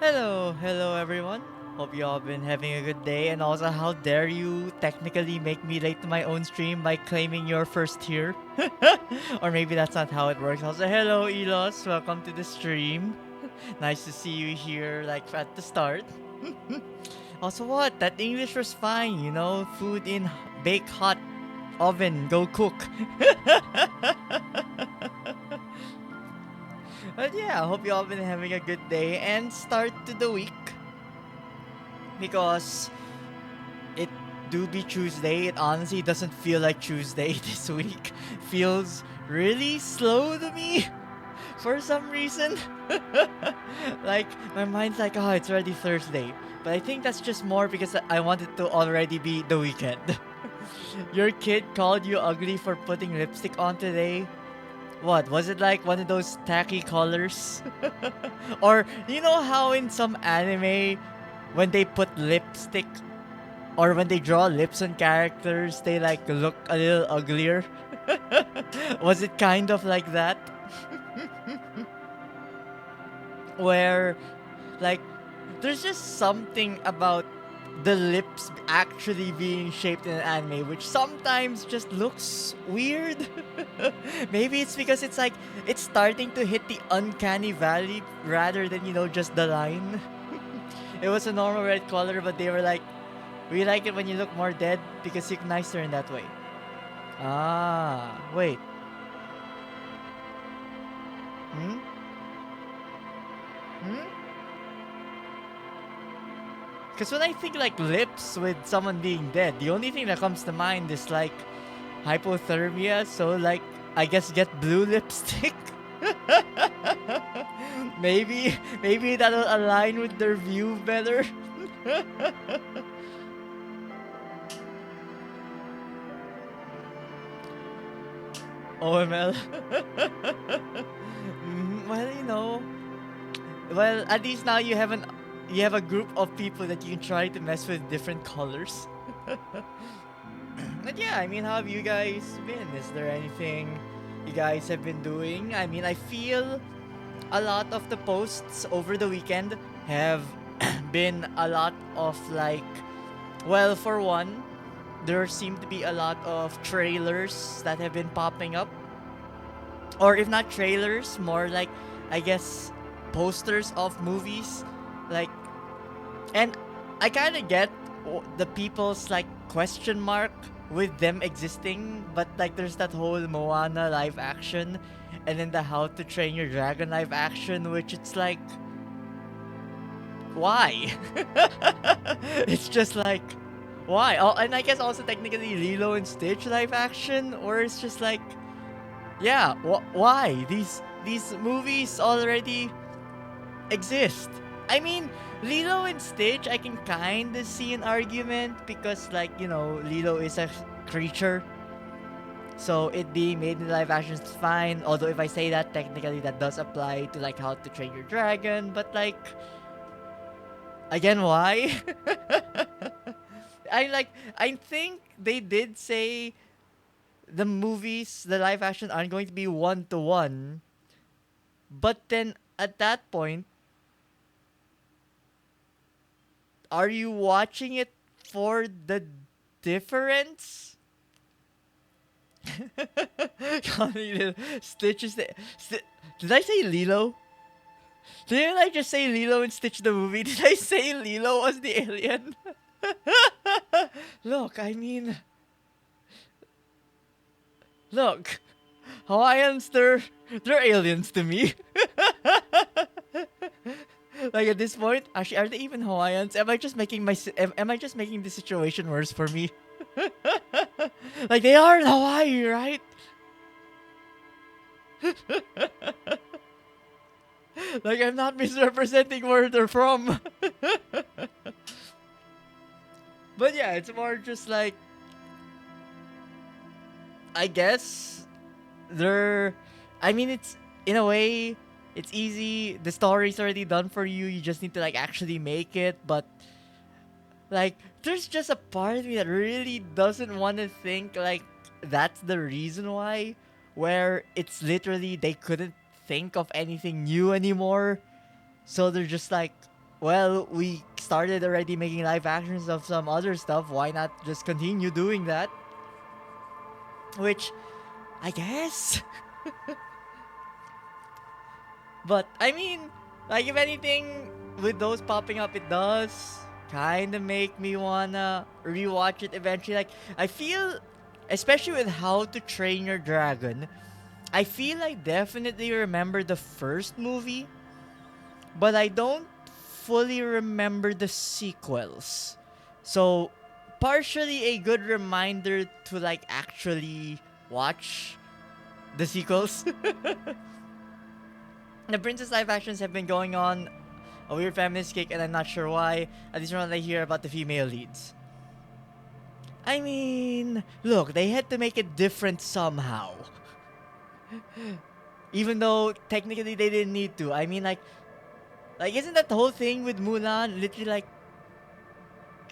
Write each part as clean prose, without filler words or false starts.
Hello everyone. Hope you all been having a good day. And also, how dare you technically make me late to my own stream by claiming your first tier? Or maybe that's not how it works. Also, hello Elos, welcome to the stream. Nice to see you here, like at the start. Also, what? That English was fine, Food in bake hot oven, go cook. But yeah, I hope you all been having a good day and start to the week because it do be Tuesday. It honestly doesn't feel like Tuesday this week. Feels really slow to me for some reason. Like my mind's like, oh, it's already Thursday. But I think that's just more because I want it to already be the weekend. Your kid called you ugly for putting lipstick on today. What was it like? One of those tacky colors? Or you know how in some anime when they put lipstick or when they draw lips on characters, they like look a little uglier. Was it kind of like that? Where, like, there's just something about the lips actually being shaped in an anime, which sometimes just looks weird. Maybe it's because it's like, it's starting to hit the uncanny valley rather than, just the line. It was a normal red color, but they were like, we like it when you look more dead because you look nicer in that way. Ah, wait. Hmm? Hmm? Because when I think like lips with someone being dead, the only thing that comes to mind is like hypothermia. So like, I guess get blue lipstick. maybe that'll align with their view better. OML. Well, well, at least now you have a group of people that you can try to mess with different colors. But yeah, I mean, how have you guys been? Is there anything you guys have been doing? I mean, I feel a lot of the posts over the weekend have been a lot of like, well, for one, there seem to be a lot of trailers that have been popping up, or if not trailers, more like, I guess, posters of movies, like, and I kind of get the people's like question mark with them existing, but like there's that whole Moana live action, and then the How to Train Your Dragon live action, which it's like, why? It's just like, why? Oh, and I guess also technically Lilo and Stitch live action, or it's just like, yeah, why? These movies already exist. I mean, Lilo and Stitch, I can kind of see an argument because, like, Lilo is a creature. So it being made in live action is fine. Although if I say that, technically that does apply to like How to Train Your Dragon. But like, again, why? I think they did say the movies, the live action aren't going to be one to one. But then at that point, are you watching it for the difference? Stitch is the. Did I say Lilo? Didn't I just say Lilo and Stitch the movie? Did I say Lilo was the alien? Look, I mean, look, Hawaiians, they're aliens to me. Like at this point, actually, are they even Hawaiians? Am I just making the situation worse for me? Like they are in Hawaii, right? Like I'm not misrepresenting where they're from. But yeah, it's more just like, I guess they're. I mean, it's in a way, it's easy. The story's already done for you. You just need to like actually make it. But like, there's just a part of me that really doesn't want to think like that's the reason why. Where it's literally they couldn't think of anything new anymore, so they're just like, well, we started already making live actions of some other stuff. Why not just continue doing that? Which, I guess. But, I mean, like, if anything, with those popping up, it does kind of make me wanna rewatch it eventually. Like, I feel, especially with How to Train Your Dragon, I feel I definitely remember the first movie, but I don't fully remember the sequels. So, partially a good reminder to like actually watch the sequels. The Princess live actions have been going on a weird feminist kick, and I'm not sure why. At least when I hear about the female leads. I mean, look, they had to make it different somehow. Even though technically they didn't need to. I mean, like isn't that the whole thing with Mulan? Literally, like,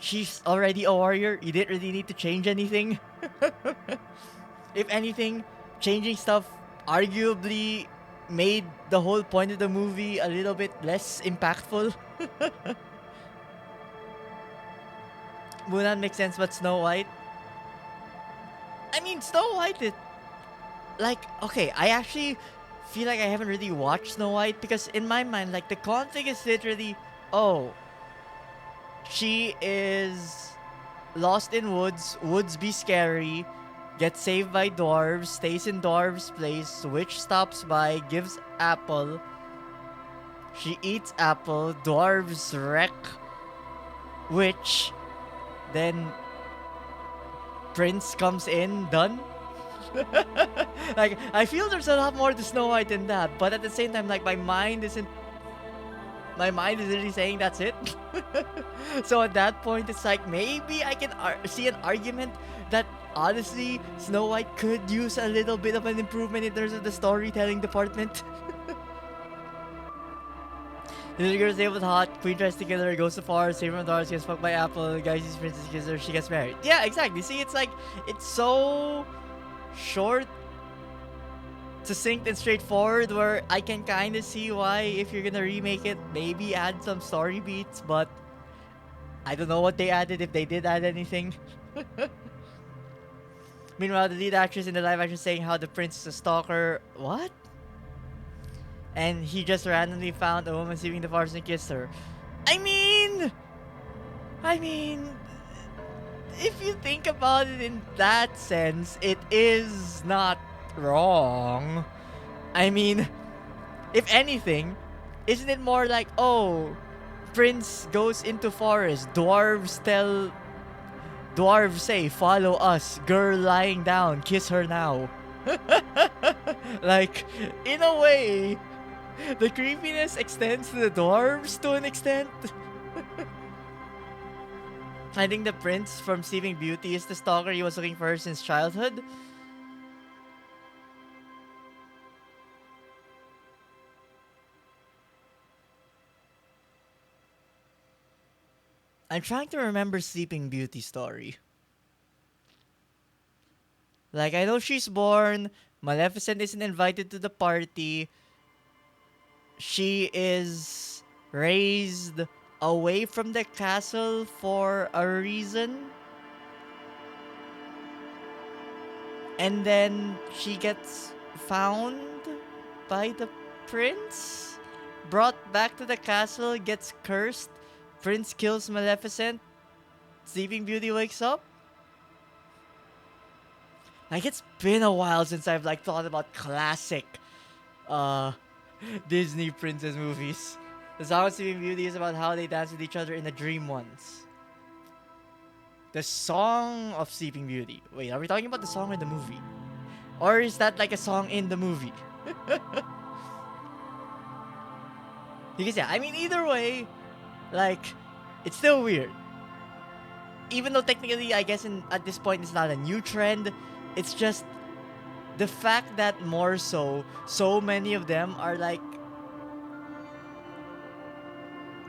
she's already a warrior. You didn't really need to change anything. If anything, changing stuff arguably made the whole point of the movie a little bit less impactful. Mulan makes sense, but Snow White? I mean, Snow White, like, okay, I actually feel like I haven't really watched Snow White because in my mind, like, the conflict is literally, oh, she is lost in woods be scary, gets saved by dwarves, stays in dwarves' place, witch stops by, gives apple, she eats apple, dwarves wreck witch, then prince comes in, done. Like, I feel there's a lot more to Snow White than that, but at the same time, like, my mind is literally saying that's it. So at that point, it's like maybe I can see an argument that honestly Snow White could use a little bit of an improvement in terms of the storytelling department. The little girl's able to hot, Queen tries to kill her, goes so far, save from Doris, gets fucked by Apple, the guy sees Princess kisses her, she gets married. Yeah, exactly. See, it's like, it's so short, succinct, and straightforward where I can kind of see why if you're gonna remake it, maybe add some story beats, but I don't know what they added, if they did add anything. Meanwhile, the lead actress in the live action saying how the prince is a stalker. What? And he just randomly found a woman sleeping in the forest and kissed her. I mean, if you think about it in that sense, it is not wrong. I mean, if anything, isn't it more like, oh, prince goes into forest, dwarves say, follow us, girl lying down, kiss her now. Like, in a way, the creepiness extends to the dwarves to an extent. I think the prince from Sleeping Beauty is the stalker. He was looking for her since childhood. I'm trying to remember Sleeping Beauty's story. Like, I know she's born, Maleficent isn't invited to the party, she is raised away from the castle for a reason, and then she gets found by the prince, brought back to the castle, gets cursed, prince kills Maleficent, Sleeping Beauty wakes up. Like, it's been a while since I've like thought about classic Disney princess movies. The Song of Sleeping Beauty is about how they dance with each other in a dream once. The Song of Sleeping Beauty. Wait, are we talking about the song or the movie? Or is that like a song in the movie? Because yeah, I mean, either way, like, it's still weird. Even though technically, I guess at this point it's not a new trend, it's just the fact that more so many of them are like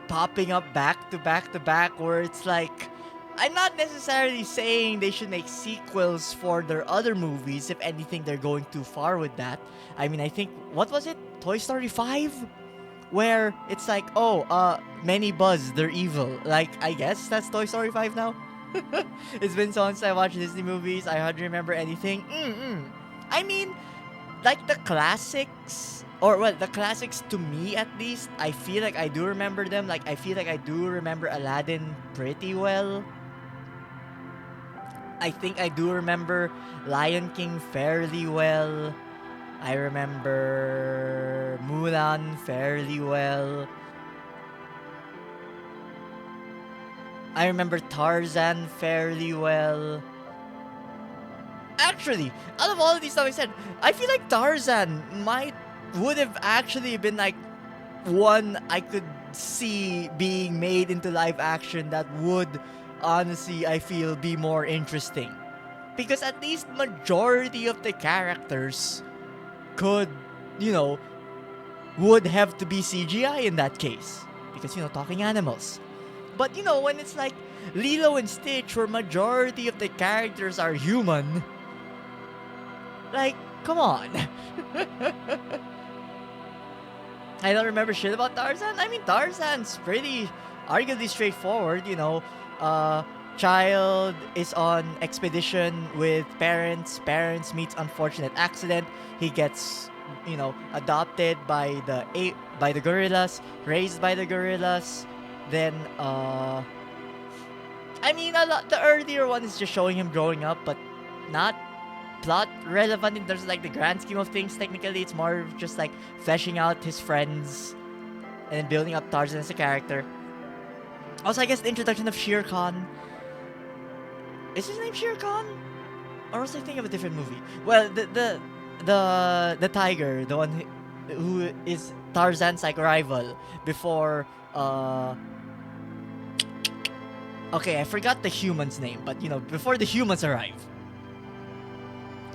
popping up back to back to back, where it's like, I'm not necessarily saying they should make sequels for their other movies. If anything, they're going too far with that. I mean, I think, what was it? Toy Story 5? where it's like, oh, many buzz, they're evil. Like, I guess that's Toy Story 5 now. It's been so long since I watched Disney movies. I hardly remember anything. I mean, like the classics, or well, the classics to me at least, I feel like I do remember them. Like, I feel like I do remember Aladdin pretty well. I think I do remember Lion King fairly well. I remember Mulan fairly well. I remember Tarzan fairly well. Actually, out of all of these stuff I said, I feel like Tarzan would have actually been like one I could see being made into live action that would honestly, I feel, be more interesting. Because at least majority of the characters could, you know, would have to be CGI in that case. Because, talking animals. But, when it's like Lilo and Stitch, where majority of the characters are human, like, come on. I don't remember shit about Tarzan. I mean, Tarzan's pretty arguably straightforward, child is on expedition with parents. Parents meets unfortunate accident. He gets, adopted by the gorillas, raised by the gorillas. Then, I mean, the earlier one is just showing him growing up, but not plot relevant in terms of like the grand scheme of things. Technically, it's more just like fleshing out his friends and then building up Tarzan as a character. Also, I guess the introduction of Shere Khan. Is his name Shere Khan? Or was I thinking of a different movie? Well, the tiger, the one who is Tarzan's like rival before. Okay, I forgot the human's name, but before the humans arrive.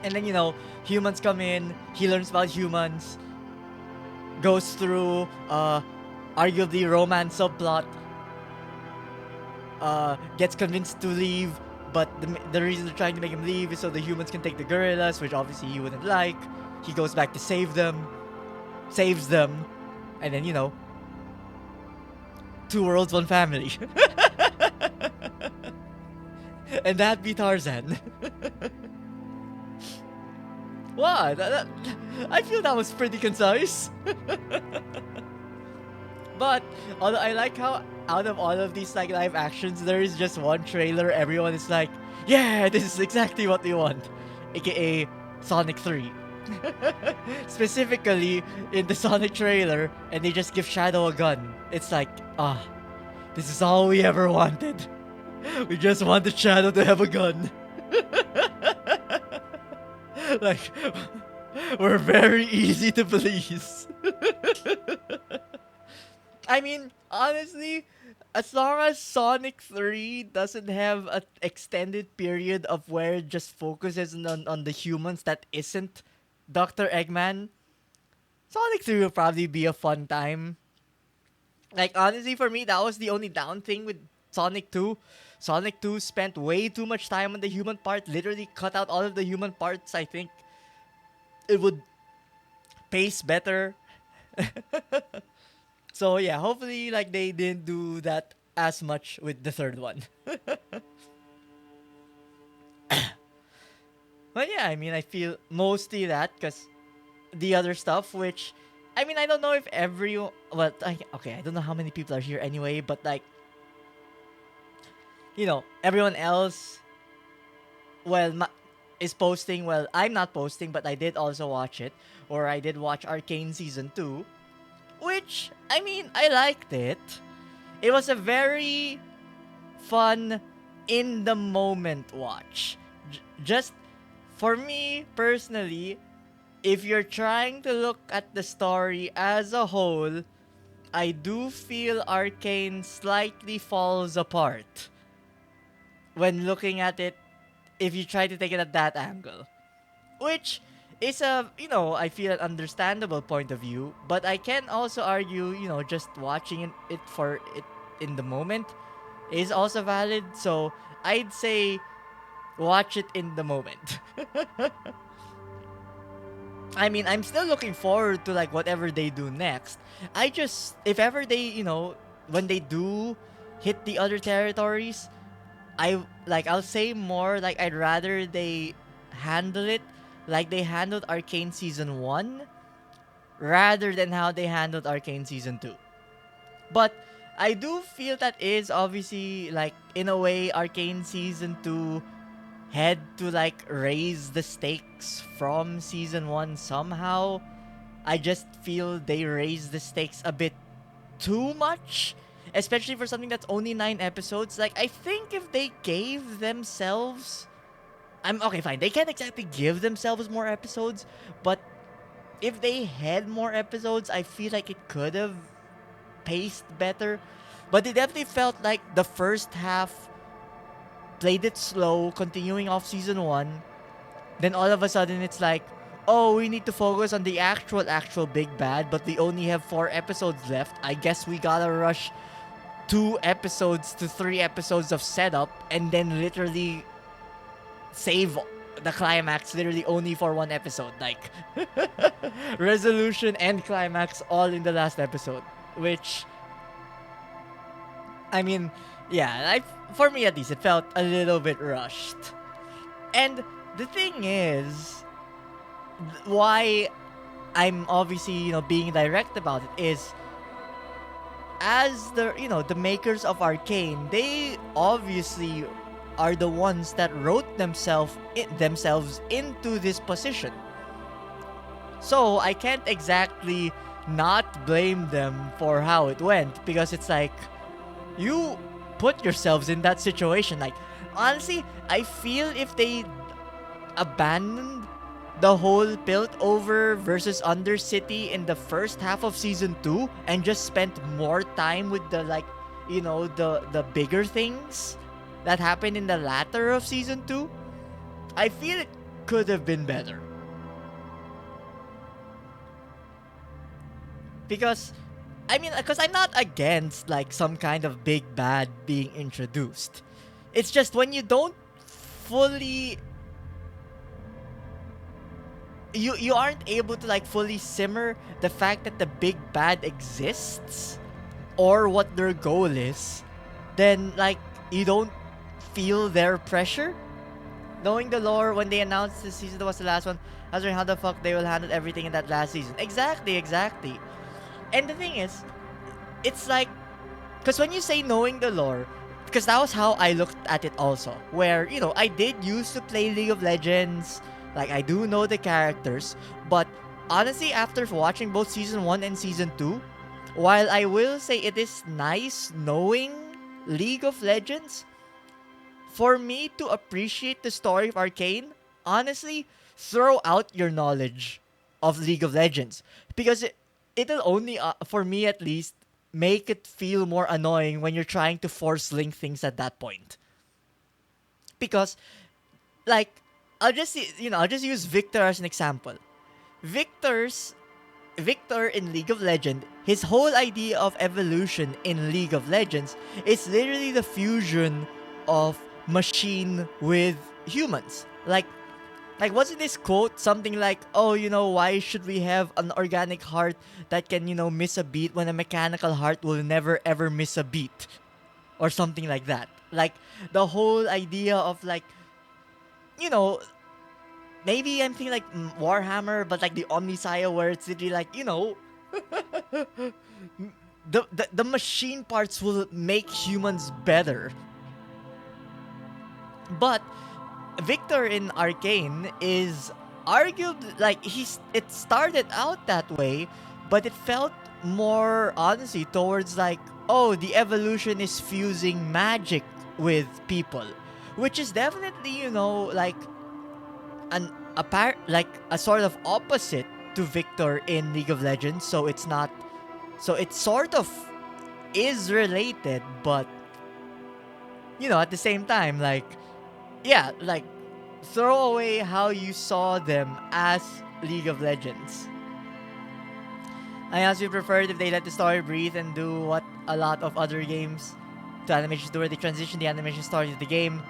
And then, humans come in, he learns about humans, goes through, arguably romance subplot, gets convinced to leave, but the reason they're trying to make him leave is so the humans can take the gorillas, which obviously he wouldn't like. He goes back to save them, saves them, and then, two worlds, one family. And that be Tarzan. Wow, I feel that was pretty concise. But although I like how out of all of these like live actions, there is just one trailer. Everyone is like, "Yeah, this is exactly what we want," aka Sonic 3. Specifically in the Sonic trailer, and they just give Shadow a gun. It's like, this is all we ever wanted. We just wanted Shadow to have a gun. Like, we're very easy to please. I mean, honestly, as long as Sonic 3 doesn't have an extended period of where it just focuses on the humans that isn't Dr. Eggman, Sonic 3 will probably be a fun time. Like, honestly, for me, that was the only down thing with Sonic 2. Sonic 2 spent way too much time on the human part, literally cut out all of the human parts. I think it would pace better. So yeah, hopefully like they didn't do that as much with the third one. But yeah, I mean, I feel mostly that because the other stuff, which I mean, I don't know if everyone. Well, okay, I don't know how many people are here anyway, but like, everyone else, well, is posting. Well, I'm not posting, but I did also watch it, or I did watch Arcane season 2, which I mean, I liked it. It was a very fun, in the moment watch. Just for me personally, if you're trying to look at the story as a whole, I do feel Arcane slightly falls apart when looking at it if you try to take it at that angle. Which is I feel an understandable point of view, but I can also argue, just watching it for it in the moment is also valid. So I'd say watch it in the moment. I mean, I'm still looking forward to like whatever they do next. I just, if ever they, when they do hit the other territories, I'll say more like I'd rather they handle it like they handled Arcane Season 1 rather than how they handled Arcane Season 2. But I do feel that is obviously like in a way Arcane Season 2 had to like raise the stakes from Season 1 somehow. I just feel they raised the stakes a bit too much, especially for something that's only 9 episodes. Like, I think if they gave themselves, I'm okay, fine. They can't exactly give themselves more episodes, but if they had more episodes, I feel like it could have paced better. But it definitely felt like the first half played it slow, continuing off season one. Then all of a sudden, it's like, oh, we need to focus on the actual big bad, but we only have 4 episodes left. I guess we gotta rush 2 episodes to 3 episodes of setup and then literally save the climax literally only for 1 episode. Like, resolution and climax all in the last episode. Which, I mean, yeah, for me at least, it felt a little bit rushed. And the thing is, why I'm obviously, being direct about it is, as the makers of Arcane, they obviously are the ones that wrote themselves into this position. So I can't exactly not blame them for how it went, because it's like, you put yourselves in that situation. Like, honestly, I feel if they abandoned the whole Piltover versus Undercity in the first half of season 2 and just spent more time with the the bigger things that happened in the latter of season 2, I feel it could have been better. Because because I'm not against like some kind of big bad being introduced. It's just when you don't fully you aren't able to like fully simmer the fact that the big bad exists or what their goal is, then like you don't feel their pressure. Knowing the lore, when they announced this season was the last one, I was wondering how the fuck they will handle everything in that last season. Exactly. And the thing is, it's like, because when you say knowing the lore, because that was how I looked at it also, where, I did used to play League of Legends, like, I do know the characters, but honestly, after watching both Season 1 and Season 2, while I will say it is nice knowing League of Legends, for me to appreciate the story of Arcane, honestly, throw out your knowledge of League of Legends. Because it'll only, for me at least, make it feel more annoying when you're trying to force link things at that point. Because, like, I'll just use Victor as an example. Victor in League of Legends, his whole idea of evolution in League of Legends is literally the fusion of machine with humans. Like wasn't this quote something like, oh, why should we have an organic heart that can, miss a beat when a mechanical heart will never ever miss a beat? Or something like that. Like, the whole idea of like, maybe I'm thinking like Warhammer, but like the Omnisaya, where it's literally like, the machine parts will make humans better. But Victor in Arcane is arguably like it started out that way, but it felt more honestly towards like, oh, the evolution is fusing magic with people, which is definitely like a sort of opposite to Victor in League of Legends. So it's not, so it sort of is related, but at the same time, like, yeah, like, throw away how you saw them as League of Legends. I honestly preferred if they let the story breathe and do what a lot of other games to animations do, where they transition the animation story to the game.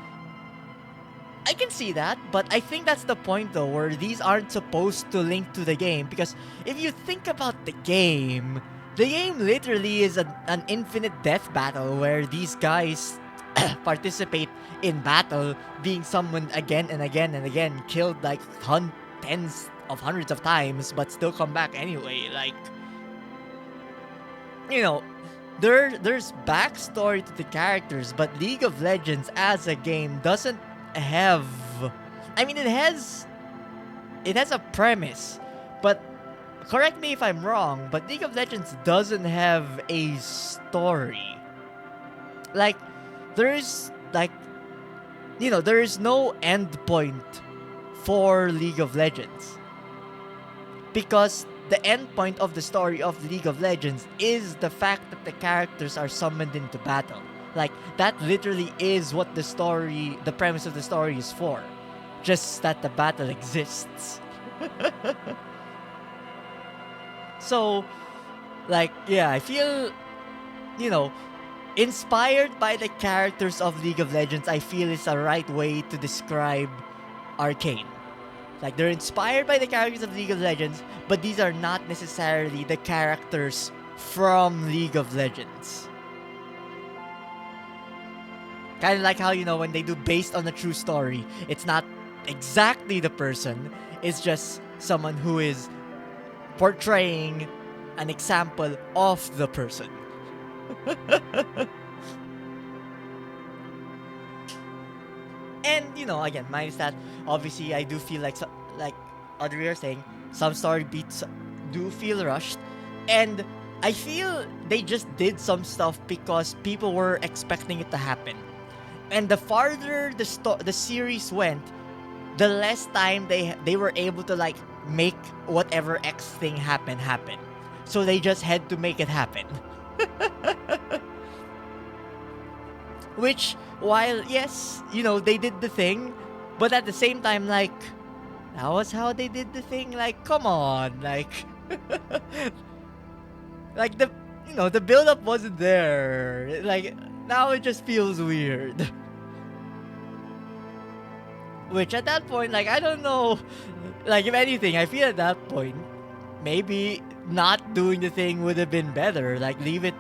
I can see that, but I think that's the point though, where these aren't supposed to link to the game, because if you think about the game literally is an infinite death battle where these guys participate in battle, being summoned again and again and again, killed like tens of hundreds of times, but still come back anyway. Like, you know, there's backstory to the characters, but League of Legends as a game doesn't have. I mean, it has a premise, but correct me if I'm wrong. But League of Legends doesn't have a story. Like, there's like, there is no end point for League of Legends, because the end point of the story of League of Legends is the fact that the characters are summoned into battle. Like, that literally is what the premise of the story is for. Just that the battle exists. So, like, yeah, I feel, you know, inspired by the characters of League of Legends, I feel is a right way to describe Arcane. Like, they're inspired by the characters of League of Legends, but these are not necessarily the characters from League of Legends. Kind of like how, when they do based on a true story, it's not exactly the person, it's just someone who is portraying an example of the person. And, again, minus that, obviously, I do feel like Audrey are saying, some story beats do feel rushed. And I feel they just did some stuff because people were expecting it to happen. And the farther the series went, the less time they were able to, like, make whatever X thing happen. So they just had to make it happen. Which, while, yes, they did the thing, but at the same time, like, that was how they did the thing. Like, come on, like, like the build-up wasn't there. Like, now it just feels weird. Which at that point, like, I don't know, like, if anything, I feel at that point, maybe not doing the thing would have been better. Like, leave it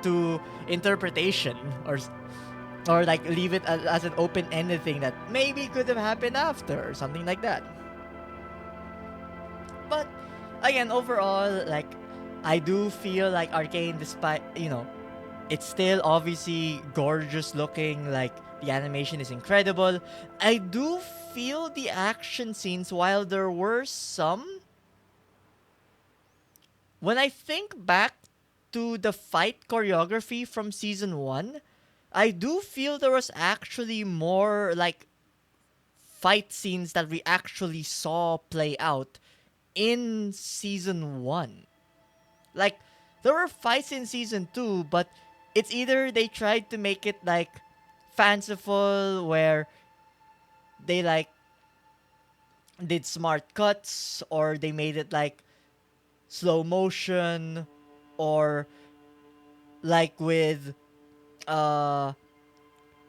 to interpretation, or like leave it as an open-ended thing that maybe could have happened after, or something like that. But again, overall, like, I do feel like Arcane, despite, it's still obviously gorgeous looking, like, the animation is incredible. I do feel the action scenes, while there were some, when I think back to the fight choreography from season 1, I do feel there was actually more, like, fight scenes that we actually saw play out in season 1. Like, there were fights in season 2, but it's either they tried to make it, like, fanciful, where they, like, did smart cuts, or they made it, like, slow motion, or, like, with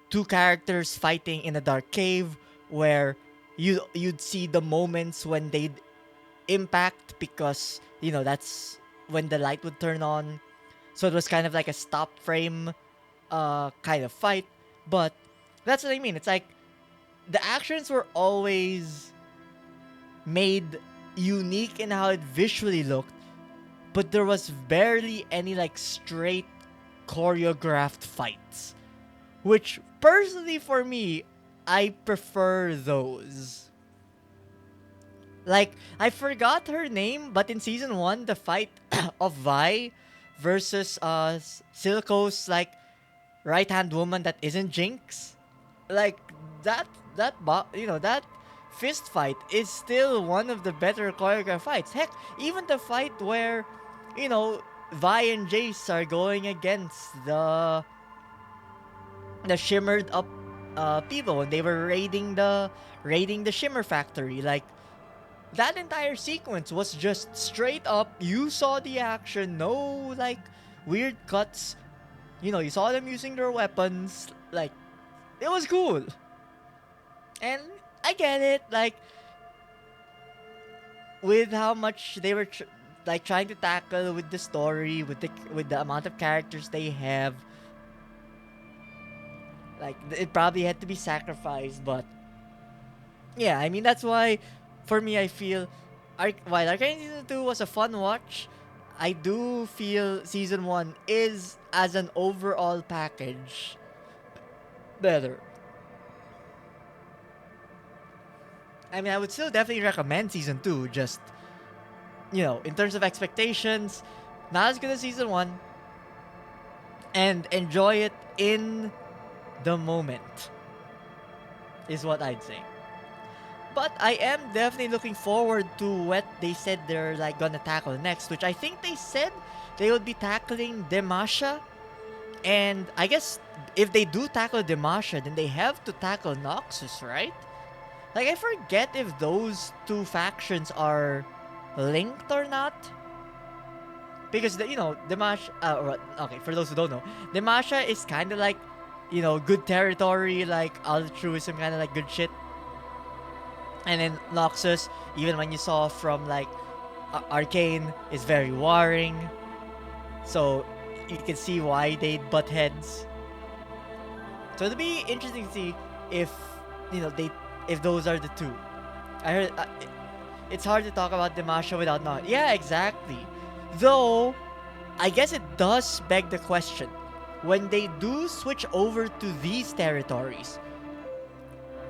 two characters fighting in a dark cave, where you'd see the moments when they'd impact, because that's when the light would turn on. So it was kind of like a stop frame kind of fight. But that's what I mean. It's like the actions were always made unique in how it visually looked, but there was barely any, like, straight choreographed fights, which personally for me, I prefer those. Like, I forgot her name, but in season 1, the fight of Vi versus Silco's, like, right-hand woman that isn't Jinx, like, that fist fight is still one of the better choreographed fights. Heck, even the fight where, Vi and Jace are going against the shimmered up people when they were raiding the shimmer factory. Like, that entire sequence was just straight up, you saw the action, no, like, weird cuts. You saw them using their weapons. Like, it was cool. And I get it, like, with how much they were like trying to tackle with the story, with the amount of characters they have, like it probably had to be sacrificed. But yeah, I mean that's why, for me, I feel, while Arcane season 2 was a fun watch, I do feel season 1 is, as an overall package, better. I mean, I would still definitely recommend season 2. Just, in terms of expectations, not as good as season 1, and enjoy it in the moment, is what I'd say. But I am definitely looking forward to what they said they're like gonna tackle next, which I think they said they would be tackling Demasha. And I guess if they do tackle Demasha, then they have to tackle Noxus, right? Like, I forget if those two factions are linked or not. Because, Demasha, okay, for those who don't know, Demasha is kind of like, good territory, like altruism, kind of like good shit. And then Noxus, even when you saw from like Arcane, is very warring. So you can see why they butt heads. So it'll be interesting to see if they if those are the two. I heard it's hard to talk about Demasha without not. Yeah, exactly. Though I guess it does beg the question: when they do switch over to these territories,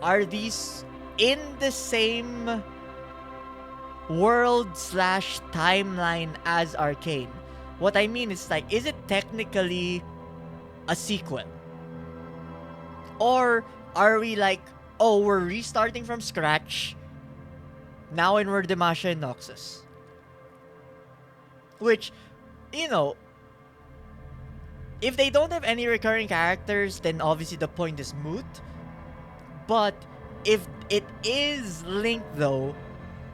are these in the same world slash timeline as Arcane? What I mean is, like, is it technically a sequel? Or are we like, oh, we're restarting from scratch now and we're Demasha and Noxus? Which, you know, if they don't have any recurring characters, then obviously the point is moot. But if it is linked though,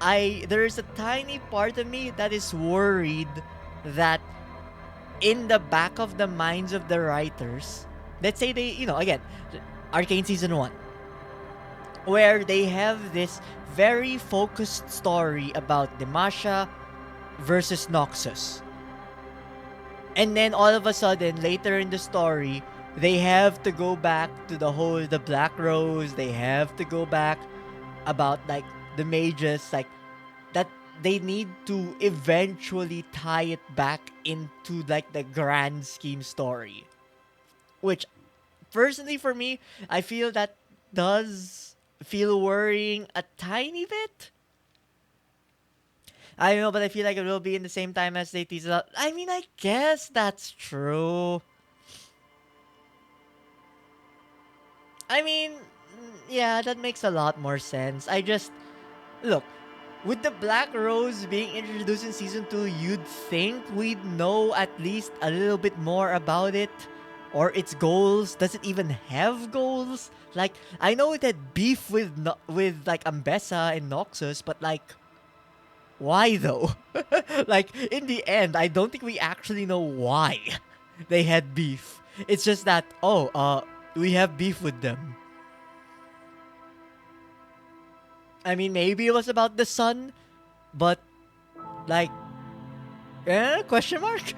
there's a tiny part of me that is worried that in the back of the minds of the writers, let's say they, again, Arcane season 1, where they have this very focused story about Demasha versus Noxus. And then all of a sudden, later in the story, they have to go back to the Black Rose. They have to go back about, like, the mages, like, that they need to eventually tie it back into, like, the grand scheme story. Which, personally for me, I feel that does feel worrying a tiny bit. I don't know, but I feel like it will be in the same time as they tease it out. I mean, I guess that's true. I mean, yeah, that makes a lot more sense. Look, with the Black Rose being introduced in season 2, you'd think we'd know at least a little bit more about it. Or its goals. Does it even have goals? Like, I know it had beef with like Ambessa and Noxus, but like, why though? Like, in the end, I don't think we actually know why they had beef. It's just that, we have beef with them. I mean, maybe it was about the sun, but like, question mark?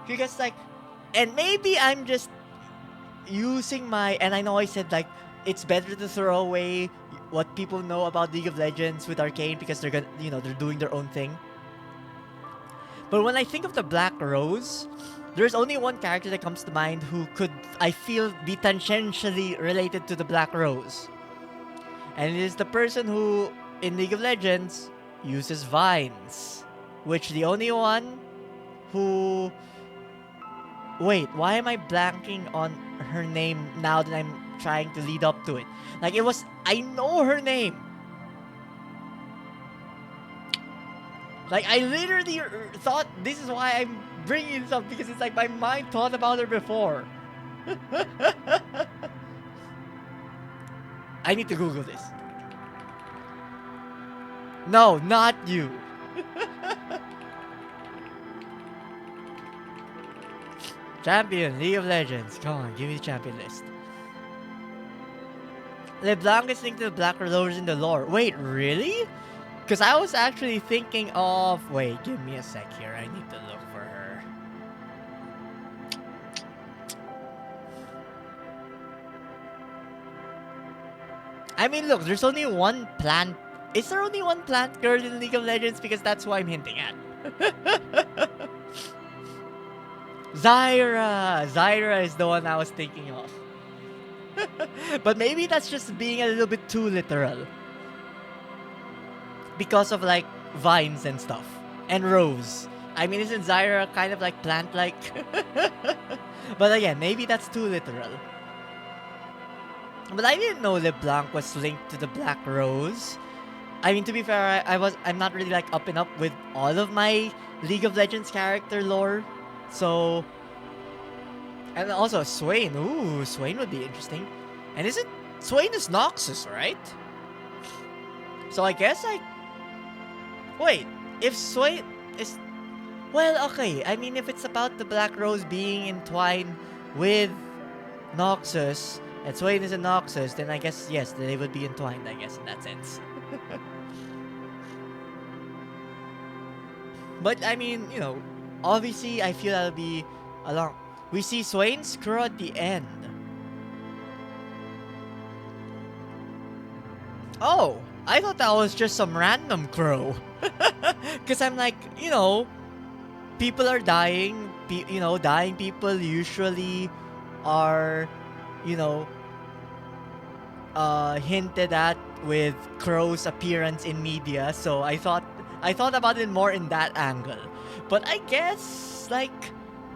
Because like, and maybe I'm just using and I know I said like, it's better to throw away what people know about League of Legends with Arcane because they're doing their own thing. But when I think of the Black Rose, there's only one character that comes to mind who could, I feel, be tangentially related to the Black Rose. And it is the person who, in League of Legends, uses vines. Which the only one who... Wait, why am I blanking on her name now that I'm trying to lead up to it? Like, I know her name. Like, I literally thought this is why I'm bringing this up, because it's like my mind thought about her before. I need to Google this. No, not you. Champion, League of Legends. Come on, give me the champion list. LeBlanc is linked to the Black Rose in the lore. Wait, really? Because I was actually thinking of... Wait, give me a sec here. I need to look for her. I mean, look, there's only one plant. Is there only one plant girl in League of Legends? Because that's who I'm hinting at. Zyra! Zyra is the one I was thinking of. But maybe that's just being a little bit too literal. Because of, like, vines and stuff. And rose. I mean, isn't Zyra kind of, like, plant-like? But again, maybe that's too literal. But I didn't know LeBlanc was linked to the Black Rose. I mean, to be fair, I'm not really, like, up and up with all of my League of Legends character lore. So... And also, Swain. Ooh, Swain would be interesting. And isn't... Swain is Noxus, right? So I guess I... Wait, if Swain is... Well, okay. I mean, if it's about the Black Rose being entwined with Noxus, and Swain is a Noxus, then I guess, yes, they would be entwined, I guess, in that sense. But, I mean, you know, obviously, I feel that'll be a long... We see Swain's crow at the end. Oh, I thought that was just some random crow. Because I'm like, you know, people are dying. You know, dying people usually are, you know, hinted at with crow's appearance in media. So I thought about it more in that angle. But I guess, like,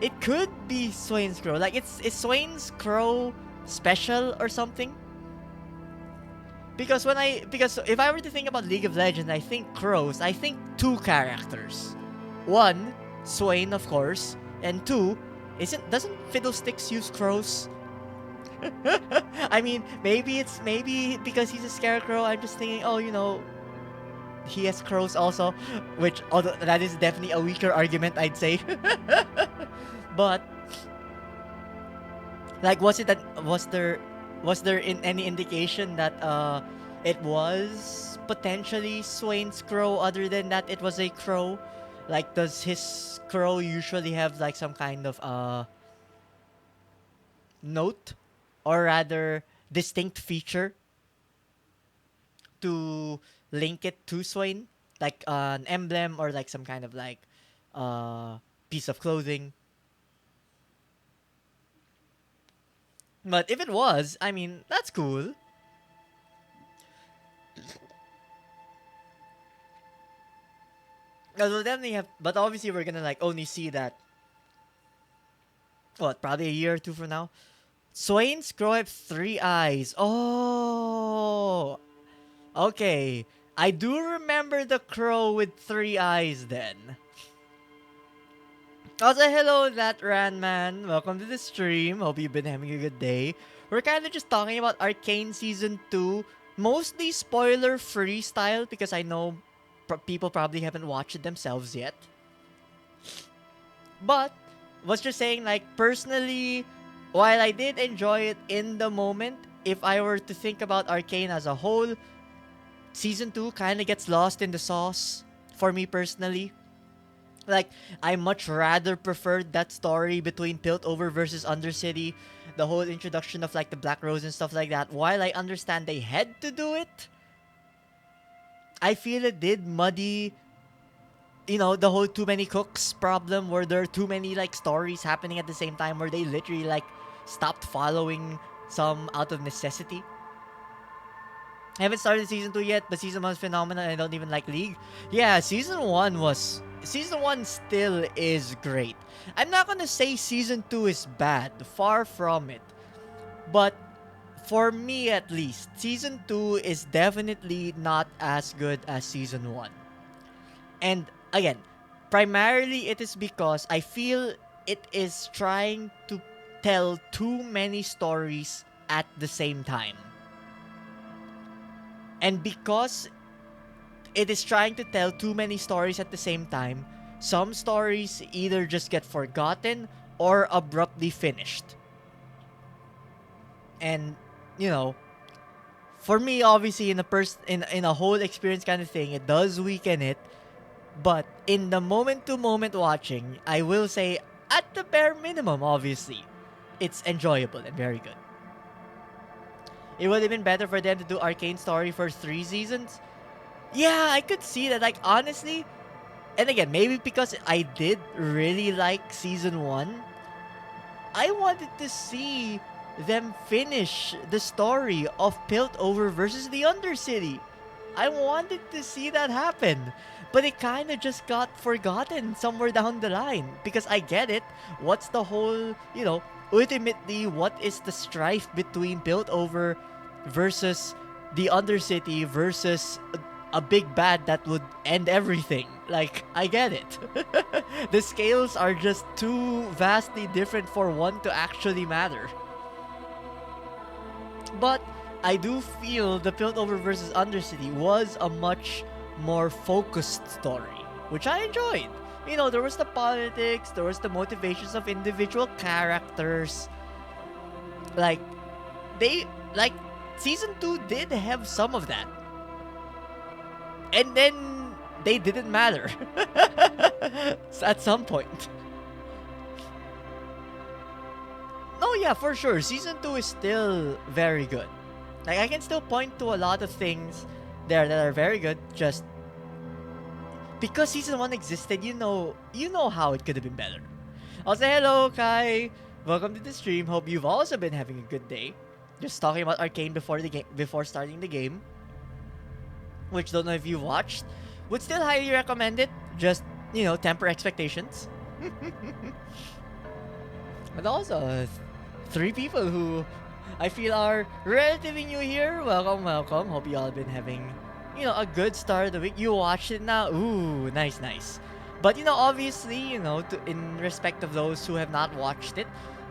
it could be Swain's crow. Like, is Swain's crow special or something? Because if I were to think about League of Legends, I think crows, I think two characters. One, Swain, of course, and two, doesn't Fiddlesticks use crows? I mean, maybe because he's a scarecrow, I'm just thinking, oh, you know, he has crows also, which, although that is definitely a weaker argument, I'd say. But, like, was there any indication that it was potentially Swain's crow other than that it was a crow? Like, does his crow usually have, like, some kind of note, or rather distinct feature to link it to Swain, like an emblem or like some kind of like piece of clothing? But if it was, I mean, that's cool. We'll definitely have, but obviously we're gonna like only see that, what, probably a year or two from now. Swain's crow have 3 eyes. Oh, okay. I do remember the crow with 3 eyes then. Also, hello, that Ran Man. Welcome to the stream. Hope you've been having a good day. We're kind of just talking about Arcane Season 2. Mostly spoiler-free style because I know people probably haven't watched it themselves yet. But, was just saying, like, personally, while I did enjoy it in the moment, if I were to think about Arcane as a whole, Season 2 kind of gets lost in the sauce for me personally. Like, I much rather preferred that story between Piltover versus Undercity, the whole introduction of, like, the Black Rose and stuff like that. While I understand they had to do it, I feel it did muddy, you know, the whole too many cooks problem, where there are too many, like, stories happening at the same time, where they literally, like, stopped following some out of necessity. I haven't started Season 2 yet, but Season 1 is phenomenal, and I don't even like League. Yeah, Season 1 still is great. I'm not gonna say Season 2 is bad, far from it. But, for me at least, Season 2 is definitely not as good as Season 1. And, again, primarily it is because I feel it is trying to tell too many stories at the same time. And because it is trying to tell too many stories at the same time, some stories either just get forgotten or abruptly finished. And, you know, for me, obviously, in a whole experience kind of thing, it does weaken it. But in the moment to moment watching, I will say, at the bare minimum, obviously, it's enjoyable and very good. It would have been better for them to do Arcane Story for 3 seasons. Yeah, I could see that. Like, honestly, and again, maybe because I did really like season one, I wanted to see them finish the story of Piltover versus the Undercity. I wanted to see that happen. But it kind of just got forgotten somewhere down the line. Because I get it. What's the whole, ultimately, what is the strife between Piltover versus the Undercity versus a big bad that would end everything? Like, I get it. The scales are just too vastly different for one to actually matter. But I do feel the Piltover versus Undercity was a much more focused story, which I enjoyed. There was the politics, there was the motivations of individual characters. Like, they, like, season 2 did have some of that. And then they didn't matter at some point. Oh yeah, for sure. Season 2 is still very good. Like, I can still point to a lot of things there that are very good, just because season 1 existed, you know how it could have been better. I'll say hello, Kai. Welcome to the stream. Hope you've also been having a good day. Just talking about Arcane before starting the game, which don't know if you watched. Would still highly recommend it. Just, temper expectations. But also, 3 people who I feel are relatively new here. Welcome, welcome. Hope you all been having, a good start of the week. You watched it now. Ooh, nice, nice. But, obviously, in respect of those who have not watched it,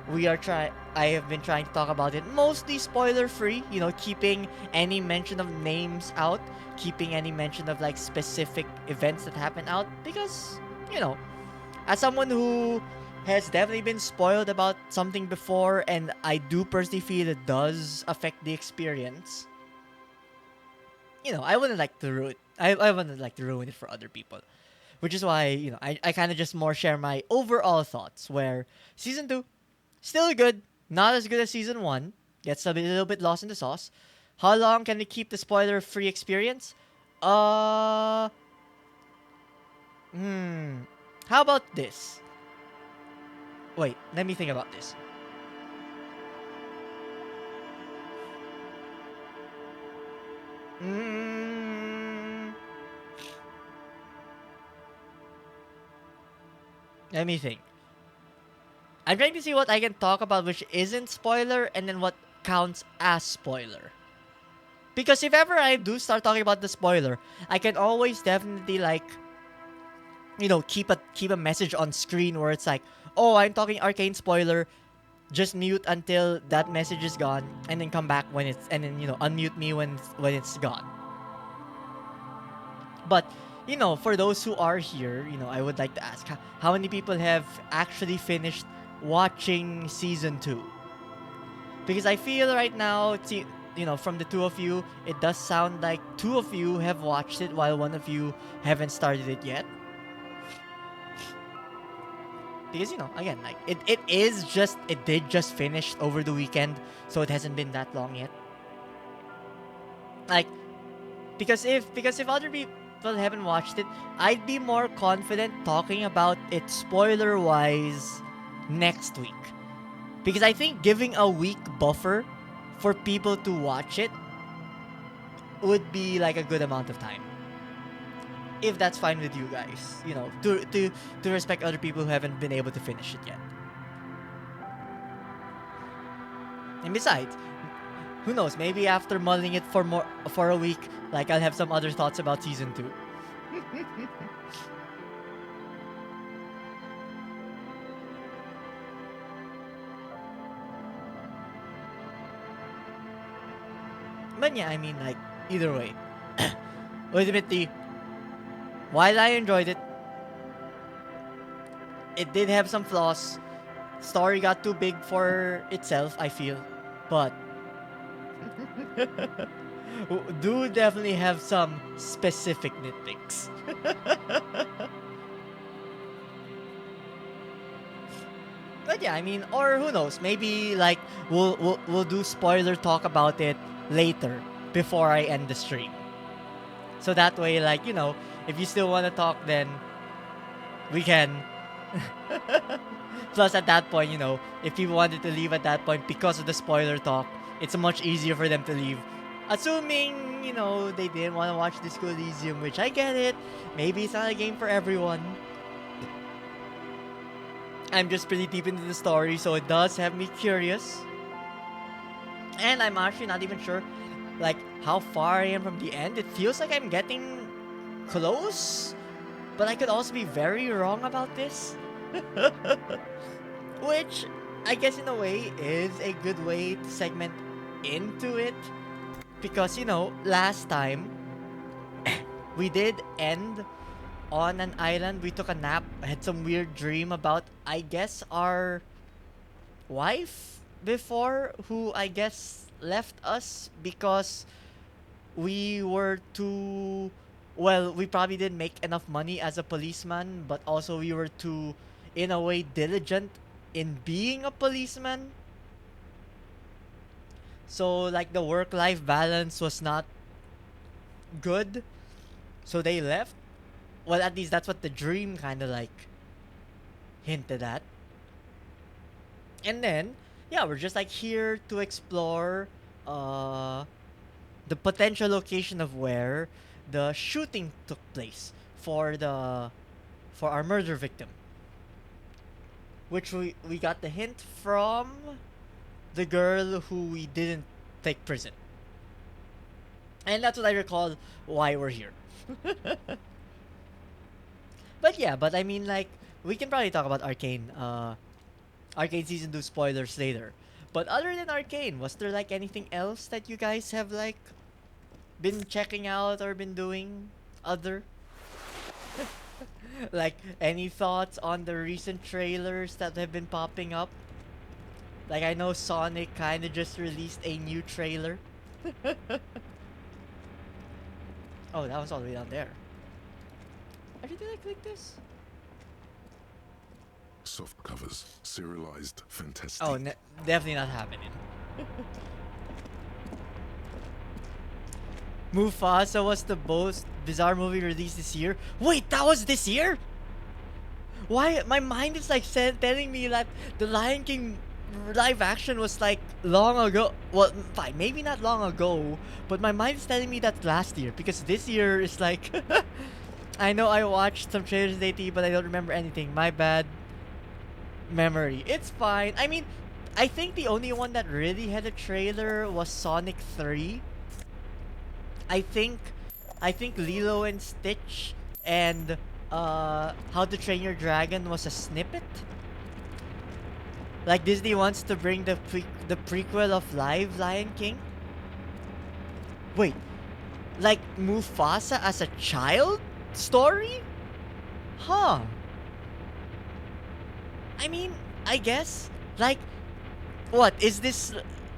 I have been trying to talk about it mostly spoiler free, keeping any mention of names out, keeping any mention of like specific events that happen out, because, as someone who has definitely been spoiled about something before, and I do personally feel it does affect the experience. I wouldn't like to ruin. I wouldn't like to ruin it for other people, which is why I kind of just more share my overall thoughts. Where season 2 still good, not as good as season 1. Gets a little bit lost in the sauce. How long can we keep the spoiler-free experience? Uh, How about this? Wait, let me think about this. Let me think. I'm trying to see what I can talk about which isn't spoiler, and then what counts as spoiler. Because if ever I do start talking about the spoiler, I can always definitely keep a message on screen where it's like, oh, I'm talking Arcane spoiler. Just mute until that message is gone, and then come back when it's, and then unmute me when it's gone. But for those who are here, I would like to ask, how many people have actually finished watching season 2? Because I feel right now, from the two of you, it does sound like 2 of you have watched it while 1 of you haven't started it yet. Because, again, like, it did just finish over the weekend, so it hasn't been that long yet. Like, because if other people haven't watched it, I'd be more confident talking about it spoiler-wise next week. Because I think giving a week buffer for people to watch it would be like a good amount of time. If that's fine with you guys, to respect other people who haven't been able to finish it yet. And besides, who knows, maybe after mulling it for a week, like, I'll have some other thoughts about season 2. But yeah, I mean, like, either way. Ultimately, while I enjoyed it, it did have some flaws. Story got too big for itself, I feel. But do definitely have some specific nitpicks. But yeah, I mean, or who knows? Maybe like we'll do spoiler talk about it later before I end the stream. So that way, like if you still want to talk, then we can. Plus, at that point, if people wanted to leave at that point because of the spoiler talk, it's much easier for them to leave. Assuming, they didn't want to watch Disco Elysium, which I get it. Maybe it's not a game for everyone. I'm just pretty deep into the story, so it does have me curious. And I'm actually not even sure, like, how far I am from the end. It feels like I'm getting close, but I could also be very wrong about this. Which, I guess in a way, is a good way to segment into it. Because, last time, we did end on an island. We took a nap. I had some weird dream about, I guess, our wife before, who I guess left us because we were too... Well, we probably didn't make enough money as a policeman, but also we were too, in a way, diligent in being a policeman. So, like, the work-life balance was not good. So they left. Well, at least that's what the dream kind of, like, hinted at. And then, yeah, we're just, like, here to explore the potential location of where the shooting took place for our murder victim. Which we got the hint from the girl who we didn't take prison. And that's what I recall why we're here. But yeah, I mean, like, we can probably talk about Arcane, Arcane Season 2 spoilers later. But other than Arcane, was there, like, anything else that you guys have, like, been checking out or been doing other? Like, any thoughts on the recent trailers that have been popping up? Like, I know Sonic kind of just released a new trailer. Oh, that was all the way down there. Actually, did I click this? Soft covers, serialized, fantastic. Oh, definitely not happening. Mufasa was the most bizarre movie released this year. Wait, that was this year? Why? My mind is like telling me that the Lion King live action was like long ago. Well, fine, maybe not long ago, but my mind is telling me that last year because this year is like. I know I watched some trailers lately, but I don't remember anything. My bad. Memory. It's fine. I mean, I think the only one that really had a trailer was Sonic 3. I think Lilo and Stitch and How to Train Your Dragon was a snippet. Like Disney wants to bring the prequel of live Lion King. Wait, like Mufasa as a child story? Huh. I mean, I guess, like, what is this,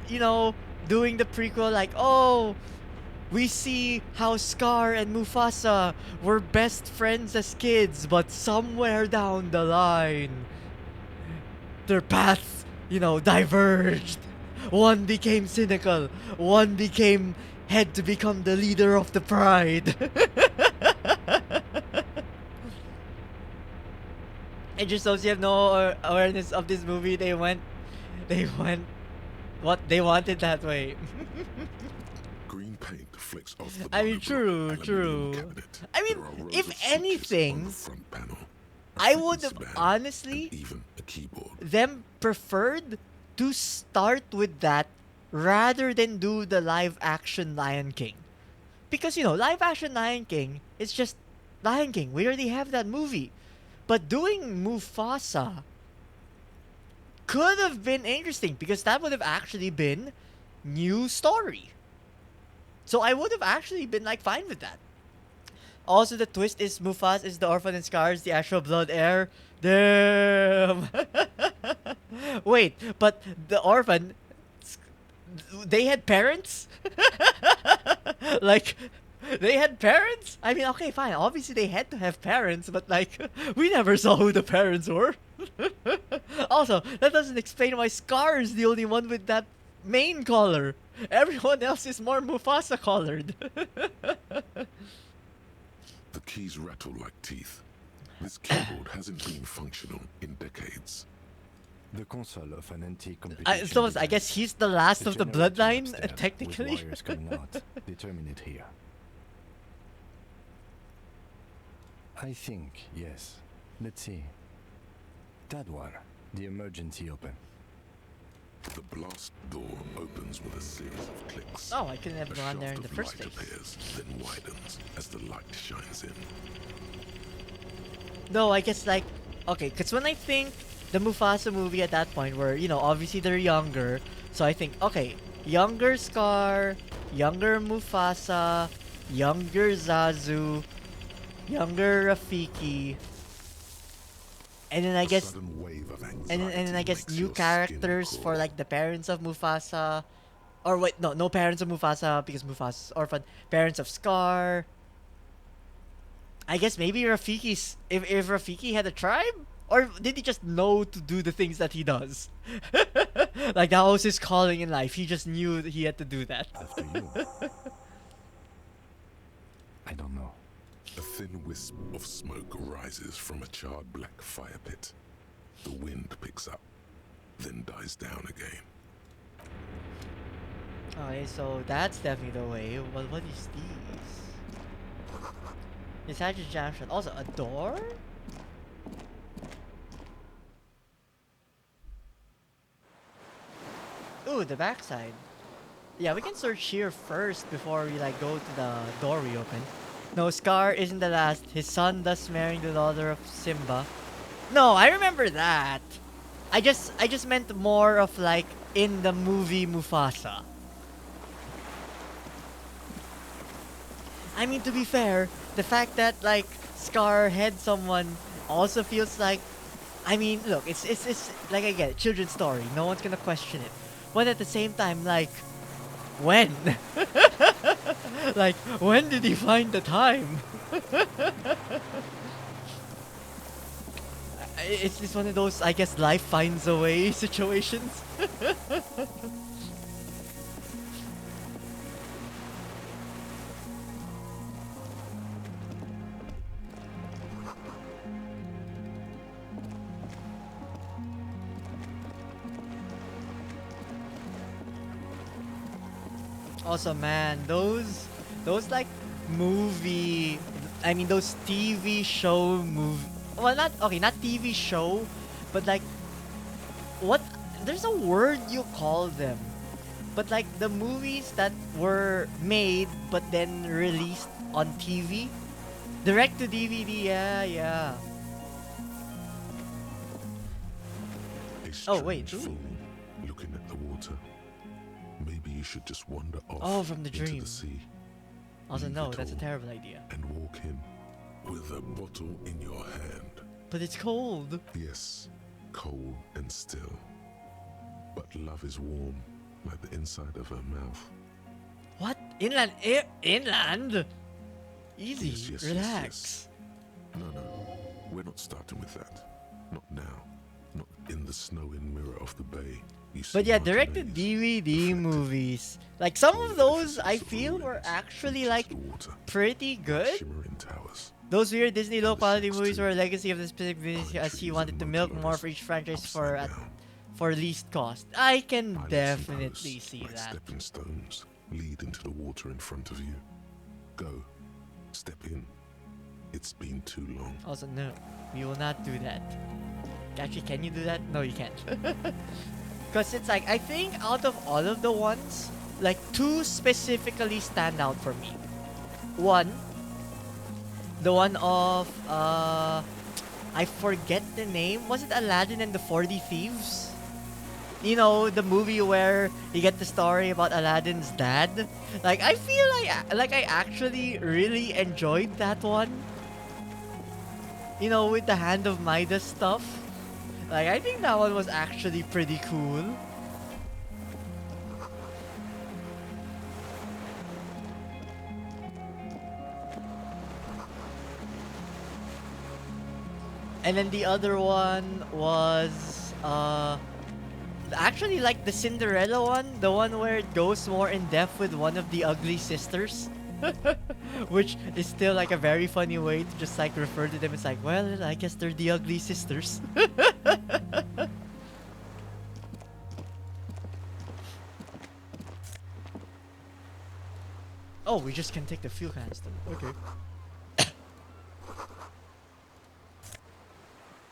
doing the prequel like, oh, we see how Scar and Mufasa were best friends as kids, but somewhere down the line, their paths, diverged. One became cynical, one became had to become the leader of the pride. And just so you have no awareness of this movie, they went what they wanted that way. Green paint flicks off the I mean, true. cabinet. I mean, There are rows if of switches on anything, the front panel, a I would fitness have band, honestly and even a keyboard. them preferred to start with that rather than do the live action Lion King. Because, live action Lion King is just Lion King. We already have that movie. But doing Mufasa could have been interesting because that would have actually been new story. So I would have actually been like fine with that. Also, the twist is Mufasa is the orphan and Scar is the actual blood heir. Damn. Wait, but the orphan, they had parents? Like, they had parents? I mean, okay, fine. Obviously, they had to have parents, but like, we never saw who the parents were. Also, that doesn't explain why Scar is the only one with that main color. Everyone else is more Mufasa colored. The keys rattle like teeth. This keyboard hasn't been functional in decades. The console of an antique computation So I device. guess he's the last of the generator bloodline, upstairs, technically. with wires coming out, determine it here. I think, yes. Let's see. That one, the emergency open. The blast door opens with a series of clicks. Oh, I couldn't have A gone there shaft in the of first light place. appears, then widens as the light shines in. No, I guess like, okay, because when I think the Mufasa movie at that point were, you know, obviously they're younger. So I think, okay, younger Scar, younger Mufasa, younger Zazu, younger Rafiki. And then I A guess, sudden wave of and then I anxiety guess makes new your skin characters for crawl. like the parents of Mufasa. Or wait, no parents of Mufasa because Mufasa's orphan. Parents of Scar. I guess maybe Rafiki's, if Rafiki had a tribe? Or did he just know to do the things that he does? Like that was his calling in life. He just knew that he had to do that. After you. I don't know. A thin wisp of smoke rises from a charred black fire pit. The wind picks up, then dies down again. Okay, so that's definitely the way. Well, what is these? Inside the junction. Also, a door? Ooh, the backside. Yeah, we can search here first before we like go to the door we opened. No, Scar isn't the last. His son thus marrying the daughter of Simba. No, I remember that. I just meant more of like in the movie Mufasa. I mean, to be fair, the fact that like Scar had someone also feels like, I mean, look, it's like I get it, children's story. No one's gonna question it, but at the same time, like, when? Like, when did he find the time? It's just one of those, I guess, life finds a way situations. Also, man, those like movie, I mean those TV show movie. Well, not okay, not TV show, but like what? There's a word you call them, but like the movies that were made but then released on TV, direct to DVD. Yeah, yeah. A Oh, wait, strange ooh. fool looking at the water. Maybe you should just wander off Oh, from the into dream. the sea Also, Leave no, it that's a all. terrible idea. and walk in with a bottle in your hand. But it's cold. Yes, cold and still. But love is warm, like the inside of her mouth. What? Inland? Inland? Easy. Yes, yes, yes, Relax. yes. No, we're not starting with that. Not now. Not in the snowy mirror of the bay. You see But yeah, mountain directed rays DVD reflected. movies. Like some All of the those I edifices of feel were ruins actually reaches like the water, pretty good. shimmering towers. Those weird Disney low quality shacks movies too. were a legacy of the specific vision Pine as he trees wanted and to milk more motorlorries for each franchise upside down. for least cost. I can Pilots and definitely posts, see like that. stepping stones, lead into the water in front of you. Go, step in. It's been too long. Also, no, we will not do that. Actually, can you do that? No, you can't. Because it's like, I think out of all of the ones, like two specifically stand out for me. One, the one of, I forget the name. Was it Aladdin and the 40 Thieves? You know, the movie where you get the story about Aladdin's dad. Like, I feel like I actually really enjoyed that one. You know, with the Hand of Midas stuff. Like, I think that one was actually pretty cool. And then the other one was actually like the Cinderella one, the one where it goes more in depth with one of the ugly sisters. Which is still like a very funny way to just like refer to them as like, well, I guess they're the ugly sisters. Oh, we just can take the fuel canister. Okay.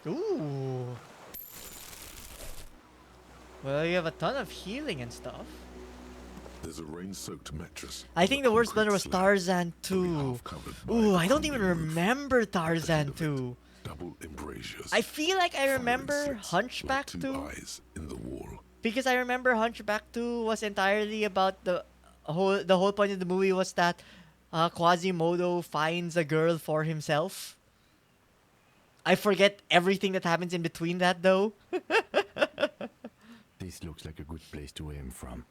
Ooh. Well, you have a ton of healing and stuff. There's a rain-soaked mattress. I think the worst blunder was slab, Tarzan only 2. half covered by Ooh, a I don't even crumbling roof. remember At the head Tarzan of it, 2. double embrasures. I feel like I firing remember slits Hunchback like 2. two eyes in the wall. Because I remember Hunchback 2 was entirely about the whole point of the movie was that Quasimodo finds a girl for himself. I forget everything that happens in between that though. This looks like a good place to aim from.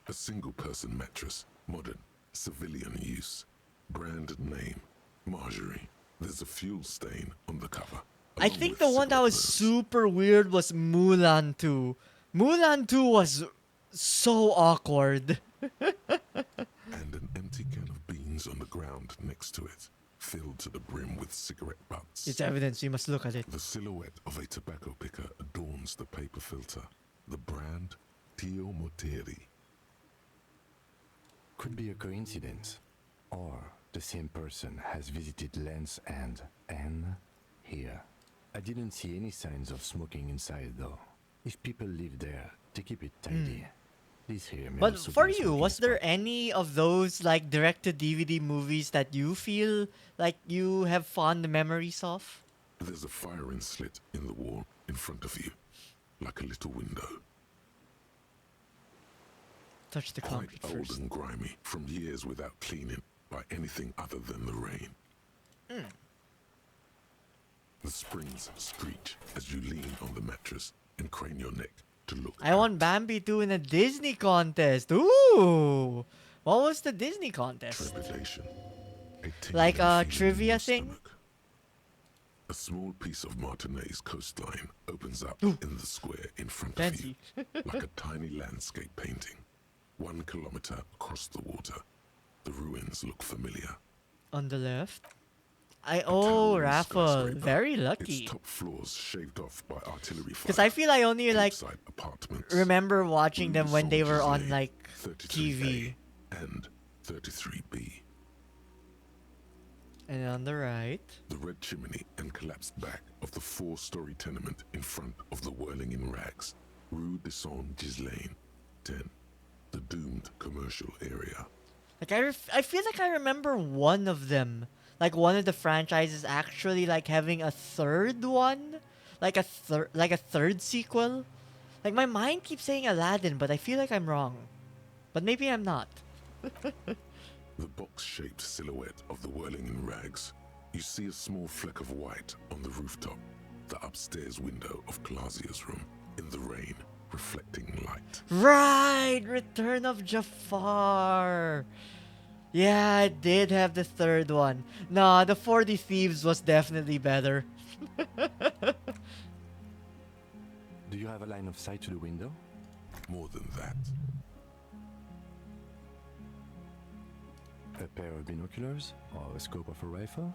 A single-person mattress, modern, civilian use. Brand name, Marjorie. There's a fuel stain on the cover. I along think with the one that cigarette was burns. super weird was Mulan 2. Mulan 2 was so awkward. And an empty can of beans on the ground next to it, filled to the brim with cigarette butts. It's evidence, we must look at it. The silhouette of a tobacco picker adorns the paper filter. The brand, Tio Moteri. Could be a coincidence. Or the same person has visited Lens and N here. I didn't see any signs of smoking inside though. If people live there, they keep it tidy. This here may But also for be a you, smoking was there spot. any of those like direct-to-DVD movies that you feel like you have fond memories of? There's a firing slit in the wall in front of you, like a little window. Touch the Quite concrete old first. and grimy from years without cleaning by anything other than the rain. The springs screech as you lean on the mattress and crane your neck to look I won out. Bambi 2 in a Disney contest. Ooh! What was the Disney contest? Trepidation. Like tingling a feeling in trivia your thing? stomach. A small piece of Martinez coastline opens up Ooh. in the square in front Fancy. of you, like a tiny landscape painting. 1 kilometer across the water. The ruins look familiar. On the left? A Oh, towering Raffle. skyscraper, Very Its lucky. top floors shaved off by artillery fire. Because I feel I only like Hillside apartments. remember watching them when they were on Soldiers like Lane, 33A TV. and 33B. And on the right. The red chimney and collapsed back of the 4-story tenement in front of the whirling in rags. Rue de Saint-Ghislain, 10. The doomed commercial area. Like I feel like I remember one of them. Like one of the franchises actually like having a third one. Like a third sequel. Like my mind keeps saying Aladdin, but I feel like I'm wrong. But maybe I'm not. The box-shaped silhouette of the whirling in rags. You see a small fleck of white on the rooftop. The upstairs window of Clausia's room. In the rain, reflecting light. Right! Return of Jafar! Yeah, I did have the third one. Nah, the 40 Thieves was definitely better. Do you have a line of sight to the window? More than that. A pair of binoculars? Or a scope of a rifle?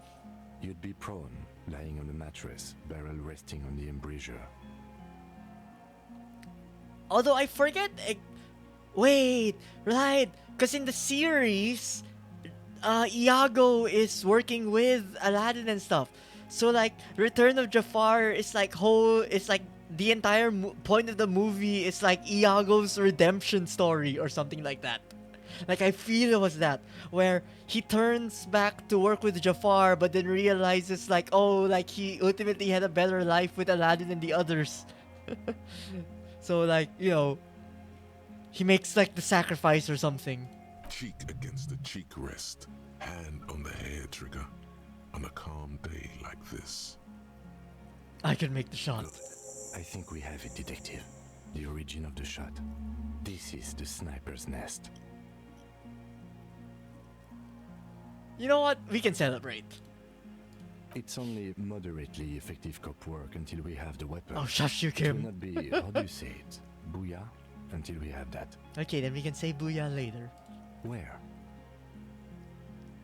You'd be prone, lying on the mattress, barrel resting on the embrasure. Although I forget... wait, right. Because in the series, Iago is working with Aladdin and stuff. So like, Return of Jafar is like it's like the entire point of the movie is like Iago's redemption story or something like that. Like I feel it was that, where he turns back to work with Jafar but then realizes like, oh, like he ultimately had a better life with Aladdin and the others. So like, you know, he makes like the sacrifice or something. Cheek against the cheek rest. Hand on the hair trigger. On a calm day like this. I can make the shot. I think we have it, detective. The origin of the shot. This is the sniper's nest. You know what? We can celebrate. It's only moderately effective cop work until we have the weapon. Oh, shush you, It will Kim. not be, how do you say it? Booyah? Until we have that. Okay, then we can say booyah later. Where?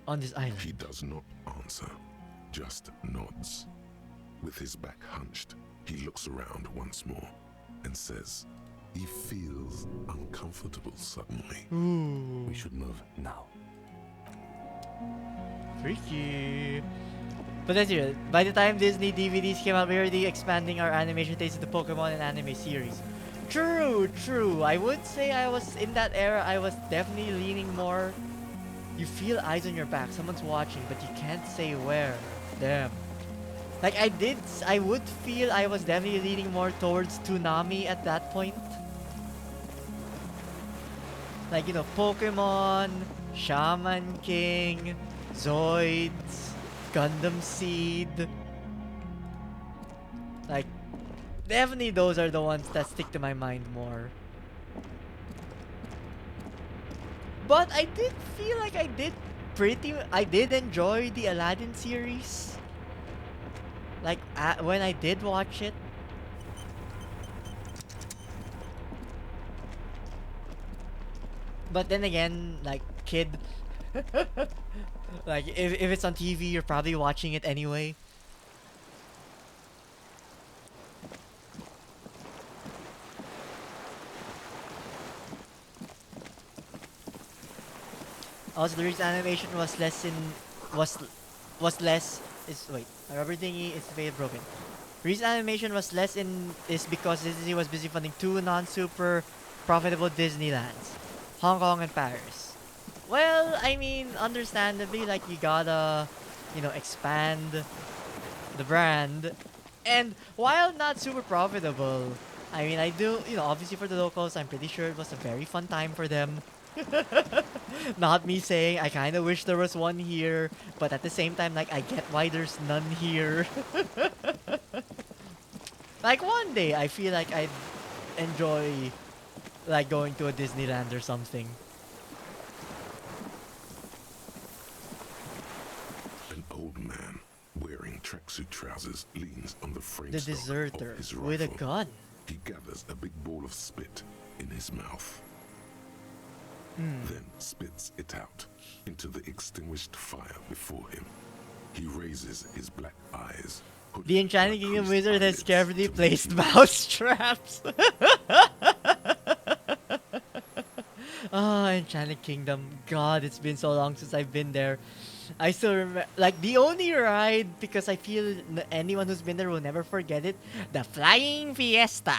On this island. He does not answer, just nods. With his back hunched, he looks around once more and says, he feels uncomfortable suddenly. Ooh. We should move now. Freaky. But that's it. By the time Disney DVDs came out, we were already expanding our animation taste to the Pokemon and anime series. True, true. I would say I was in that era. I was definitely leaning more. You feel eyes on your back. Someone's watching, but you can't say where. Damn. Like I would feel I was definitely leaning more towards Toonami at that point. Like, you know, Pokemon, Shaman King, Zoids, Gundam Seed. Like, definitely those are the ones that stick to my mind more. But I did feel like I did enjoy the Aladdin series. Like, when I did watch it. But then again, like, kid. Like, if it's on TV, you're probably watching it anyway. Also, the reason animation was less in was less is wait, a rubber thingy is faded broken. Reason animation was less in is because Disney was busy funding two non-super profitable Disneylands, Hong Kong and Paris. Well, I mean, understandably, like you gotta, you know, expand the brand, and while not super profitable, I mean, I do, you know, obviously for the locals, I'm pretty sure it was a very fun time for them. Not me saying I kind of wish there was one here, but at the same time, like, I get why there's none here. Like, one day, I feel like I'd enjoy, like, going to a Disneyland or something. An old man wearing tracksuit trousers leans on the frame The stock deserter of his with a rifle. gun. He gathers a big ball of spit in his mouth, then spits it out into the extinguished fire before him. He raises his black eyes. puts The Enchanted black Kingdom creased wizard has eyelids carefully to placed meet mouse traps. Ah, Enchanted Kingdom. God, it's been so long since I've been there. I still remember, like, the only ride, because I feel anyone who's been there will never forget it, the Flying Fiesta.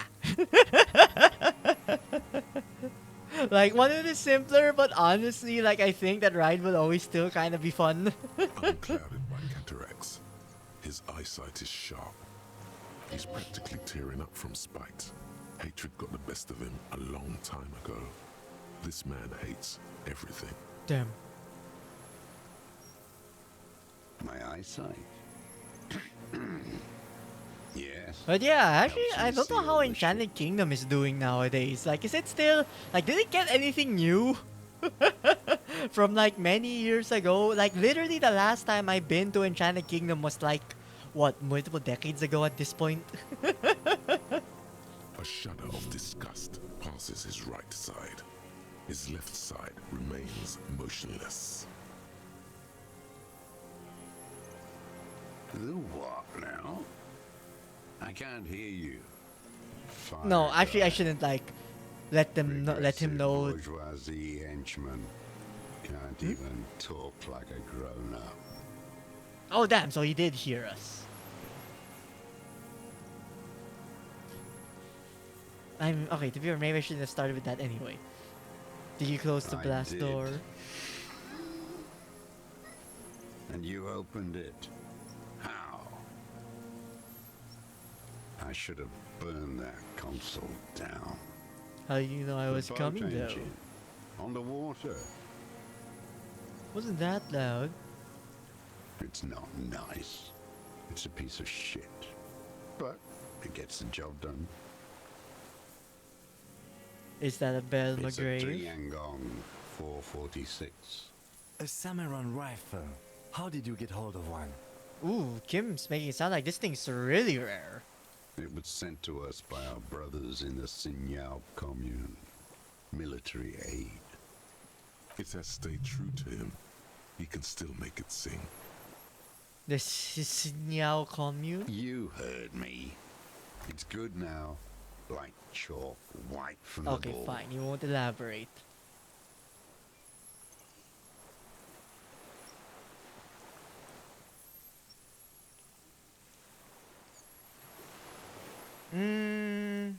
Like, one of the simpler, but honestly, like, I think that ride will always still kind of be fun. unclouded by cataracts. His eyesight is sharp. He's practically tearing up from spite. Hatred got the best of him a long time ago. This man hates everything. Damn. My eyesight? Yes. But yeah, actually, Helps you I don't know see how all the Enchanted Kingdom is doing nowadays. Like, is it still, like, did it get anything new? From, like, many years ago? Like, literally the last time I've been to Enchanted Kingdom was, like, what, multiple decades ago at this point? A shudder of disgust passes his right side. His left side remains motionless. The what now? I can't hear you. No, Fire actually, I guy. shouldn't, like, let him Progressive know. Bourgeoisie henchman. Can't even talk like a grown up. Oh, damn, so he did hear us. Okay, to be fair, maybe I shouldn't have started with that anyway. Did you close the I blast did. door? And you opened it. How? I should have burned that console down. How do you know I The was boat coming, though? engine. On the water. Wasn't that loud? It's not nice. It's a piece of shit. But it gets the job done. Is that a Belle It's a McGrave? Triangong 446. A Samurai rifle. How did you get hold of one? Ooh, Kim's making it sound like this thing's really rare. It was sent to us by our brothers in the Sinyao commune. Military aid. It has stayed true to him. He can still make it sing. The Sinyao commune? You heard me. It's good now. Like chalk, white from the Okay, ball. fine. You won't elaborate. Hmm.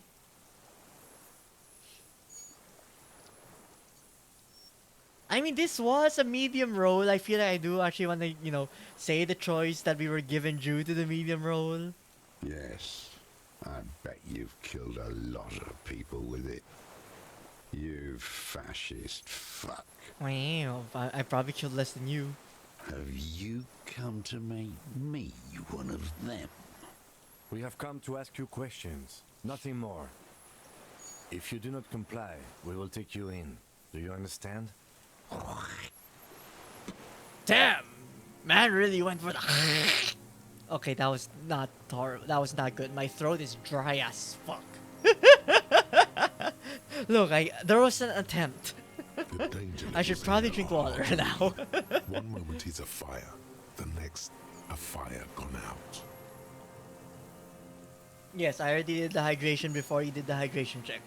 I mean, this was a medium role. I feel like I do actually want to, say the choice that we were given due to the medium role. Yes. I bet you've killed a lot of people with it. You fascist fuck. Wow, I probably killed less than you. Have you come to make me one of them? We have come to ask you questions, nothing more. If you do not comply, we will take you in. Do you understand? Damn! Man really went for the... Okay, that was not horrible. That was not good. My throat is dry as fuck. Look, there was an attempt. The danger I should levels probably in drink there are water high. now. One moment he's a fire, the next, a fire gone out. Yes, I already did the hydration before you did the hydration check.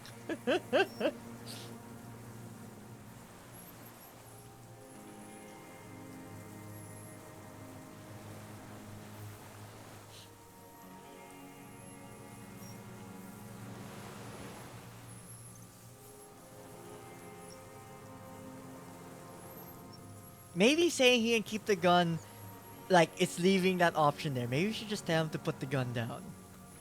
Maybe saying he can keep the gun, like, it's leaving that option there. Maybe we should just tell him to put the gun down.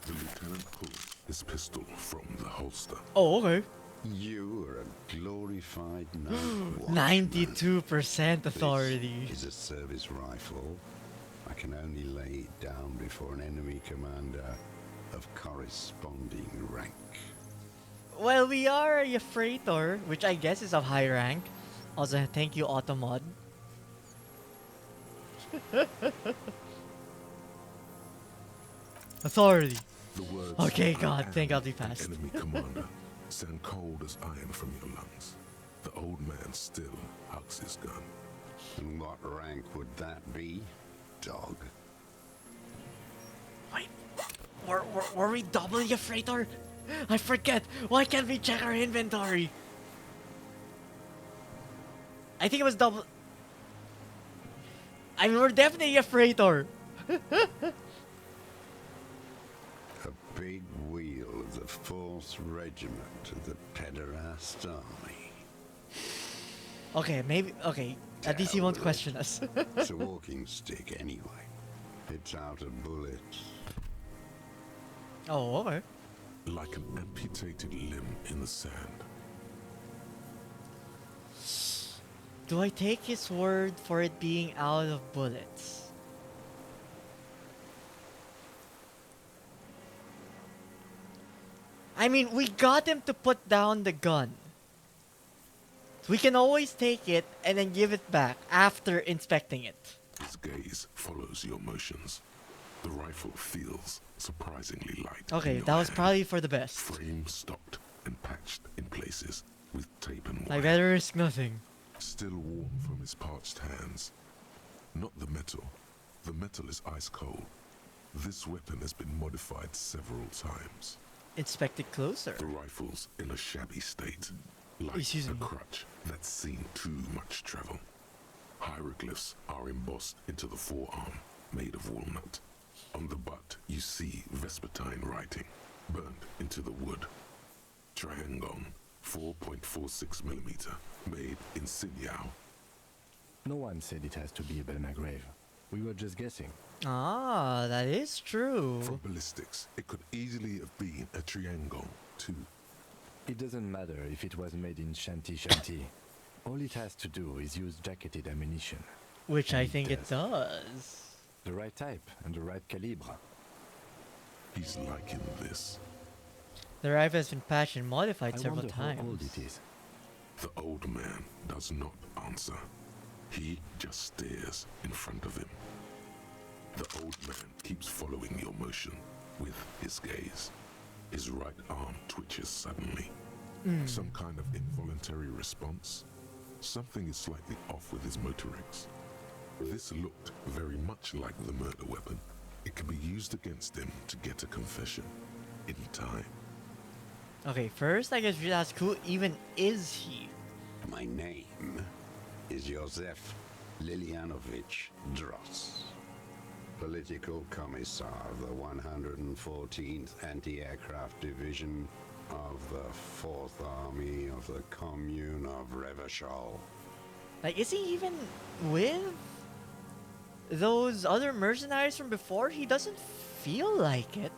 The lieutenant pulled his pistol from the holster. Oh, okay. You are a glorified night watchman. 92% authority. This is a service rifle. I can only lay it down before an enemy commander of corresponding rank. Well, we are a freighter, which I guess is of high rank. Also, thank you, Automod. Authority. The words, Okay, "I God, am thank God we an passed." Enemy commander sound cold as iron from your lungs. The old man still hugs his gun. And what rank would that be, dog? Wait, were we doubling a freighter? I forget. Why can't we check our inventory? I think it was double. I mean, we're definitely a freighter. A big wheel of the 4th Regiment of the Pederast Army. Okay, maybe. Okay, at least he won't question us. It's a walking stick anyway. It's out of bullets. Oh, okay. Like an amputated limb in the sand. Do I take his word for it being out of bullets? I mean, we got him to put down the gun. We can always take it and then give it back after inspecting it. His gaze follows your motions. The rifle feels surprisingly light. in Okay, your that was hand. probably for the best. Frame stopped and patched in places with tape and I wire. better risk nothing. Still warm from his parched hands. Not the metal. The metal is ice cold. This weapon has been modified several times. Inspect it closer. The rifle's in a shabby state, like Excuse a me. crutch that's seen too much travel. Hieroglyphs are embossed into the forearm, made of walnut. On the butt, you see Vespertine writing, burnt into the wood. Triangon, 4.46 millimeter, made in Sinyao. No one said it has to be a Belmagrave. We were just guessing. Ah, that is true. For ballistics, it could easily have been a Triangon, too. It doesn't matter if it was made in Shanty Shanty. All it has to do is use jacketed ammunition. Which I And think it does. The right type and the right calibre. He's liking this. The rifle has been patched and modified I several wonder how old times. it is. The old man does not answer. He just stares in front of him. The old keeps following your motion with his gaze. His right arm twitches suddenly. Some kind of involuntary response. Something is slightly off with his motorics. This looked very much like the murder weapon. It can be used against him to get a confession in time. Okay, first I guess we should ask who even is he? My name is Josef Lilianovich Dross, Political Commissar of the 114th Anti-Aircraft Division of the 4th Army of the Commune of Revachol. Like, is he even with those other mercenaries from before? He doesn't feel like it.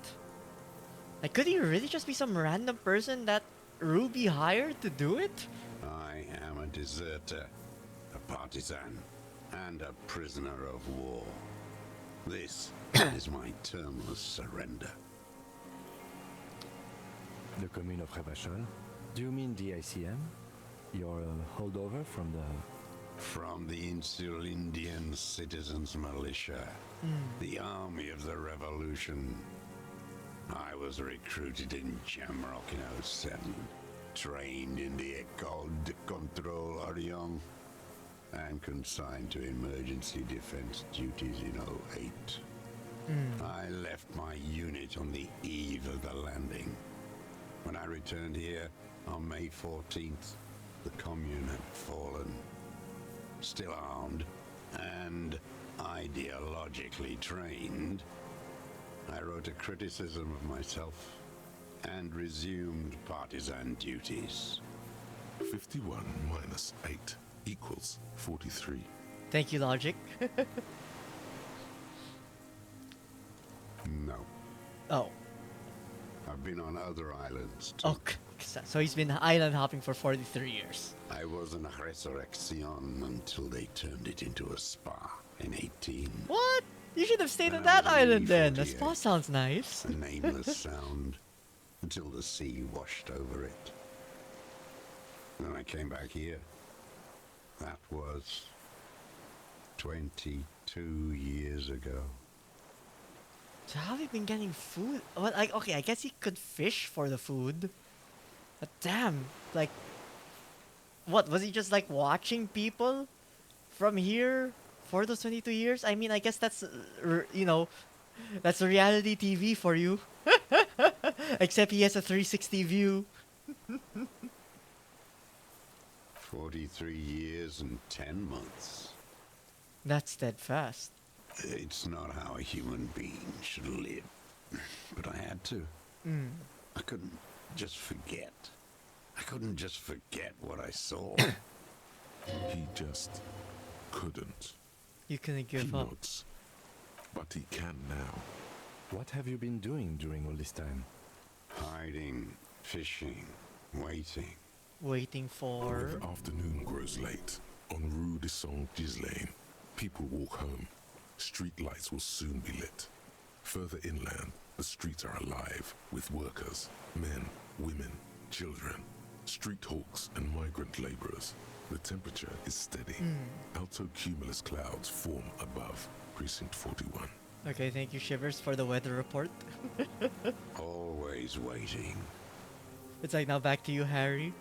Like, could he really just be some random person that Ruby hired to do it? I am a deserter, a partisan, and a prisoner of war. This is my termless surrender. The commune of Revachol? Do you mean the ICM? You're a holdover from the... From the Insulindian Citizens Militia, the army of the revolution. I was recruited in Jamrock in '07, trained in the École de Contrôle Orient, and consigned to emergency defense duties in '08. I left my unit on the eve of the landing. When I returned here on May 14th, the commune had fallen. Still armed and ideologically trained, I wrote a criticism of myself and resumed partisan duties. 51 minus 8 equals 43. Thank you, Logic. No, Oh. I've been on other islands too. Okay. So he's been island hopping for 43 years. I was in Resurrection until they turned it into a spa in 18. What? You should have stayed on When I that was in island then. The E48. spa sounds nice. A nameless sound until the sea washed over it. Then I came back here. That was 22 years ago. So how have you been getting food? Well, like, okay, I guess he could fish for the food. But damn, like, what, was he just like watching people from here for those 22 years? I mean, I guess that's, you know, that's a reality TV for you. Except he has a 360 view. 43 years and 10 months. That's steadfast. It's not how a human being should live. But I had to. I couldn't just forget. I couldn't just forget what I saw. He just couldn't. You couldn't He give up. nods. But he can now. What have you been doing during all this time? Hiding, fishing, waiting. Waiting When for... the afternoon grows late, on Rue de Saint-Ghislain, people walk home. Street lights will soon be lit. Further inland, the streets are alive with workers, men, women, children, street hawks and migrant laborers. The temperature is steady. Alto cumulus clouds form above Precinct 41. Okay, thank you, Shivers, for the weather report. Always waiting. It's like, now back to you, Harry.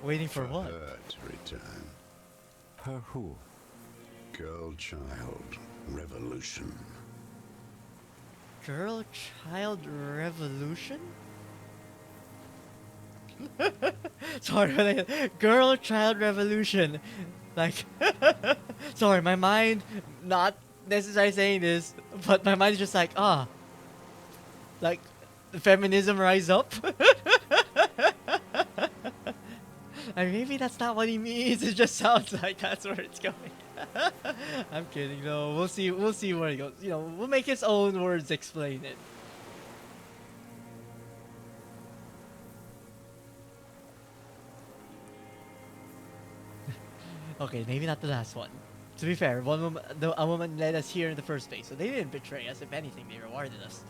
Waiting for what? her to return. Her who? Girl, child, revolution. Girl Child Revolution? Sorry, Girl Child Revolution. Like, sorry, my mind, not necessarily saying this, but my mind is just like, like, feminism rise up? And maybe that's not what he means, it just sounds like that's where it's going. I'm kidding, no, we'll see where it goes. You know, we'll make his own words explain it. Okay, maybe not the last one. To be fair, a woman led us here in the first place, so they didn't betray us. If anything, they rewarded us.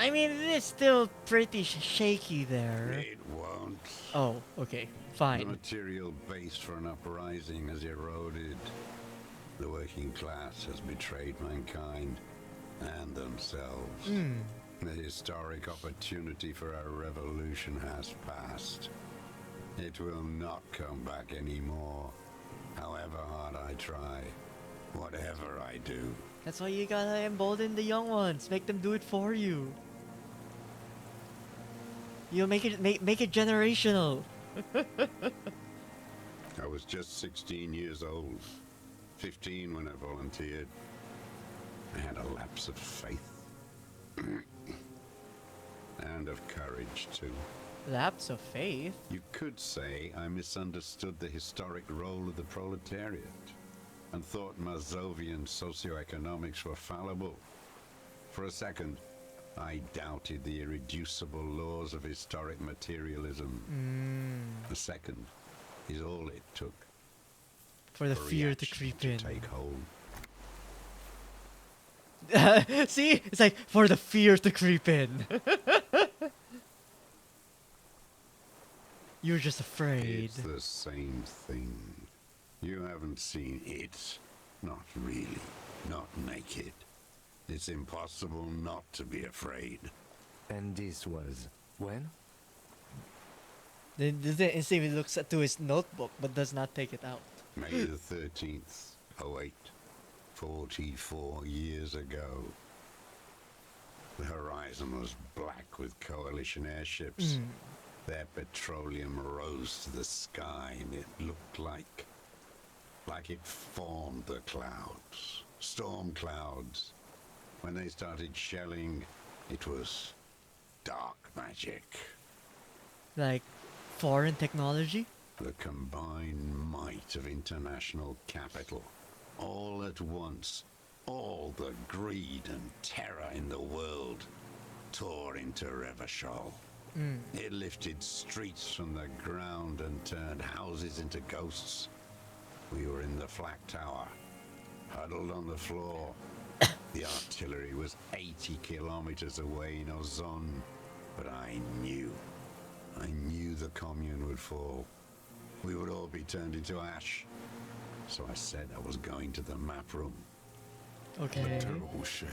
I mean, it is still pretty shaky there. It won't. Oh, okay, The fine. material base for an uprising has eroded. The working class has betrayed mankind and themselves. The historic opportunity for a revolution has passed. It will not come back anymore, however hard I try, whatever I do. That's why you gotta embolden the young ones. Make them do it for you. You'll make it generational. I was just 16 years old, 15 when I volunteered. I had a lapse of faith. And of courage, too. Lapse of faith. You could say I misunderstood the historic role of the proletariat and thought Mazovian socioeconomics were fallible. For a second, I doubted the irreducible laws of historic materialism. A second is all it took For the for fear to reaction creep in. take hold. See? It's like, for the fear to creep in. You're just afraid. It's the same thing. You haven't seen it. Not really. Not naked. It's impossible not to be afraid. And this was when? Then instantly looks to his notebook but does not take it out. May the 13th, 08, 44 years ago. The horizon was black with coalition airships. Their petroleum rose to the sky and it looked like it formed the clouds. Storm clouds. When they started shelling, it was dark magic. Like, foreign technology? The combined might of international capital. All at once, all the greed and terror in the world tore into Revachol. It lifted streets from the ground and turned houses into ghosts. We were in the flak tower, huddled on the floor. The artillery was 80 kilometers away in Ozon, but I knew the commune would fall. We would all be turned into ash. So I said I was going to the map room. Okay. A terrible shame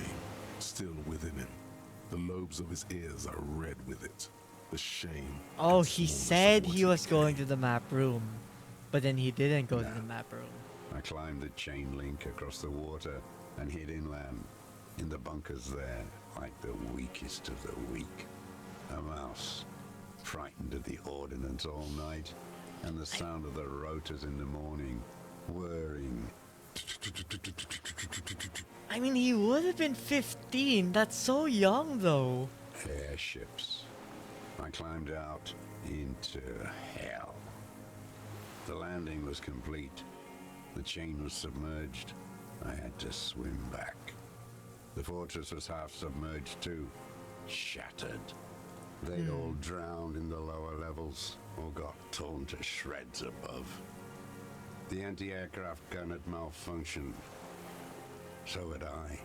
still within him. The lobes of his ears are red with it. The shame. Oh, and he smallness said of what he was became. going to the map room. But then he didn't go to No. the map room. I climbed the chain link across the water and hid inland, in the bunkers there, like the weakest of the weak. A mouse, frightened of the ordnance all night, and the sound of the rotors in the morning, whirring. I mean, he would have been 15. That's so young, though. Airships. I climbed out into hell. The landing was complete. The chain was submerged. I had to swim back. The fortress was half submerged too, shattered. They'd all drowned in the lower levels or got torn to shreds above. The anti-aircraft gun had malfunctioned. So had I.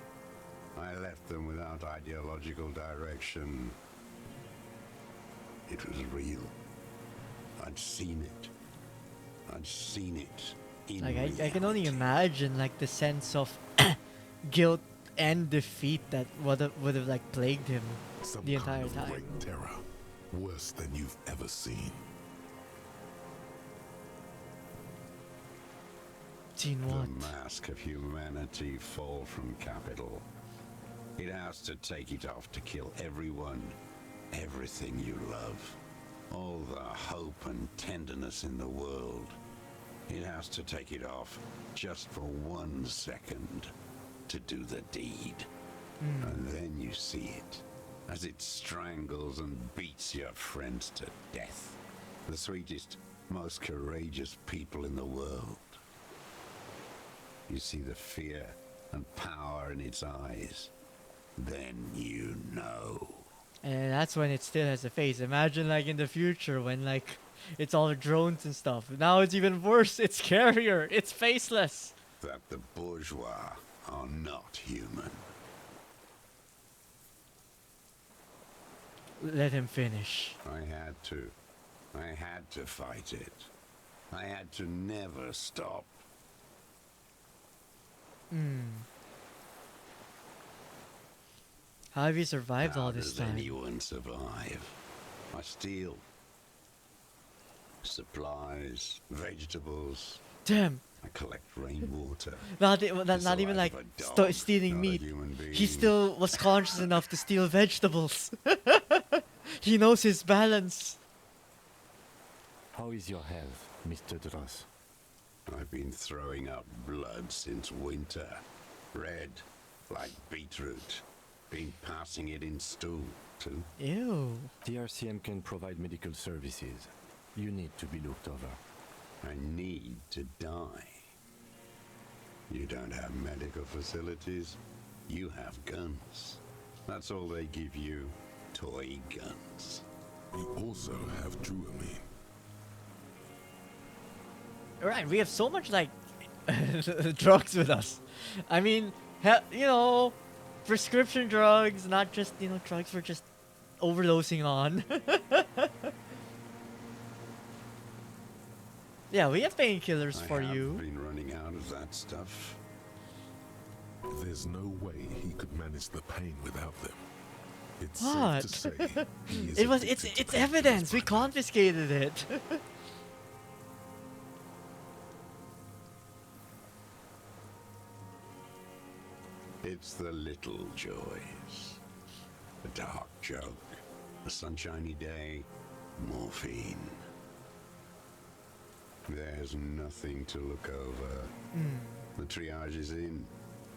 I left them without ideological direction. It was real. I'd seen it. I'd seen it in Like, I can only reality. imagine, like, the sense of guilt and defeat that would have like, plagued him Some the kind entire of time. great terror, worse than you've ever seen. Seen what? The mask of humanity fall from capital. It has to take it off to kill everyone, everything you love. All the hope and tenderness in the world. It has to take it off just for 1 second to do the deed. And then you see it as it strangles and beats your friends to death. The sweetest, most courageous people in the world. You see the fear and power in its eyes. Then you know. And that's when it still has a face. Imagine, like, in the future when, like, it's all drones and stuff. Now it's even worse. It's scarier. It's faceless. That the bourgeois are not human. Let him finish. I had to. I had to fight it. I had to never stop. How have you survived all How this does time? anyone survive? I steal. Supplies, vegetables. Damn. I collect rainwater. Not It's not the even life like of a dog, stealing not a meat. human being. He still was conscious enough to steal vegetables. He knows his balance. How is your health, Mr. Dross? I've been throwing up blood since winter. Red, like beetroot. Been passing it in stool, too. Ew. The RCM can provide medical services. You need to be looked over. I need to die. You don't have medical facilities. You have guns. That's all they give you. Toy guns. You also have Druamine. Right, we have so much like drugs with us. I mean, you know, prescription drugs, not just, you know, drugs we're just overdosing on. Yeah, we have painkillers for I have you. been running out of that stuff. There's no way he could manage the pain without them. It's What? safe to say he is It's addicted to it's painkillers evidence. We by now. confiscated it. It's the little joys. A dark joke, a sunshiny day, morphine. There's nothing to look over. The triage is in,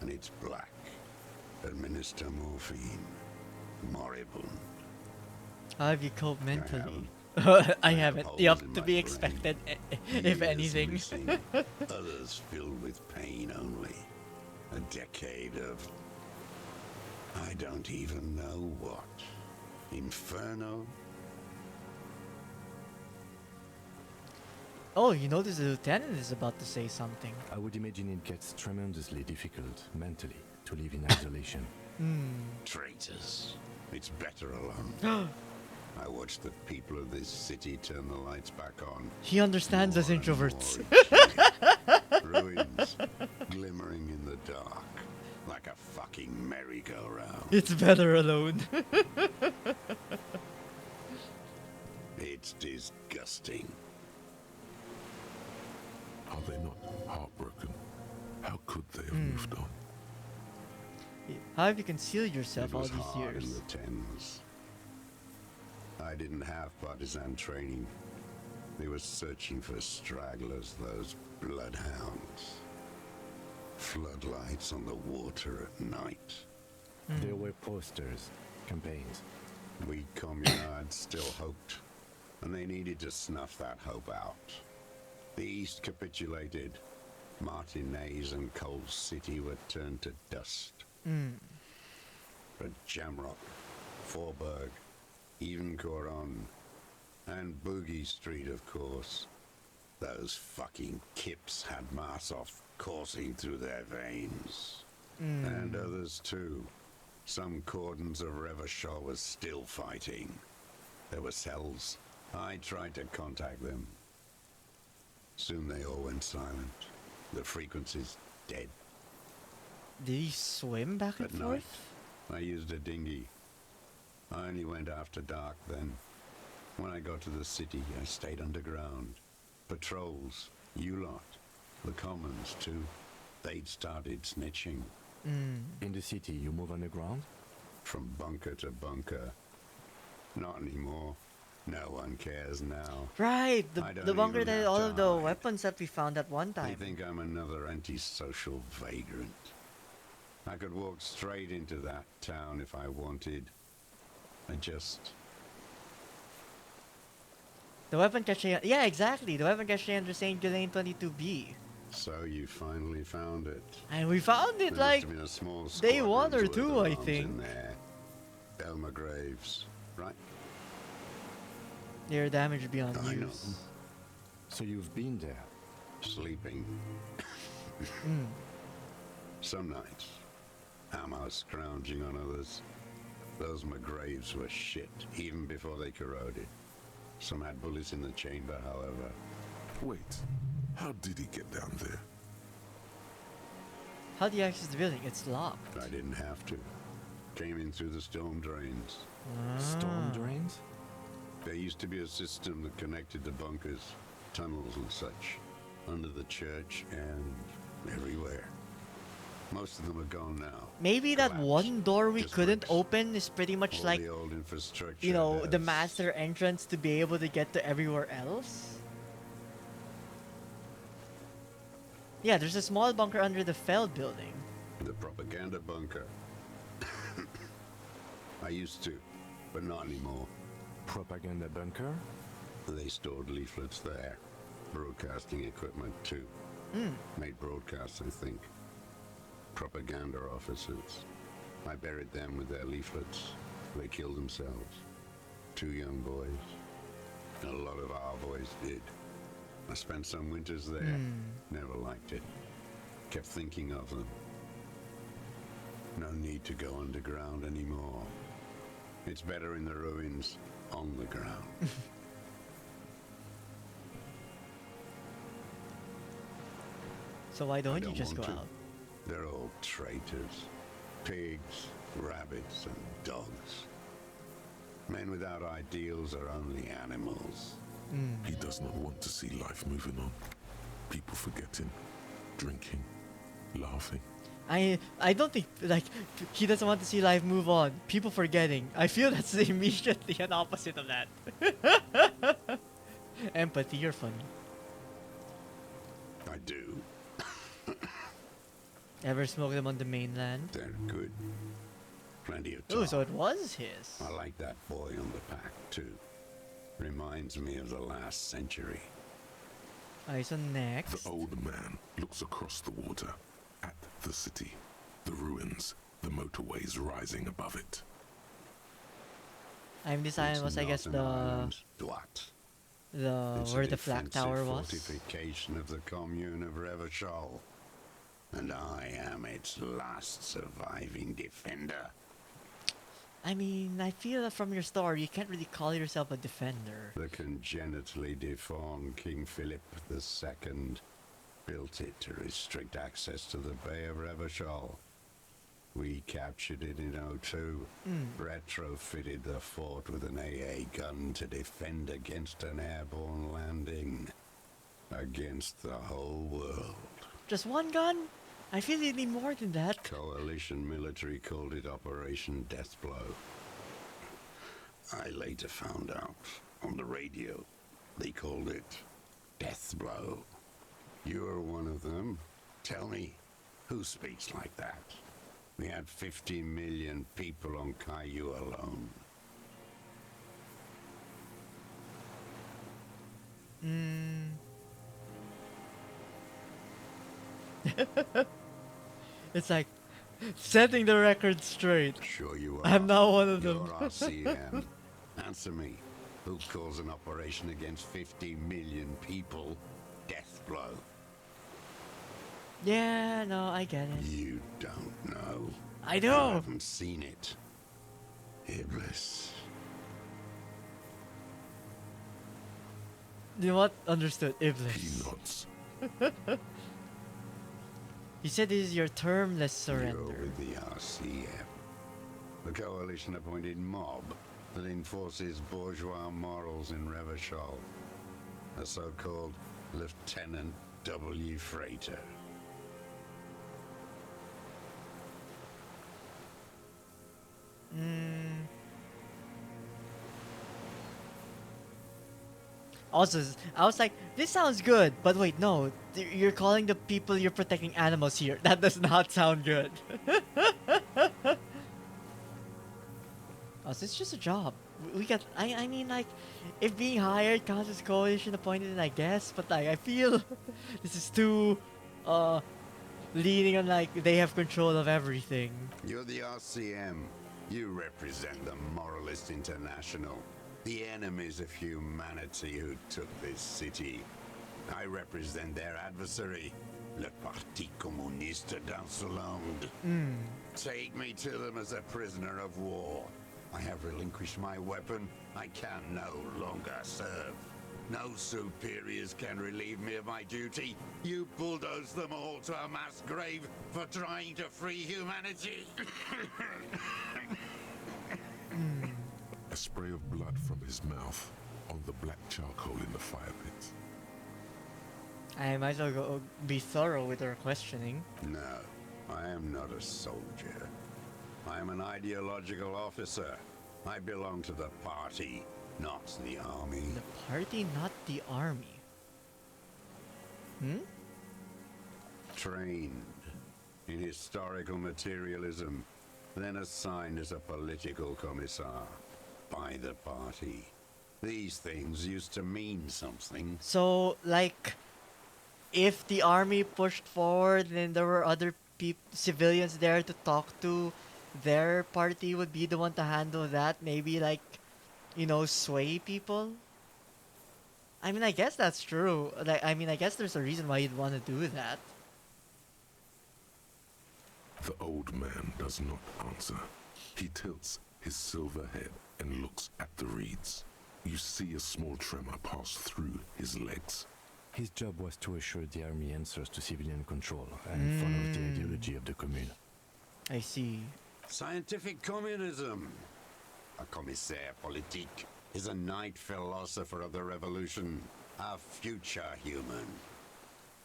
and it's black. Administer morphine. Moribund. How have you coped mentally? haven't. I have haven't. holes Yup, in to my be brain. expected, if Years anything. missing, others filled with pain only. A decade of I don't even know what. Inferno? Oh, you notice the lieutenant is about to say something. I would imagine it gets tremendously difficult mentally to live in isolation. Traitors. It's better alone. I watched the people of this city turn the lights back on. He understands us More and introverts. more ruins, glimmering in the dark, like a fucking merry-go-round. It's better alone. It's disgusting. Are they not heartbroken? How could they have moved on? How have you concealed yourself It all was these hard in years? the tens. I didn't have partisan training. They were searching for stragglers, those bloodhounds. Floodlights on the water at night. There were posters, campaigns. We communards still hoped, and they needed to snuff that hope out. The East capitulated. Martinez and Cold City were turned to dust. But Jamrock, Forburg, even Coron, and Boogie Street, of course. Those fucking kips had Marsov coursing through their veins. And others too. Some cordons of Revachol was still fighting. There were cells. I tried to contact them. Soon they all went silent. The frequencies dead. Did he swim back and At night, forth? I used a dinghy. I only went after dark then. When I got to the city, I stayed underground. Patrols, you lot, the commons too. They'd started snitching. In the city, you move underground? From bunker to bunker. Not anymore. No one cares now. Right, I the don't bunker even that have all to of the hide. weapons that we found at one They time. think I'm another antisocial vagrant. I could walk straight into that town if I wanted. I just... The weapon cache, yeah, exactly. The weapon cache under St. Ghislaine 22B. So you finally found it. And we found it There like must have been a small day one or squadron's two, worth of I arms think. in there. Elmer Graves, right? they're damaged beyond I know. use. So you've been there. Sleeping. Some nights, ammo scrounging on others. Those McGraves were shit, even before they corroded. Some had bullets in the chamber, however. Wait, how did he get down there? How do you access the building? It's locked. I didn't have to. Came in through the storm drains. Storm drains? There used to be a system that connected the bunkers, tunnels and such, under the church and everywhere. Most of them are gone now. Maybe that Collapsed. one door we Just couldn't bricks. open is pretty much All like, the old infrastructure. you know, the has- master entrance to be able to get to everywhere else. Yeah, there's a small bunker under the Feld building. The propaganda bunker. I used to, but not anymore. Propaganda bunker? They stored leaflets there. Broadcasting equipment too. Made broadcasts, I think. Propaganda officers. I buried them with their leaflets. They killed themselves. 2 young boys. A lot of our boys did. I spent some winters there. Never liked it. Kept thinking of them. No need to go underground anymore. It's better in the ruins, on the ground. So why I don't you just go want to. out? They're all traitors. Pigs, rabbits, and dogs. Men without ideals are only animals. He does not want to see life moving on. People forgetting, drinking, laughing. I don't think like he doesn't want to see life move on. People forgetting. I feel that's immediately an opposite of that. Empathy, you're funny. I do. Ever smoke them on the mainland? They're good. Plenty of Oh, time. so it was his. I like that boy on the pack, too. Reminds me of the last century. Alright, so next. The old man looks across the water at the city, the ruins, the motorways rising above it. This island was, I guess, Northern the Ireland. What? It's where a the flag defensive tower was. fortification of the commune of Revachol. And I am its last surviving defender. I mean, I feel that from your story, you can't really call yourself a defender. The congenitally deformed King Philip II built it to restrict access to the Bay of Revachol. We captured it in '02, retrofitted the fort with an AA gun to defend against an airborne landing. Against the whole world. Just one gun? I feel you need more than that. Coalition military called it Operation Deathblow. I later found out on the radio they called it Deathblow. You're one of them. Tell me, who speaks like that? We had 50 million people on Caillou alone. It's like setting the record straight. Sure you are. I'm not one of You're them. RCM. Answer me. Who calls an operation against 50 million people Deathblow? Yeah, no, I get it. You don't know. I You do. haven't seen it. Iblis. You know what? Understood. Iblis. Peanuts. He said this is your termless You're surrender. with the RCM. The coalition-appointed mob that enforces bourgeois morals in Revachol. The so-called Lieutenant W. Freighter. Also, I was like, this sounds good, but wait, no. You're calling the people you're protecting animals here. That does not sound good. Also, it's just a job. We got, I mean, like, if being hired counts as coalition appointed, then I guess, but like, I feel this is too, leaning on like, they have control of everything. You're the RCM. You represent the Moralist International. The enemies of humanity who took this city. I represent their adversary, le Parti Communiste d'Insolande. Take me to them as a prisoner of war. I have relinquished my weapon. I can no longer serve. No superiors can relieve me of my duty. You bulldoze them all to a mass grave for trying to free humanity. A spray of blood from his mouth on the black charcoal in the fire pit. I might as well go be thorough with our questioning. No, I am not a soldier. I am an ideological officer. I belong to the party, not the army. The party, not the army. Hmm? Trained in historical materialism, then assigned as a political commissar by the party. These things used to mean something. So, like, if the army pushed forward and there were other civilians there to talk to, their party would be the one to handle that. Maybe, like, sway people. I mean, I guess that's true. Like, I mean, I guess there's a reason why you'd want to do that. The old man does not answer. He tilts his silver head and looks at the reeds. You see a small tremor pass through his legs. His job was to assure the army answers to civilian control and follow the ideology of the commune. I see. Scientific communism. A commissaire politique is a night philosopher of the revolution, a future human.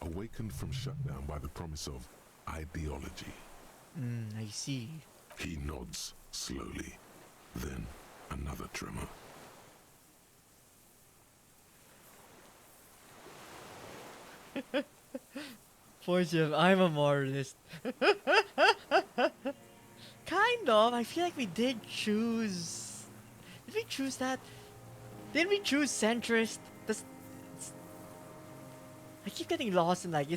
Awakened from shutdown by the promise of ideology. I see. He nods slowly. Then another tremor. Fortune, I'm a moralist. Kind of. I feel like we did choose. Did we choose that? Did we choose centrist? I keep getting lost in like can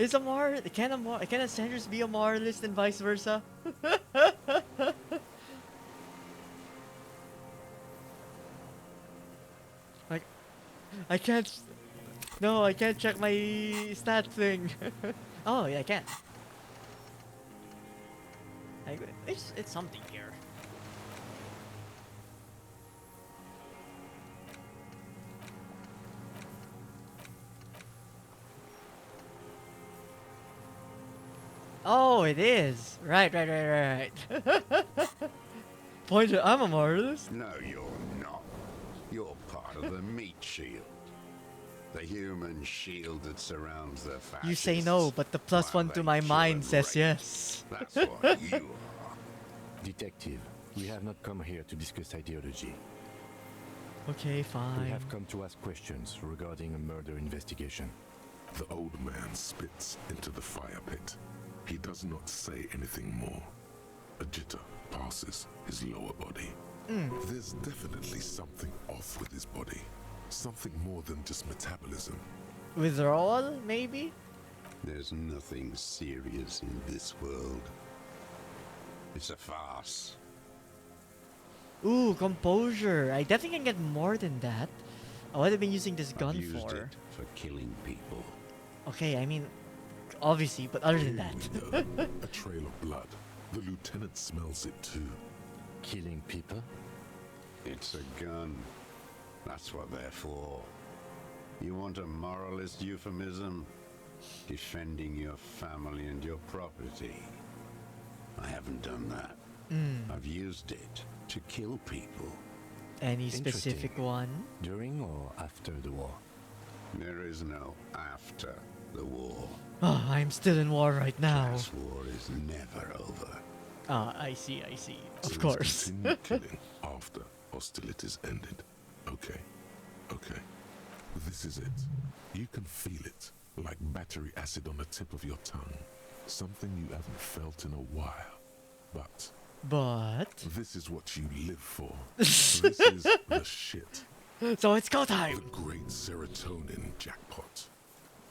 a centrist be a moralist and vice versa? Like, I can't. No, I can't check my stat thing. Oh, yeah, I can. It's something here. Oh, it is. Right. Pointer, I'm a moralist. No, you're not. You're part of the meat shield. The human shield that surrounds the fascists. You say no, but the plus while one to they my kill mind and says rape. yes. That's what you are. Detective, we have not come here to discuss ideology. Okay, We fine. have come to ask questions regarding a murder investigation. The old man spits into the fire pit. He does not say anything more. A jitter passes his lower body. There's definitely something off with his body. Something more than just metabolism. Withdrawal, maybe? There's nothing serious in this world. It's a farce. Ooh, composure. I definitely can get more than that. What have I been using this I've gun used for? it for killing people. Okay, I mean, obviously, but other than that. Here we go. A trail of blood. The lieutenant smells it too. Killing people? It's a gun. That's what they're for. You want a moralist euphemism? Defending your family and your property. I haven't done that. I've used it to kill people. Any specific Interesting. one? During or after the war? There is no after the war. Oh, I'm still in war right now. This war is never over. Ah, I see. Of Teams course. continue killing after hostilities ended. Okay. This is it. You can feel it, like battery acid on the tip of your tongue. Something you haven't felt in a while. But But this is what you live for. This is the shit. so it's go The time. great serotonin jackpot.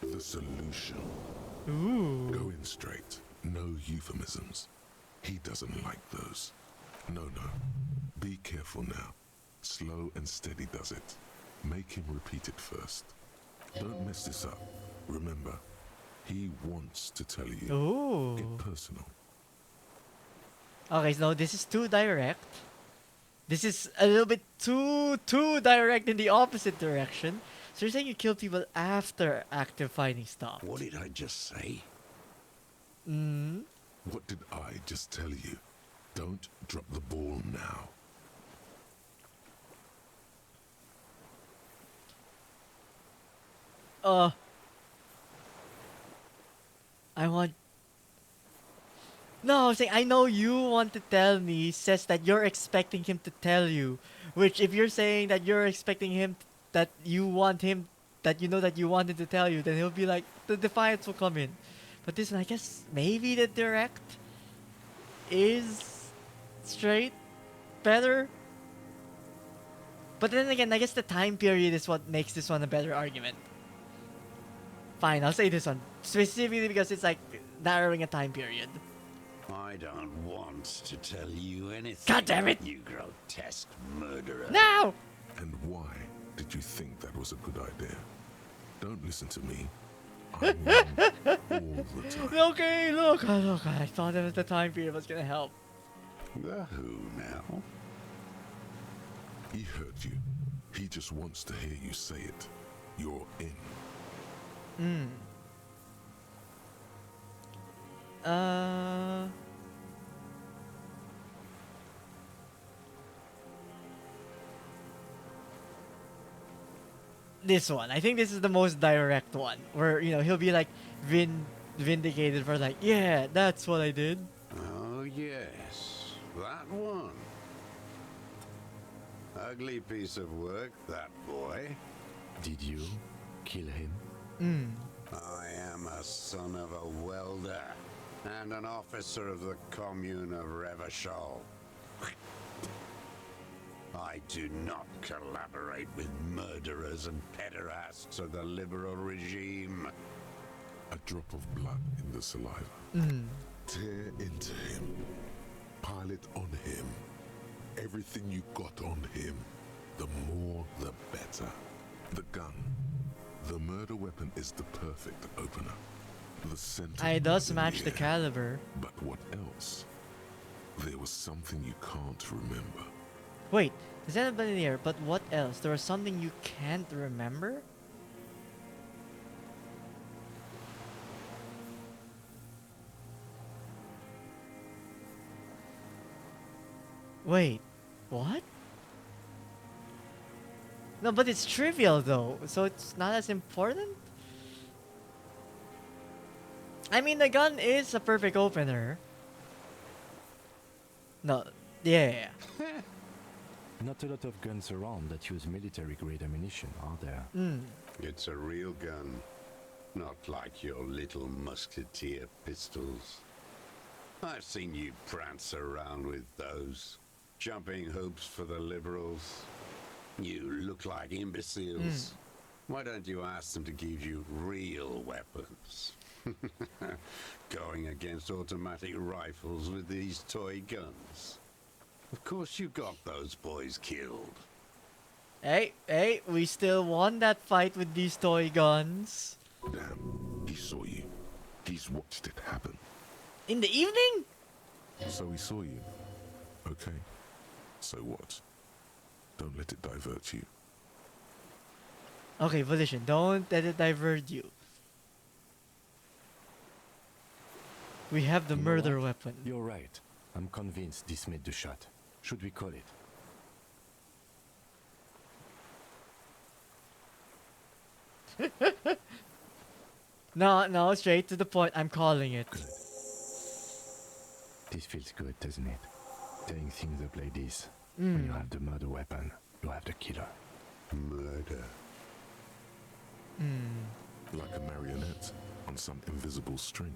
The solution. Ooh. Go in straight. No euphemisms. He doesn't like those. No. Be careful now. Slow and steady does it. Make him repeat it first. Don't mess this up. Remember, he wants to tell you. Ooh. Get personal. Okay, so this is too direct. This is a little bit too direct in the opposite direction. So you're saying you kill people after active fighting stopped? What did I just say? Hmm. What did I just tell you? Don't drop the ball now. I want. No, I'm saying I know you want to tell me says that you're expecting him to tell you. Which, if you're saying that you're expecting him, that you want him, that you know that you want him to tell you, then he'll be like, the defiance will come in. But this one, I guess maybe the direct is straight better. But then again, I guess the time period is what makes this one a better argument. Fine, I'll say this one. Specifically because it's like narrowing a time period. I don't want to tell you anything. God damn it! You grotesque murderer. Now! And why did you think that was a good idea? Don't listen to me. I'm wrong all the time. Okay, look, I thought that was the time period was gonna help. The who now? He heard you. He just wants to hear you say it. You're in. This one. I think this is the most direct one. Where, he'll be like vindicated for like, yeah, that's what I did. Oh, yes. That one. Ugly piece of work, that boy. Did you kill him? I am a son of a welder and an officer of the commune of Revachol. I do not collaborate with murderers and pederasts of the liberal regime. A drop of blood in the saliva. Tear into him. Pile it on him. Everything you got on him. The more, the better. The gun. The murder weapon is the perfect opener. The center. It does match the caliber. But what else? There was something you can't remember. Wait, is that a in the air? But what else? There was something you can't remember? Wait, what? No, but it's trivial though, so it's not as important? I mean, the gun is a perfect opener. No, yeah. Not a lot of guns around that use military-grade ammunition, are there? It's a real gun, not like your little musketeer pistols. I've seen you prance around with those, jumping hoops for the liberals. You look like imbeciles. Why don't you ask them to give you real weapons? Going against automatic rifles with these toy guns. Of course you got those boys killed. Hey, we still won that fight with these toy guns. Damn, he saw you. He's watched it happen. In the evening? So he saw you. Okay. So what? Don't let it divert you. Okay, Volition, don't let it divert you. We have the You know murder what? weapon. You're right. I'm convinced this made the shot. Should we call it? No, straight to the point. I'm calling it. Good. This feels good, doesn't it? Tearing things up like this. When you have the murder weapon, you have the killer. Murder. Like a marionette on some invisible string.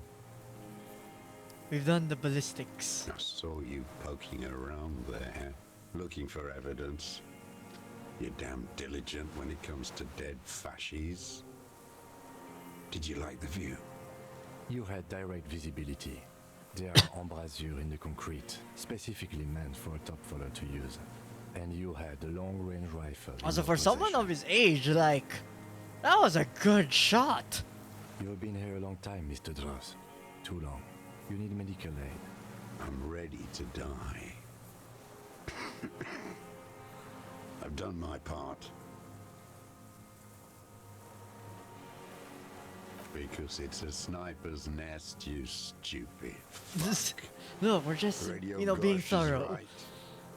We've done the ballistics. I saw you poking around there, looking for evidence. You're damn diligent when it comes to dead fascies. Did you like the view? You had direct visibility. There are embrasures in the concrete, specifically meant for a top follower to use. And you had a long-range rifle. in Also, your for someone possession. of his age, like, that was a good shot. You've been here a long time, Mr. Dross. Too long. You need medical aid. I'm ready to die. I've done my part. Because it's a sniper's nest, you stupid fuck. Look, we're just, Radio being Gosh is thorough. right.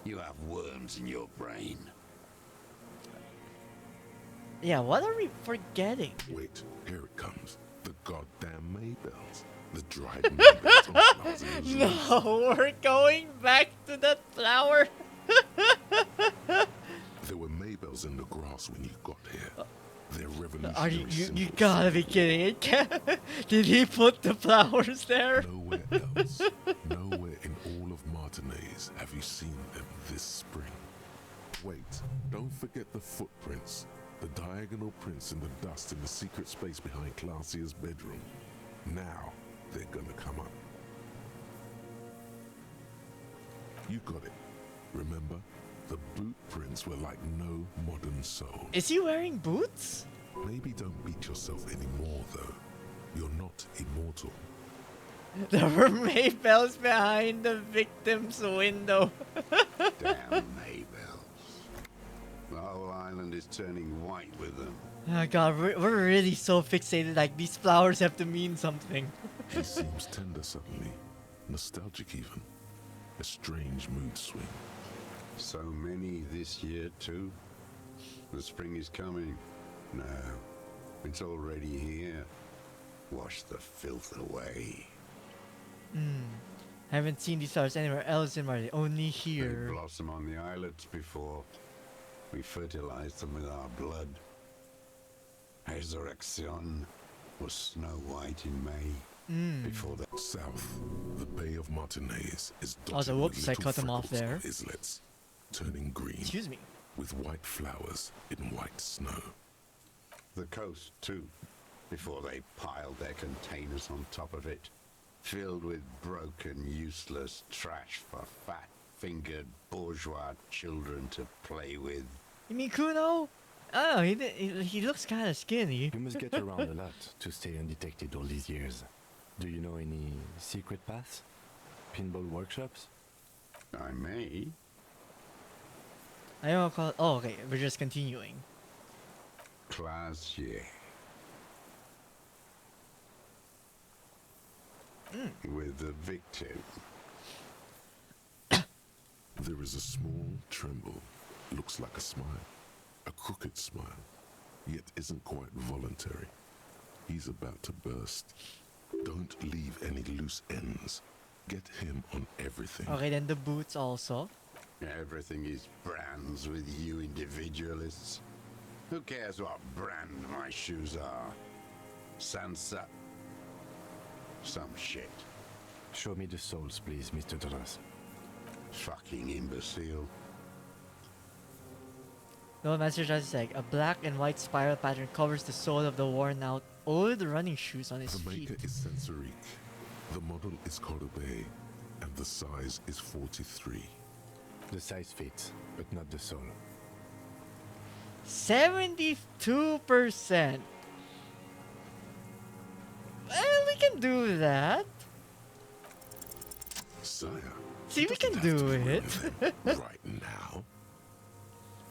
You have worms in your brain. Yeah, what are we forgetting? Wait, here it comes. The goddamn Maybells. The dried Maybells on flowers in Elysium. No, we're going back to that flower. There were Maybells in the grass when you got here. They're Are revolutionary you symbols. gotta be kidding. It can't. Did he put the flowers there? Nowhere else, nowhere in all of Martinez have you seen them this spring. Wait, don't forget the footprints. The diagonal prints in the dust in the secret space behind Classia's bedroom. Now, they're gonna come up. You got it. Remember? The boot prints were like no modern soul. Is he wearing boots? Maybe don't beat yourself anymore, though. You're not immortal. There were Maybells behind the victim's window. Damn Maybells. The whole island is turning white with them. Oh god, we're really so fixated. Like, these flowers have to mean something. He seems tender suddenly. Nostalgic even. A strange mood swing. So many this year too. The spring is coming. No, it's already here. Wash the filth away. Haven't seen these flowers anywhere else in Mars. Only They here. blossom on the islets before we fertilize them with our blood. Resurrection was snow white in May. Before that, South, the Bay of Martinez is dotted Also, with whoops, I little cut him off freckles there. on islets, turning green Excuse me. with white flowers in white snow. the coast too, before they piled their containers on top of it, filled with broken, useless trash for fat-fingered bourgeois children to play with. You mean Kuno? Oh, he looks kind of skinny. You must get around a lot to stay undetected all these years. Do you know any secret paths? Pinball workshops? I may. I don't call it. Oh, okay. We're just continuing. Classier. With the victim. There is a small tremble, looks like a smile, a crooked smile, yet isn't quite voluntary. He's about to burst. Don't leave any loose ends. Get him on everything. Okay, then the boots also. Everything is brands with you individualists. Who cares what brand my shoes are? Sansa. Some shit. Show me the souls, please, Mr. Duras. Fucking imbecile. No, Master Judge is like, a black and white spiral pattern covers the sole of the worn out old running shoes on his The feet. maker is Sensorique. The model is Cordobe, and the size is 43. The size fits, but not the sole. 72%. Well, we can do that. Sire, See, he we doesn't can have to do be wearing it. them right now.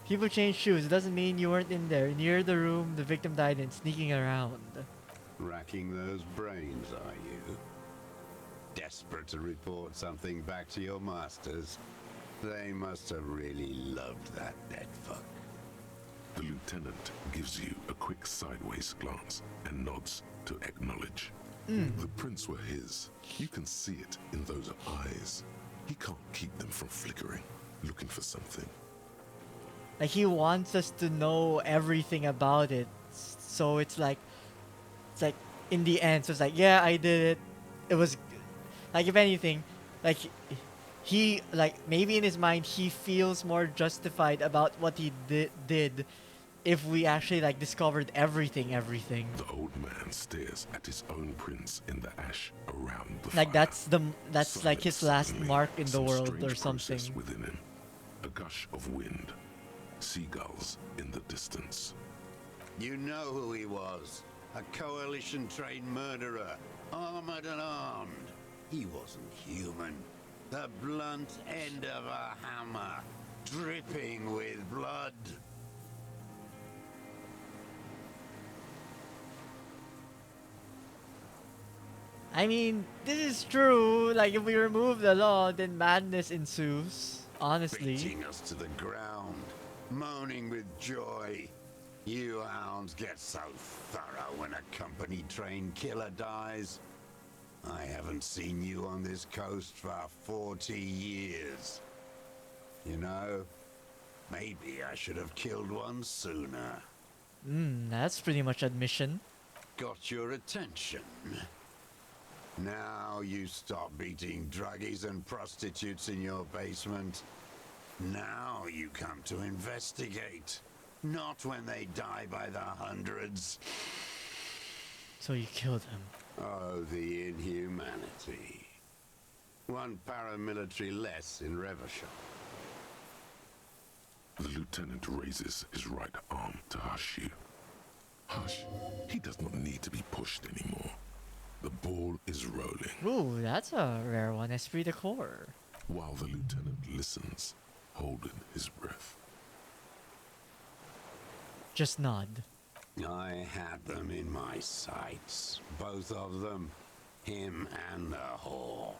People change shoes. It doesn't mean you weren't in there. Near the room the victim died in, sneaking around. Racking those brains, are you? Desperate to report something back to your masters? They must have really loved that dead fuck. The lieutenant gives you a quick sideways glance and nods to acknowledge. The prints were his. You can see it in those eyes. He can't keep them from flickering, looking for something. Like, he wants us to know everything about it. So it's like in the end, so it's like, yeah, I did it. It was like, if anything, like he like maybe in his mind he feels more justified about what he did if we actually like discovered everything. The old man stares at his own prints in the ash around the Like fire. that's like his Silence last suddenly, mark in the some world strange or something. process within him. A gush of wind. Seagulls in the distance. You know who he was. A coalition-trained murderer. Armored and armed. He wasn't human. The blunt end of a hammer. dripping with blood. I mean, this is true. Like, if we remove the law, then madness ensues. Honestly. Beating us to the ground, moaning with joy. You hounds get so thorough when a company-trained killer dies. I haven't seen you on this coast for 40 years. You know, maybe I should have killed one sooner. That's pretty much admission. Got your attention. Now you stop beating druggies and prostitutes in your basement. Now you come to investigate. Not when they die by the hundreds. So you killed him. Oh, the inhumanity. One paramilitary less in Reversham. The lieutenant raises his right arm to hush you. Hush. He does not need to be pushed anymore. The ball is rolling. Ooh, that's a rare one. Esprit de corps. While the lieutenant listens, holding his breath. Just nod. I had them in my sights. Both of them. Him and the whore.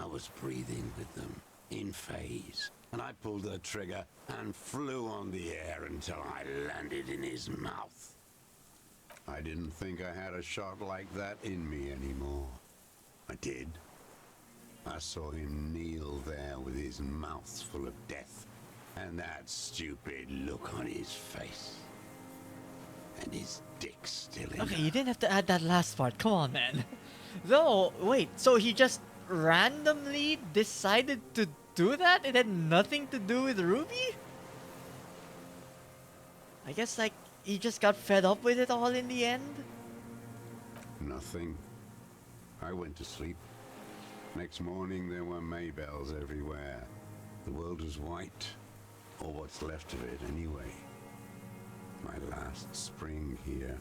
I was breathing with them, in phase. And I pulled the trigger and flew on the air until I landed in his mouth. I didn't think I had a shot like that in me anymore. I did. I saw him kneel there with his mouth full of death, and that stupid look on his face. And his dick still in Okay, her. you didn't have to add that last part. Come on, man. No, wait. So he just randomly decided to do that? It had nothing to do with Ruby? I guess, like, he just got fed up with it all in the end? Nothing. I went to sleep. Next morning there were Maybells everywhere. The world was white. Or what's left of it anyway. My last spring here.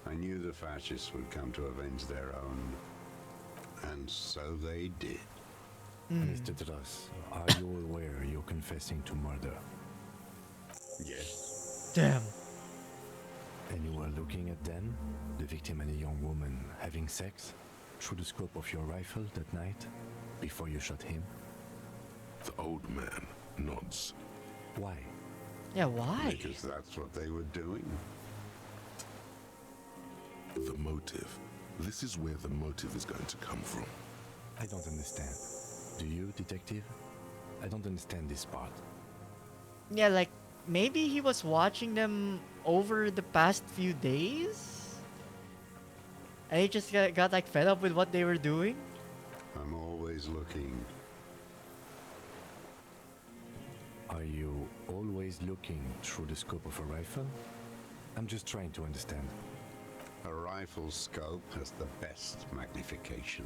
I knew the fascists would come to avenge their own. And so they did. Mr. Truss, are you aware you're confessing to murder? Yes. Damn. And you were looking at them, the victim and a young woman, having sex, through the scope of your rifle that night, before you shot him? The old man nods. Why? Yeah, why? Because that's what they were doing. The motive. This is where the motive is going to come from. I don't understand. Do you, detective? I don't understand this part. Yeah, like, maybe he was watching them over the past few days? And he just got like, fed up with what they were doing? I'm always looking. Are you always looking through the scope of a rifle? I'm just trying to understand. A rifle scope has the best magnification.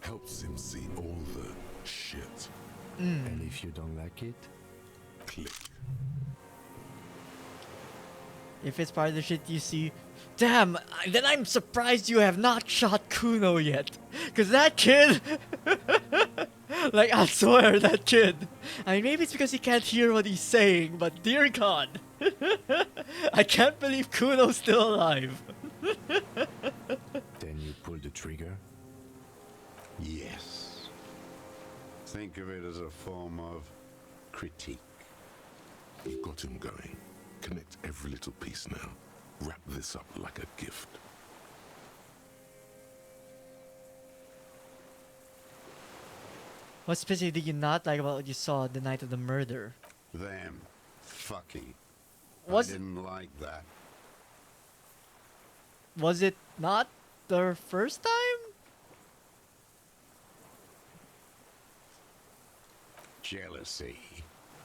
Helps him see all the shit. And if you don't like it, Click. If it's part of the shit you see, damn, then I'm surprised you have not shot Kuno yet. Cause that kid, like I swear that kid. I mean, maybe it's because he can't hear what he's saying, but dear God, I can't believe Kuno's still alive. then you pull the trigger. Yes. Think of it as a form of critique. You've got him going. Connect every little piece now. Wrap this up like a gift. What specifically did you not like about what you saw the night of the murder? Them fucking. Was I didn't like that. was it not their first time? Jealousy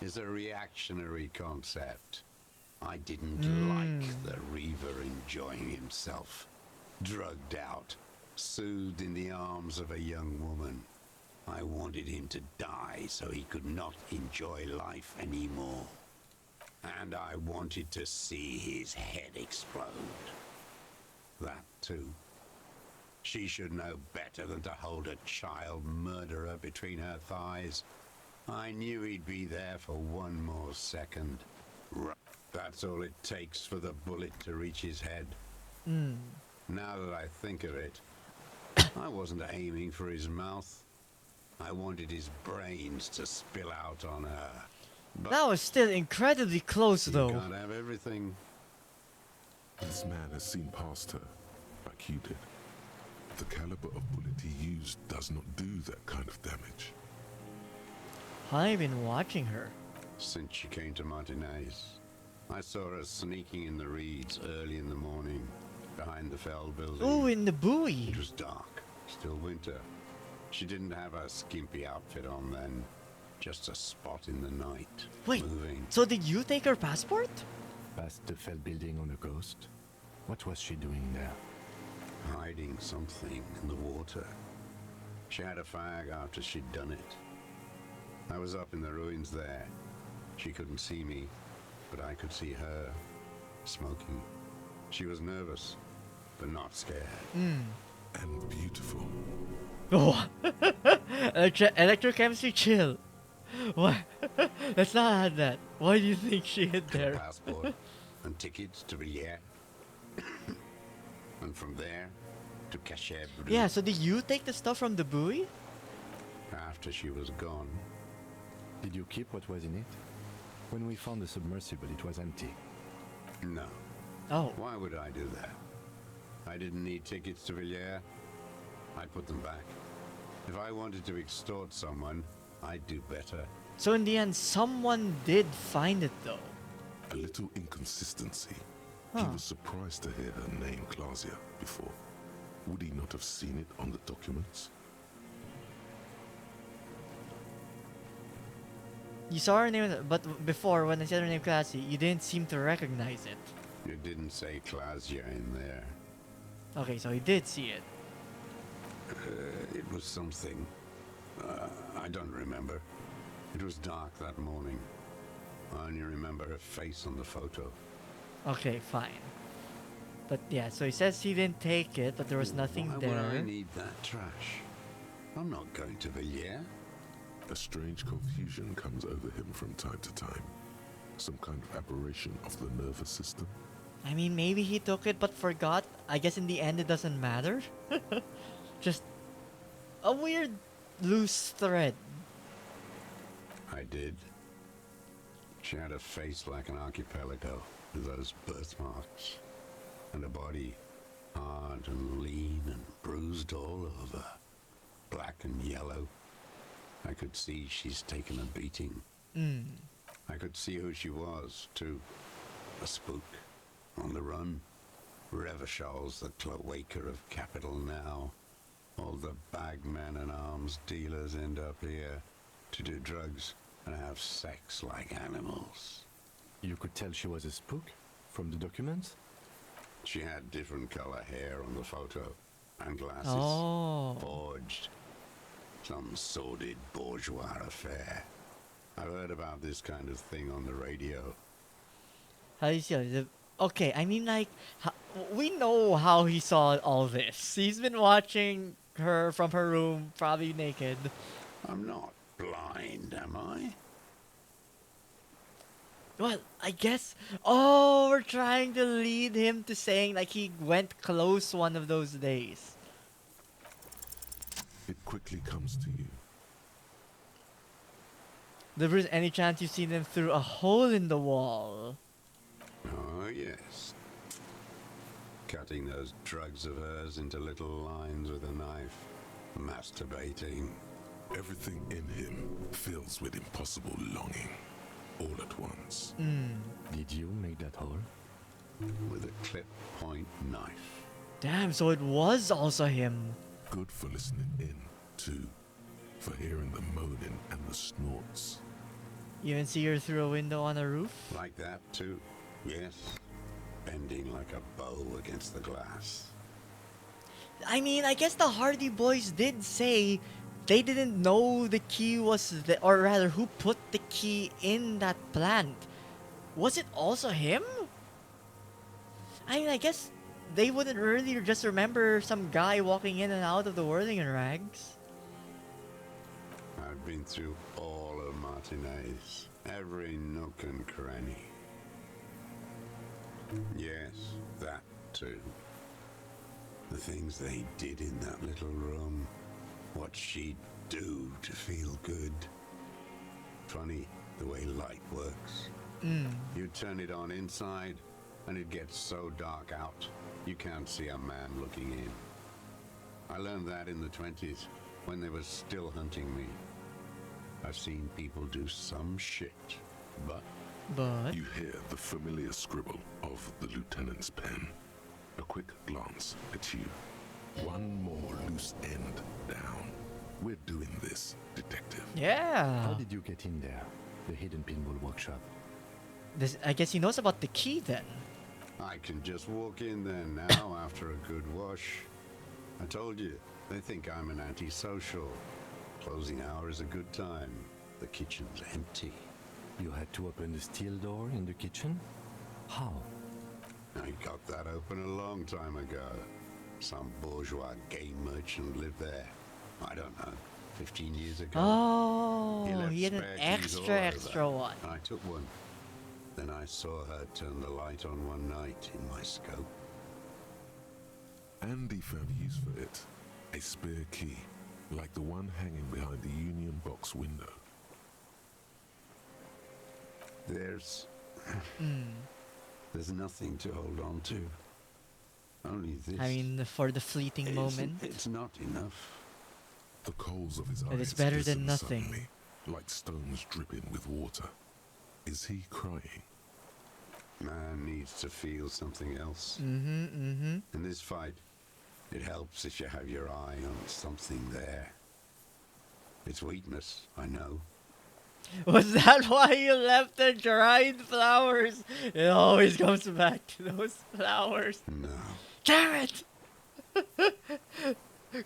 is a reactionary concept. I didn't like the Reaver enjoying himself. Drugged out, soothed in the arms of a young woman. I wanted him to die so he could not enjoy life anymore. And I wanted to see his head explode. That too. She should know better than to hold a child murderer between her thighs. I knew he'd be there for one more second. That's all it takes for the bullet to reach his head. Now that I think of it, I wasn't aiming for his mouth. I wanted his brains to spill out on her. But That was still incredibly close, you though. can't have everything. This man has seen past her, like you did. The caliber of bullet he used does not do that kind of damage. I've been watching her. Since she came to Martinez, I saw her sneaking in the reeds early in the morning, behind the Fell building. Ooh, in the buoy. It was dark, still winter. She didn't have her skimpy outfit on then, just a spot in the night. Wait, moving. so did you take her passport? Past the Fell building on the coast? What was she doing there? Hiding something in the water. She had a fag after she'd done it. I was up in the ruins there. She couldn't see me, but I could see her, smoking. She was nervous, but not scared. And beautiful. Oh, electrochemistry, chill. What? Let's not add that. Why do you think she hid Her there? passport and tickets to Villiers. And from there to Cachet Brûlé. Yeah, so did you take the stuff from the buoy? After she was gone, Did you keep what was in it? When we found the submersible, it was empty. no. Oh, Why would I do that? I didn't need tickets to Villiers. I put them back. If I wanted to extort someone, I'd do better. so in the end, someone did find it, though. A little inconsistency. He Huh. was surprised to hear her name Clausia before. Would he not have seen it on the documents? You saw her name, but before, when I said her name, Classy, you didn't seem to recognize it. You didn't say Clausia in there. Okay, so he did see it. It was something. I don't remember. It was dark that morning. I only remember her face on the photo. Okay, fine. But yeah, so he says he didn't take it, but there was nothing Why there. would I need that trash? I'm not going to Villiers. A strange confusion comes over him from time to time. Some kind of aberration of the nervous system. I mean, maybe he took it but forgot. I guess in the end it doesn't matter. Just a weird loose thread. I did. She had a face like an archipelago with those birthmarks, and a body hard and lean and bruised all over, black and yellow. I could see she's taken a beating. I could see who she was, too. A spook, on the run. Revachol's the cloaca of capital now. All the bagmen and arms dealers end up here to do drugs and have sex like animals. You could tell she was a spook from the documents? She had different color hair on the photo, and glasses. Oh. Forged. Some sordid bourgeois affair. I've heard about this kind of thing on the radio. How do you see it? Okay, I mean, like, we know how he saw all this. He's been watching her from her room, probably naked. I'm not blind, am I? Well, I guess. Oh, we're trying to lead him to saying like he went close one of those days. It quickly comes to you. There is any chance you've seen him through a hole in the wall? Oh, yes. Cutting those drugs of hers into little lines with a knife. Masturbating. Everything in him fills with impossible longing, all at once. Did you make that hole? With a clip point knife. Damn, so it was also him. Good for listening in, too. For hearing the moaning and the snorts. You even see her through a window on a roof? Like that, too. Yes. Bending like a bow against the glass. I mean, I guess the Hardy Boys did say they didn't know the key was the, or rather, who put the key in that plant. Was it also him? I mean, I guess they wouldn't really just remember some guy walking in and out of the whirling in rags. I've been through all of Martinez. Every nook and cranny. Yes, that too. The things they did in that little room. What she'd do to feel good. Funny the way light works. You turn it on inside, and it gets so dark out, you can't see a man looking in. I learned that in the 20s, when they were still hunting me. I've seen people do some shit, but But You hear the familiar scribble of the lieutenant's pen. A quick glance at you. One more loose end down. We're doing this, detective. How yeah, did you get in there? The hidden pinball workshop. this, I guess he knows about the key then. I can just walk in there now after a good wash. I told you, they think I'm an antisocial. Closing hour is a good time. The kitchen's empty. You had to open the steel door in the kitchen? How? I got that open a long time ago. Some bourgeois game merchant lived there. I don't know, 15 years ago. Oh, left he had an spare keys all extra over. one. I took one. Then I saw her turn the light on one night in my scope. Andy found use for it. A spare key, like the one hanging behind the Union Box window. There's nothing to hold on to. Only this. I mean, for the fleeting moment. It's not enough. The coals of his But eyes it's better glisten than nothing. suddenly, like stones dripping with water. Is he crying? Man needs to feel something else. In In this fight, it helps if you have your eye on something there. It's weakness, I know. Was that why you left the dried flowers? It always comes back to those flowers. No. Damn it!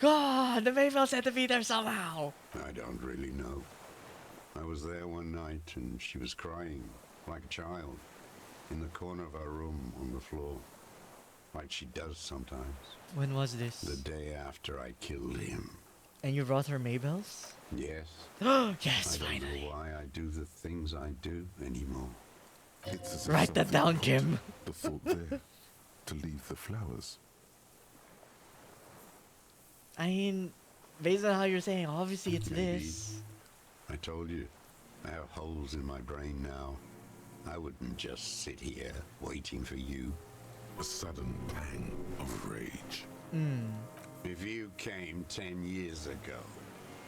God, the Mayfels had to be there somehow. I don't really know. I was there one night and she was crying, like a child, in the corner of our room on the floor, like she does sometimes. When was this? The day after I killed him. And you brought her Maybells? Yes, Yes, I don't finally. know why I do the things I do anymore. It's as if Write that something down, prompted Kim. The thought there, to leave the flowers. I mean, based on how you're saying, obviously it's Maybe. this. I told you, I have holes in my brain now. I wouldn't just sit here waiting for you. A sudden pang of rage. If you came 10 years ago,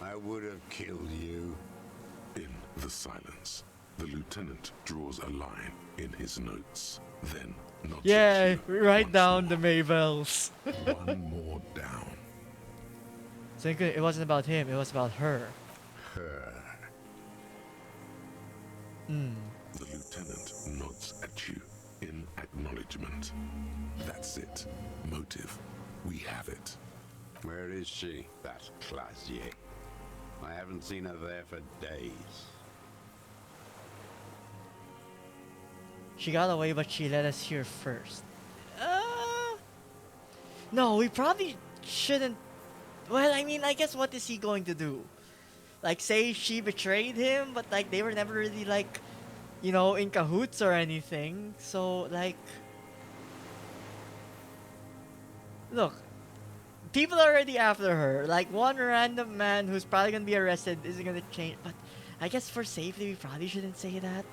I would have killed you. In the silence, the lieutenant draws a line in his notes. Then nudges Yeah, you write once down more. the Maybells. One more down. So it wasn't about him, it was about her. Her. The lieutenant nods at you in acknowledgement. That's it. Motive. We have it. Where is she? That Clasier. I haven't seen her there for days. She got away, but she let us hear first. No, we probably shouldn't. Well, I mean, I guess what is he going to do? Like, say she betrayed him, but like they were never really like, you know, in cahoots or anything. So like, look, people are already after her. Like one random man who's probably gonna be arrested isn't gonna change. But I guess for safety, we probably shouldn't say that.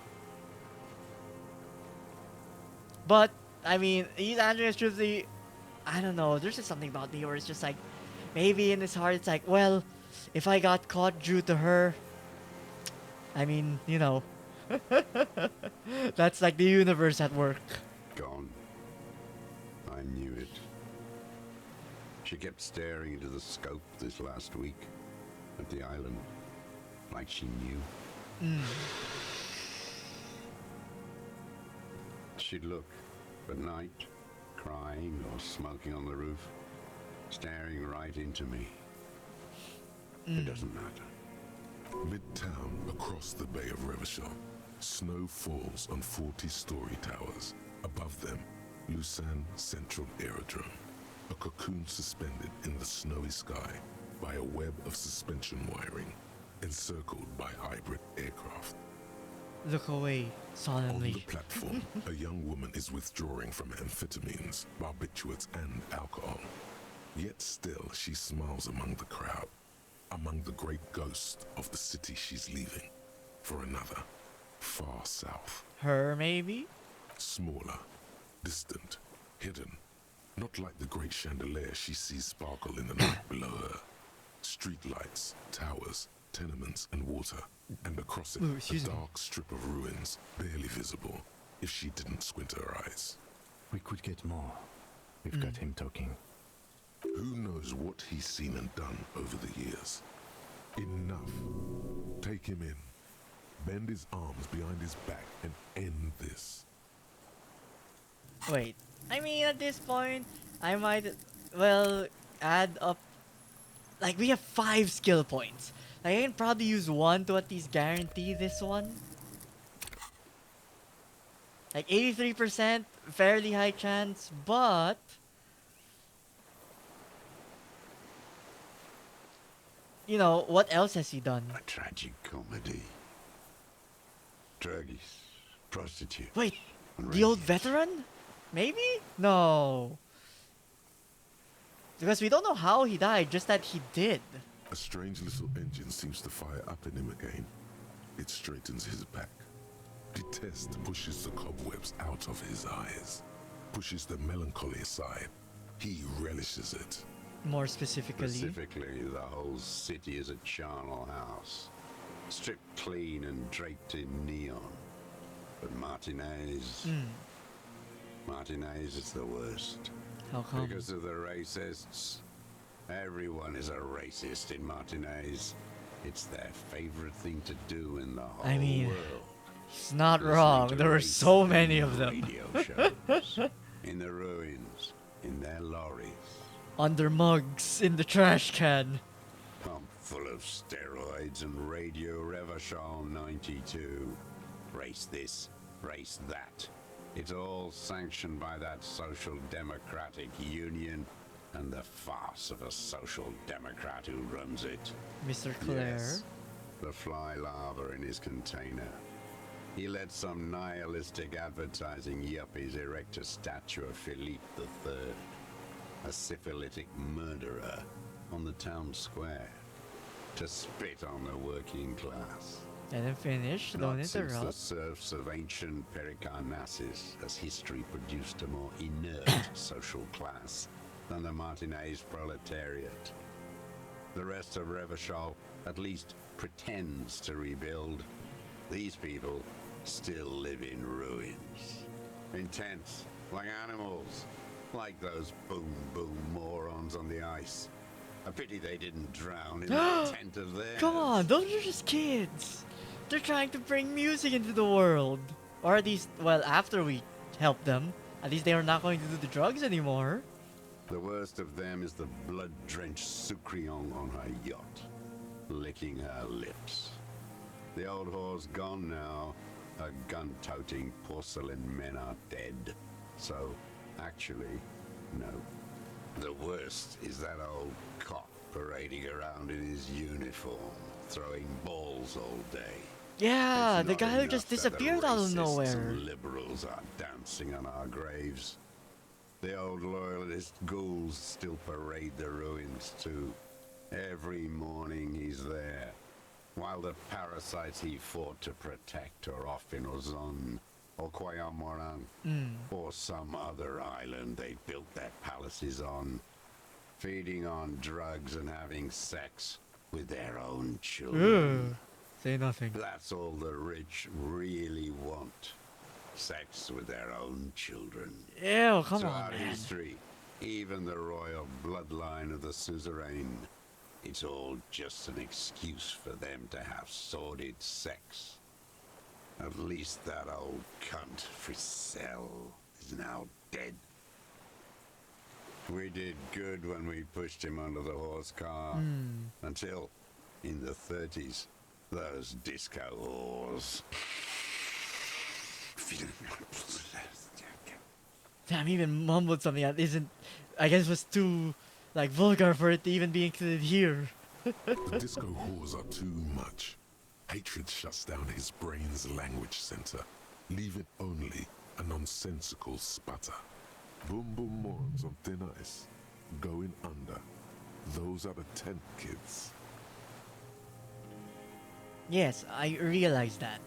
But I mean, he's answering us truthfully. I don't know. There's just something about me where it's just like, maybe in his heart, it's like, well, if I got caught due to her, I mean, you know, that's like the universe at work. Gone. I knew it. She kept staring into the scope this last week at the island, like she knew. She'd look at night, crying or smoking on the roof, staring right into me. It doesn't matter. Midtown, across the Bay of Revachol, snow falls on 40-story towers. Above them, Elysium Central Aerodrome, a cocoon suspended in the snowy sky by a web of suspension wiring, encircled by hybrid aircraft. look away On solemnly. the platform, a young woman is withdrawing from amphetamines, barbiturates, and alcohol. Yet still, she smiles among the crowd, among the great ghost of the city she's leaving, for another, far south. Her, maybe? Smaller, distant, hidden, not like the great chandelier she sees sparkle in the night below her. Streetlights, towers, tenements, and water, and across it, Ooh, a excuse me. dark strip of ruins, barely visible if she didn't squint her eyes. We could get more. We've got him talking. Who knows what he's seen and done over the years? Enough. Take him in. Bend his arms behind his back and end this. Wait. I mean, at this point, I might, well, add up. Like, we have 5 skill points. Like, I can probably use 1 to at least guarantee this one. Like, 83%, fairly high chance, but... You know, what else has he done? A tragic comedy. Druggies, prostitute. Wait, and the old radiance. veteran? Maybe? No. Because we don't know how he died, just that he did. A strange little engine seems to fire up in him again. It straightens his back. Detest pushes the cobwebs out of his eyes, pushes the melancholy aside. He relishes it. More specifically. Specifically, the whole city is a charnel house, stripped clean and draped in neon. But Martinez, Martinez is the worst. How come? Because of the racists. Everyone is a racist in Martinez. It's their favorite thing to do in the whole I mean, world. He's not Listening wrong. to There were race so many of them. Radio shows, in the ruins, in their lorries, Under mugs, in the trash can. pumped full of steroids and Radio Revachol 92. Race this, race that. It's all sanctioned by that Social Democratic Union and the farce of a Social Democrat who runs it. Mr. Claire. Yes, the fly larva in his container. He let some nihilistic advertising yuppies erect a statue of Philippe III, a syphilitic murderer, on the town square, to spit on the working class. And then finish, don't Not since the interrupt. serfs of ancient Pericarnassus has history produced a more inert social class than the Martinez proletariat. The rest of Revachol at least pretends to rebuild. These people still live in ruins. In tents, like animals. Like those boom morons on the ice. A pity they didn't drown in the tent of theirs. Come on, those are just kids. They're trying to bring music into the world. Or at least, well, after we help them, at least they are not going to do the drugs anymore. The worst of them is the blood-drenched Sucrion on her yacht, licking her lips. The old whore's gone now. Her gun-toting porcelain men are dead. So, actually, no. The worst is that old cop parading around in his uniform, throwing balls all day. Yeah, It's the not guy who enough just that the disappeared out of racists nowhere. and liberals are dancing on our graves. The old loyalist ghouls still parade the ruins too. Every morning he's there, while the parasites he fought to protect are off in Ozon, or Quayamoran, or some other island they built their palaces on, feeding on drugs and having sex with their own children. Ugh. Say nothing. That's all the rich really want. Sex with their own children. Ew, come on, Throughout man. history, even the royal bloodline of the suzerain, it's all just an excuse for them to have sordid sex. At least that old cunt, Frisell, is now dead. We did good when we pushed him under the horse car. Until, in the 30s, those disco whores. Damn, he even mumbled something that isn't, I guess was too, like, vulgar for it to even be included here. The disco whores are too much. Hatred shuts down his brain's language center, leaving only a nonsensical sputter. Boom boom morons on thin ice, going under. Those are the tent kids. Yes, I realize that.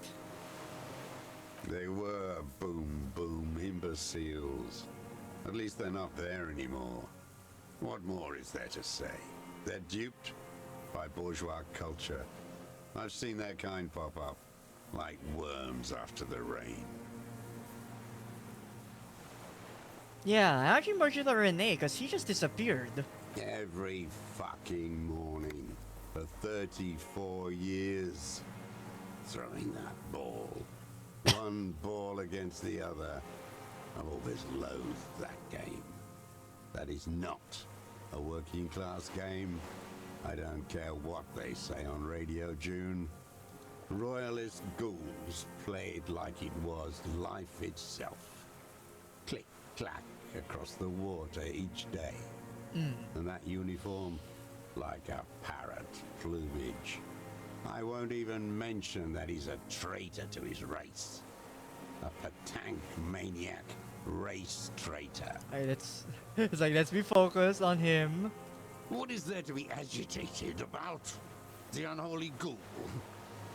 They were boom boom imbeciles. At least they're not there anymore. What more is there to say? They're duped by bourgeois culture. I've seen their kind pop up, like worms after the rain. Yeah, I actually merged with Renee because he just disappeared. Every fucking morning for 34 years. Throwing that ball. One ball against the other. I've always loathed that game. That is not a working class game. I don't care what they say on Radio June. Royalist ghouls played like it was life itself. Click, clack across the water each day. And that uniform, like a parrot plumage. I won't even mention that he's a traitor to his race. A petanque maniac race traitor. It's like, let's be focused on him. What is there to be agitated about? The unholy ghoul.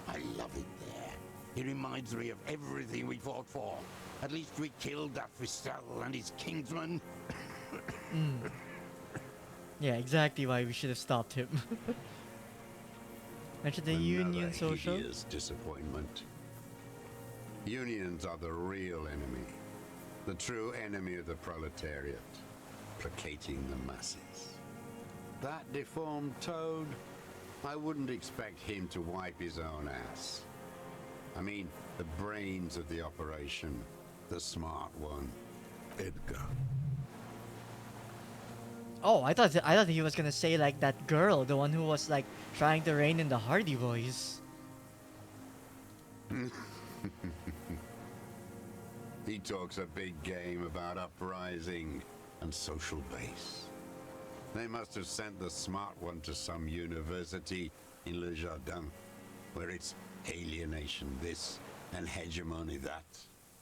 I love it there. It reminds me of everything we fought for. At least we killed that Fistel and his kingsman. Yeah, exactly why we should have stopped him. Mention the Union Another Social. hideous disappointment. Unions are the real enemy. The true enemy of the proletariat. Placating the masses. That deformed toad, I wouldn't expect him to wipe his own ass. I mean, the brains of the operation. The smart one. Edgar. Oh, I thought he was gonna say like that girl, the one who was like trying to rein in the Hardy Boys. He talks a big game about uprising and social base. They must have sent the smart one to some university in Le Jardin, where it's alienation this and hegemony that.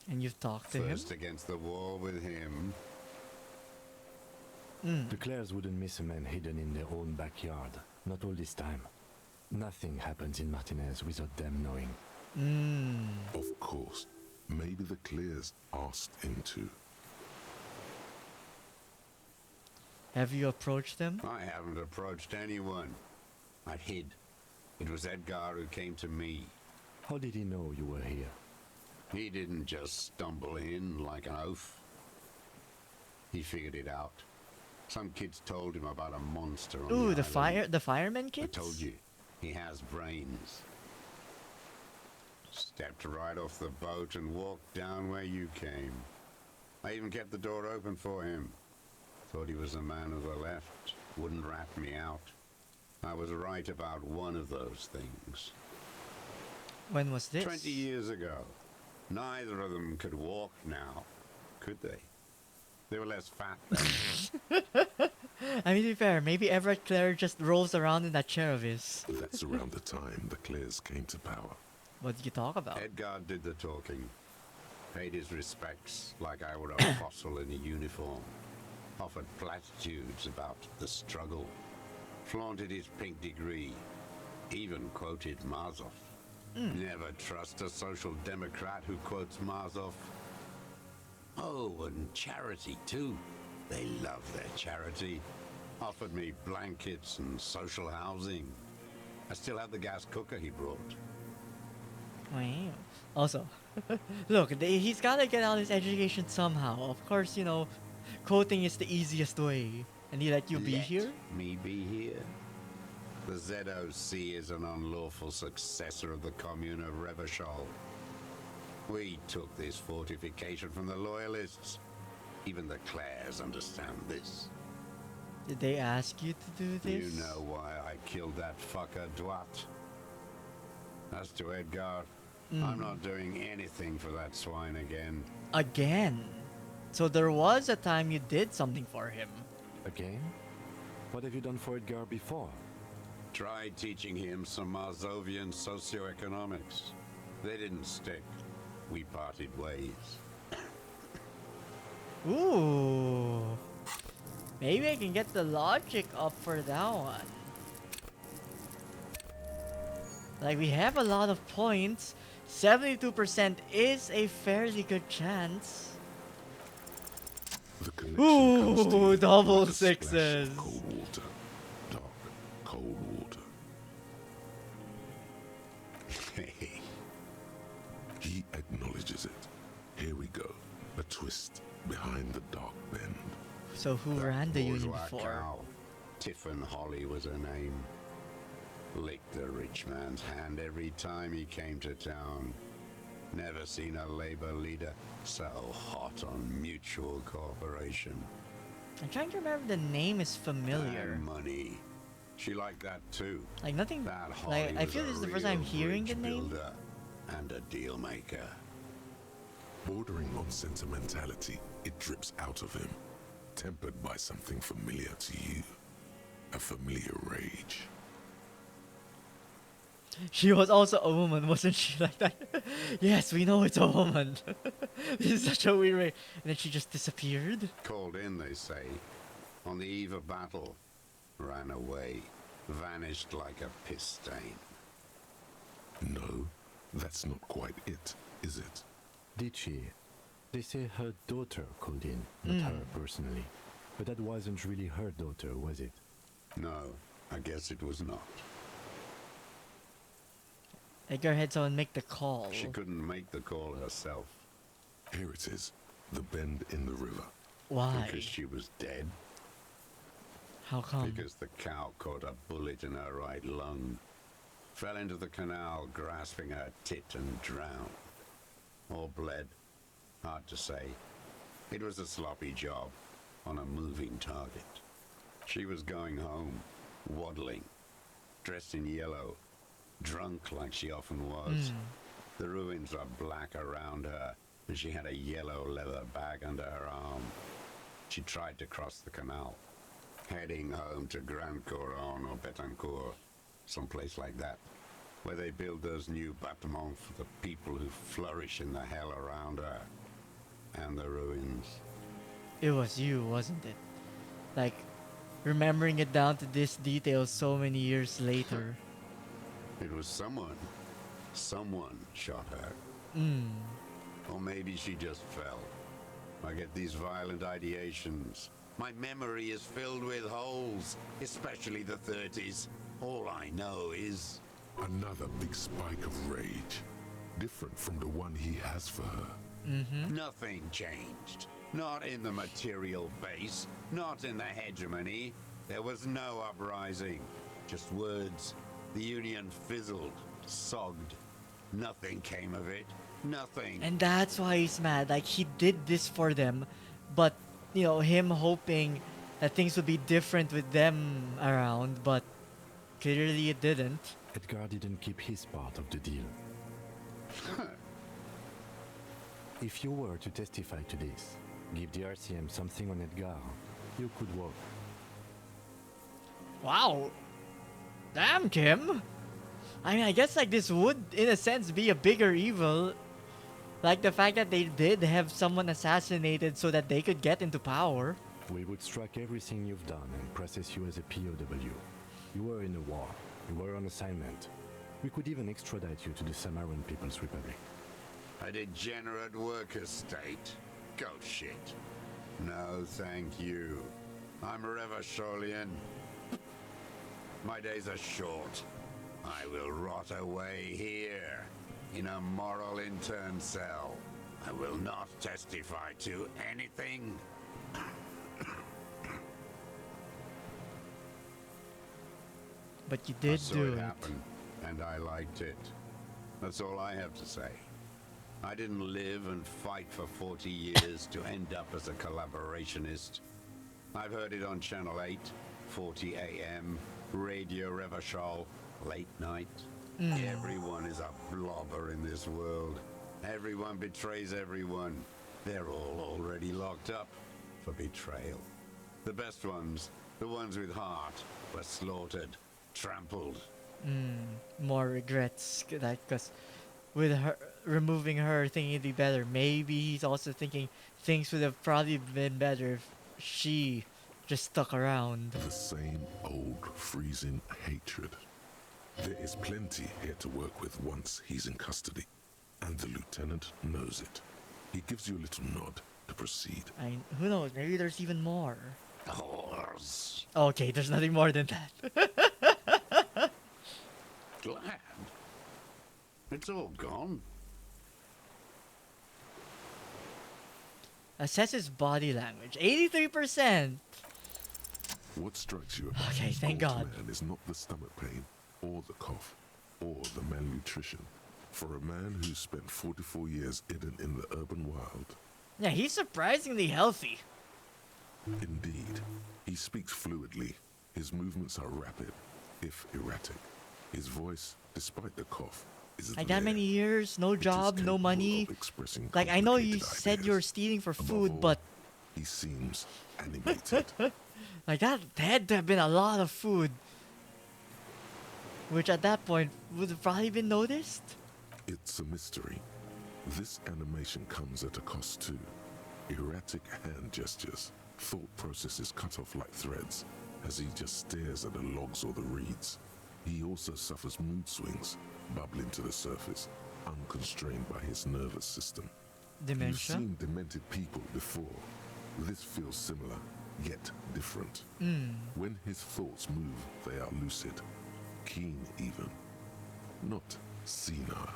And you've talked to him? First against the wall with him. The Clares wouldn't miss a man hidden in their own backyard. Not all this time. Nothing happens in Martinez without them knowing. Of course, maybe the Clears asked him to. Have you approached them? I haven't approached anyone. I hid. It was Edgar who came to me. How did he know you were here? He didn't just stumble in like an oaf. He figured it out. Some kids told him about a monster on Ooh, the island. the fireman I kids? told you, he has brains. Stepped right off the boat and walked down where you came. I even kept the door open for him. Thought he was a man of the left, wouldn't rat me out. I was right about one of those things. When was this? 20 years ago. Neither of them could walk now, could they? They were less fat then. I mean, to be fair, maybe Everett Clare just rolls around in that chair of his. That's around the time the Clears came to power. What did you talk about? Edgar did the talking. Paid his respects like I were a fossil in a uniform. Offered platitudes about the struggle. Flaunted his pink degree. Even quoted Marzov. Never trust a social democrat who quotes Marzov. Oh, and charity too. They love their charity. Offered me blankets and social housing. I still have the gas cooker he brought. Wow. Also, look, he's gotta get out his education somehow. Of course, you know, quoting is the easiest way. And he let you be Let here? me be here. The ZOC is an unlawful successor of the Commune of Revachol. We took this fortification from the Loyalists. Even the Clares understand this. Did they ask you to do this? You know why I killed that fucker Duat. As to Edgar, I'm not doing anything for that swine again. Again? So there was a time you did something for him. Again? What have you done for Edgar before? Tried teaching him some Marzovian socioeconomics. They didn't stick. We parted ways. Ooh. Maybe I can get the logic up for that one. Like, we have a lot of points. 72% is a fairly good chance. The connection comes to Ooh, you double like a splash of sixes. cold water. Dark, cold water. He acknowledges it. Here we go. A twist behind the dark bend. So who ran the union Bourgeois before? cow, Tiffin Holly was her name. Licked the rich man's hand every time he came to town. Never seen a labor leader so hot on mutual cooperation. I'm trying to remember, the name is familiar. And money. She liked that too. Like nothing. That Holly Like I was feel a this is the first time real hearing the bridge name. builder and a deal maker. Bordering on sentimentality, it drips out of him, tempered by something familiar to you. A familiar rage. She was also a woman, wasn't she? Like that. Yes, we know it's a woman. This is such a weird way. And then she just disappeared. Called in, they say, on the eve of battle. Ran away, vanished like a piss stain. No, that's not quite it, is it? Did she? They say her daughter called in, not her personally. But that wasn't really her daughter, was it? No, I guess it was not. Edgar had someone make the call. She couldn't make the call herself. Here it is, the bend in the river. Why? Because she was dead. How come? Because the cow caught a bullet in her right lung. Fell into the canal, grasping her tit and drowned. All bled. Hard to say. It was a sloppy job on a moving target. She was going home, waddling, dressed in yellow, drunk like she often was. The ruins are black around her, and she had a yellow leather bag under her arm. She tried to cross the canal, heading home to Grand Couronne or Betancourt, someplace like that, where they build those new bâtiments for the people who flourish in the hell around her and the ruins. It was you, wasn't it? Like, remembering it down to this detail so many years later. It was someone. Someone shot her. Mm. Or maybe she just fell. I get these violent ideations. My memory is filled with holes, especially the 30s. All I know is... Another big spike of rage, different from the one he has for her. Nothing changed. Not in the material base, not in the hegemony. There was no uprising. Just words. The Union fizzled, sogged. Nothing came of it. Nothing. And that's why he's mad. Like, he did this for them, but, you know, him hoping that things would be different with them around, but clearly it didn't. Edgar didn't keep his part of the deal. If you were to testify to this, give the RCM something on Edgar, you could walk. Wow. Damn, Kim. I mean, I guess, like, this would, in a sense, be a bigger evil. Like, the fact that they did have someone assassinated so that they could get into power. We would strike everything you've done and process you as a POW. You were in a war. You were on assignment. We could even extradite you to the Samaran People's Republic. A degenerate worker state. Go shit. No, thank you. I'm Revacholian. My days are short. I will rot away here, in a moral intern cell. I will not testify to anything. But you I did saw do it it. happen, and I liked it. That's all I have to say. I didn't live and fight for 40 years to end up as a collaborationist. I've heard it on Channel 8, 40 AM, Radio Revachol, late night. Everyone is a blobber in this world. Everyone betrays everyone. They're all already locked up for betrayal. The best ones, the ones with heart, were slaughtered. trampled. More regrets that because with her removing her, thinking it'd be better. Maybe he's also thinking things would have probably been better if she just stuck around. The same old freezing hatred. There is plenty here to work with once he's in custody, and the lieutenant knows it. He gives you a little nod to proceed. Who knows? Maybe there's even more. Whores. Okay, there's nothing more than that. Glad. It's all gone. Assess his body language. 83%. What strikes you about Okay, this thank old God. man is not the stomach pain, or the cough, or the malnutrition. For a man who spent 44 years hidden in the urban wild, Yeah, he's surprisingly healthy. indeed, he speaks fluidly. His movements are rapid, if erratic. His voice, despite the cough, is Like that many years, no It is job, no capable money. of expressing Like I know you complicated said you're ideas. stealing for Above food, all, but he seems animated. like that had to have been a lot of food. Which at that point would have probably been noticed. It's a mystery. This animation comes at a cost too. Erratic hand gestures, thought processes cut off like threads as he just stares at the logs or the reeds. He also suffers mood swings, bubbling to the surface, unconstrained by his nervous system. Dementia? You've seen demented people before. This feels similar, yet different. When his thoughts move, they are lucid, keen even, not senile.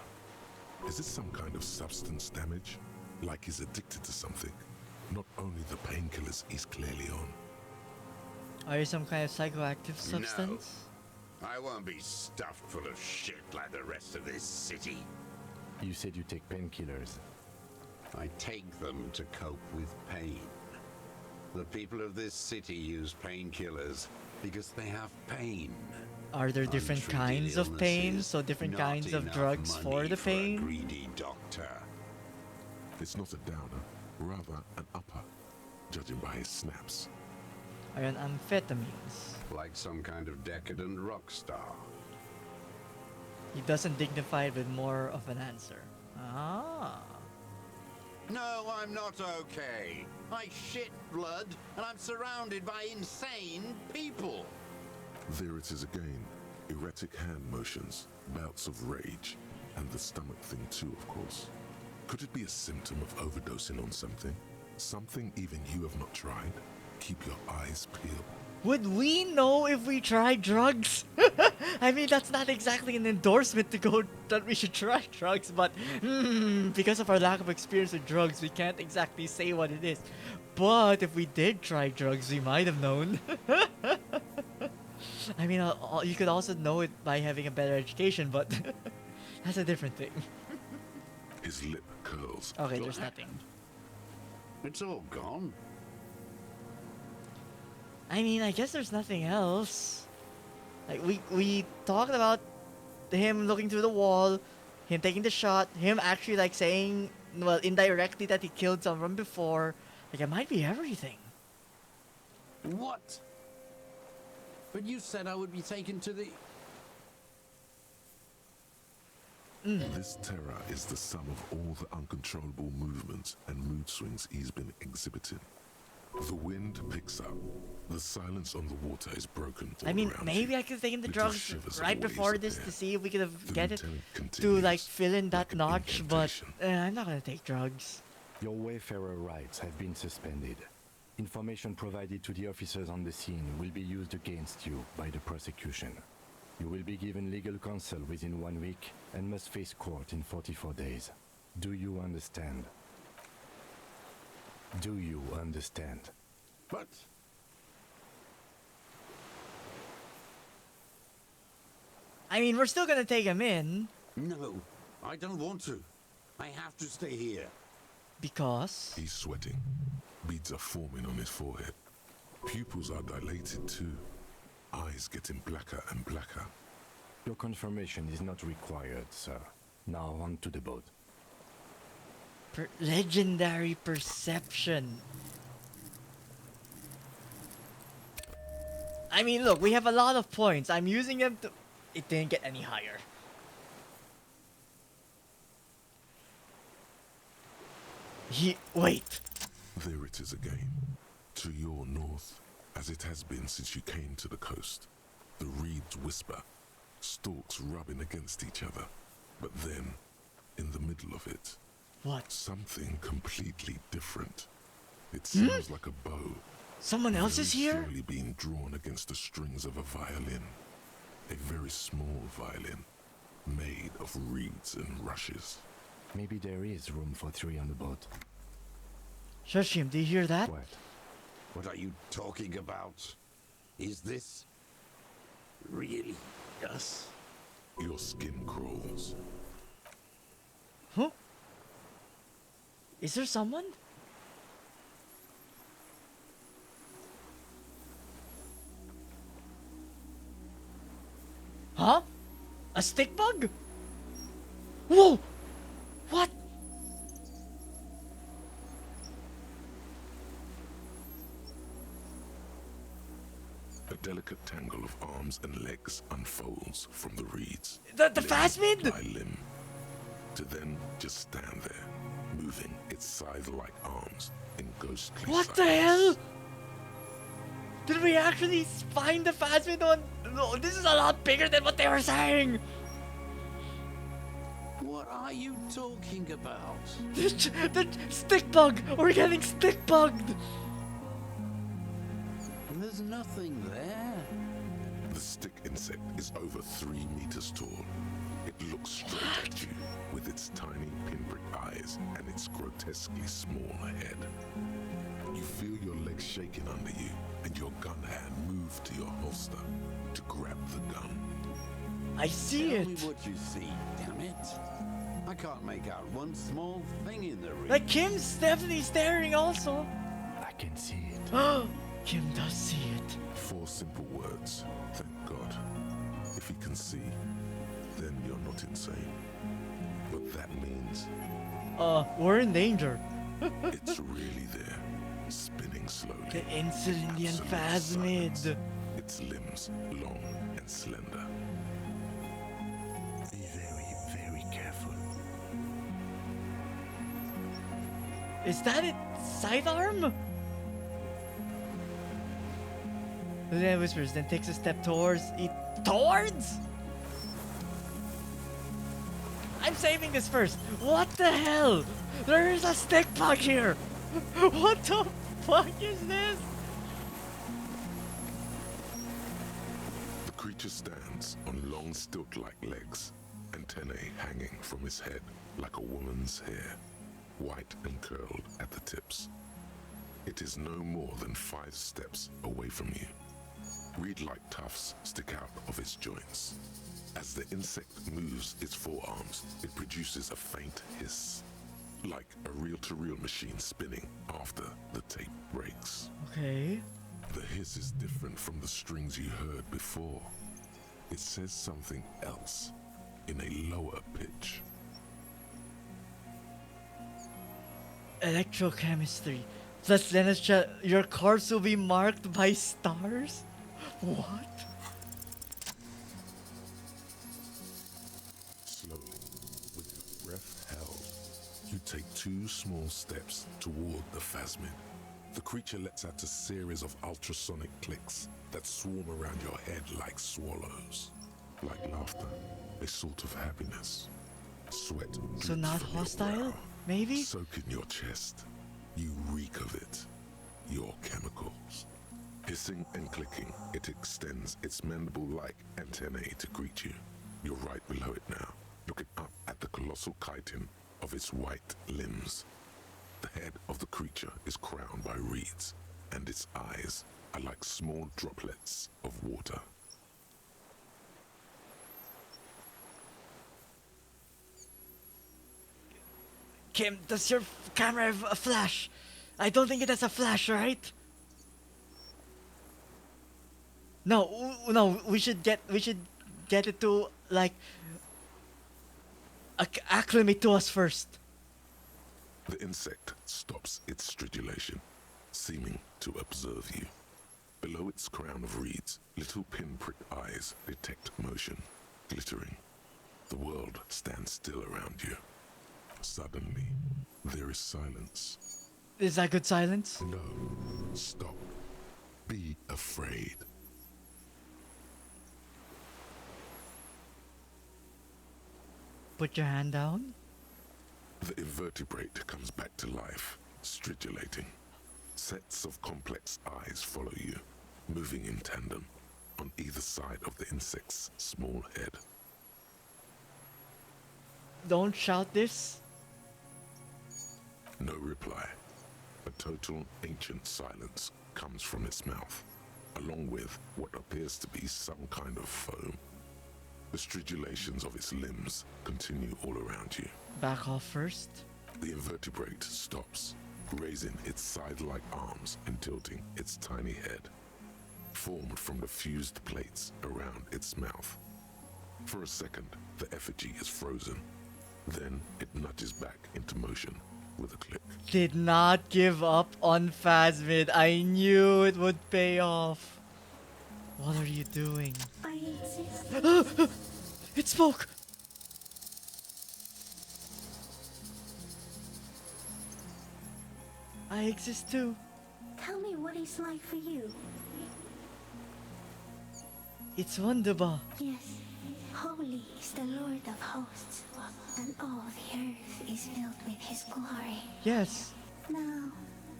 Is this some kind of substance damage? Like he's addicted to something? Not only the painkillers he's clearly on. Are you some kind of psychoactive substance? I won't be stuffed full of shit like the rest of this city. You said you take painkillers. I take them to cope with pain. The people of this city use painkillers because they have pain. Are there different Untreated kinds of pain? illnesses, So different not kinds of enough drugs for money the a pain? greedy doctor. It's not a downer, rather an upper, judging by his snaps. Are you on amphetamines? Like some kind of decadent rock star. He doesn't dignify it with more of an answer. Ah. No, I'm not okay. I shit blood, and I'm surrounded by insane people. There it is again. Erratic hand motions, bouts of rage, and the stomach thing too, of course. Could it be a symptom of overdosing on something? Something even you have not tried? Keep your eyes peeled. Would we know if we tried drugs? I mean, that's not exactly an endorsement to go that we should try drugs, but because of our lack of experience with drugs, we can't exactly say what it is. But if we did try drugs, we might have known. I mean, you could also know it by having a better education, but that's a different thing. His lip curls. Okay, there's nothing. It's all gone. I mean, I guess there's nothing else. Like we talked about him looking through the wall, him taking the shot, him actually like saying, well, indirectly that he killed someone before. Like it might be everything. What? But you said I would be taken to the... This terror is the sum of all the uncontrollable movements and mood swings he's been exhibiting. The wind picks up. The silence on the water is broken. I all mean, around maybe you. I could have taken the Little drugs shivers of right waves before this appear. to see if we could have The get it lieutenant to like continues, fill in that like an notch, but incantation. I'm not gonna take drugs. Your wayfarer rights have been suspended. Information provided to the officers on the scene will be used against you by the prosecution. You will be given legal counsel within 1 week and must face court in 44 days. Do you understand? Do you understand? But... I mean, we're still gonna take him in No, I don't want to. I have to stay here. because He's sweating. Beads are forming on his forehead. Pupils are dilated too. Eyes getting blacker and blacker. Your confirmation is not required, sir. Now on to the boat. legendary perception. I mean, look, we have a lot of points. I'm using them to... It didn't get any higher. Wait. There it is again. To your north, as it has been since you came to the coast. The reeds whisper, stalks rubbing against each other. But then, in the middle of it, What? something completely different. It sounds like a bow. Someone else is here? Slowly being drawn against the strings of a violin. A very small violin, made of reeds and rushes. Maybe there is room for 3 on the boat. Shashim, do you hear that? What? What are you talking about? Is this really us? Your skin crawls. Huh? Is there someone? Huh? A stick bug? Whoa! What? A delicate tangle of arms and legs unfolds from the reeds. The limb phasmid? by limb, to then just stand there, moving its scythe-like arms in ghostly What the silence. hell? Did we actually find the phasmid on? No, this is a lot bigger than what they were saying. What are you talking about? The stick bug. We're getting stick bugged. There's nothing there. The stick insect is over 3 meters tall. It looks straight at you with its tiny pinprick eyes and its grotesquely small head. You feel your legs shaking under you and your gun hand move to your holster to grab the gun. I see Tell me it. what you see, damn it. I can't make out one small thing in the reeds. Like Kim's definitely staring also. I can see it. Kim does see it. 4 simple words. Thank God. If he can see, then you're not insane. What that means, We're in danger. it's really there, spinning slowly. The Insulindian Absolute phasmid. silence. Its limbs long and slender. Be very, very careful. Is that its sidearm? The then whispers, then takes a step towards it. Towards? I'm saving this first. What the hell? There is a stick bug here. What the fuck is this? The creature stands on long stilt-like legs, antennae hanging from his head like a woman's hair, white and curled at the tips. It is no more than 5 steps away from you. Reed-like tufts stick out of its joints. As the insect moves its forearms, it produces a faint hiss, like a reel-to-reel machine spinning after the tape breaks. Okay. The hiss is different from the strings you heard before. It says something else, in a lower pitch. Electrochemistry. Plus, then your corpse will be marked by stars? What? Slowly, with your breath held, you take 2 small steps toward the phasmid. The creature lets out a series of ultrasonic clicks that swarm around your head like swallows. Like laughter, a sort of happiness. Sweat So drips not from your hostile? brow, Maybe? soak in your chest. You reek of it. Your chemicals. Hissing and clicking, it extends its mandible-like antennae to greet you. You're right below it now, looking up at the colossal chitin of its white limbs. The head of the creature is crowned by reeds, and its eyes are like small droplets of water. Kim, does your camera have a flash? I don't think it has a flash, right? No, we should get it to like acclimate to us first. The insect stops its stridulation, seeming to observe you. Then, as if Below its crown of reeds, little pinprick eyes detect motion, glittering. The world stands still around you. Suddenly, there is silence. Is that good silence? No, stop. Be afraid. Put your hand down. The invertebrate comes back to life, stridulating. Sets of complex eyes follow you, moving in tandem on either side of the insect's small head. Don't shout this. No reply. A total ancient silence comes from its mouth, along with what appears to be some kind of foam. The stridulations of its limbs continue all around you. Back off first. The invertebrate stops, raising its side-like arms and tilting its tiny head, formed from the fused plates around its mouth. For a second, the effigy is frozen. Then it nudges back into motion with a click. Did not give up on Phasmid. I knew it would pay off. What are you doing? I exist. It spoke! I exist too. Tell me what it's like for you. It's wonderful. Yes, holy is the Lord of hosts, and all the earth is filled with his glory. Yes. Now,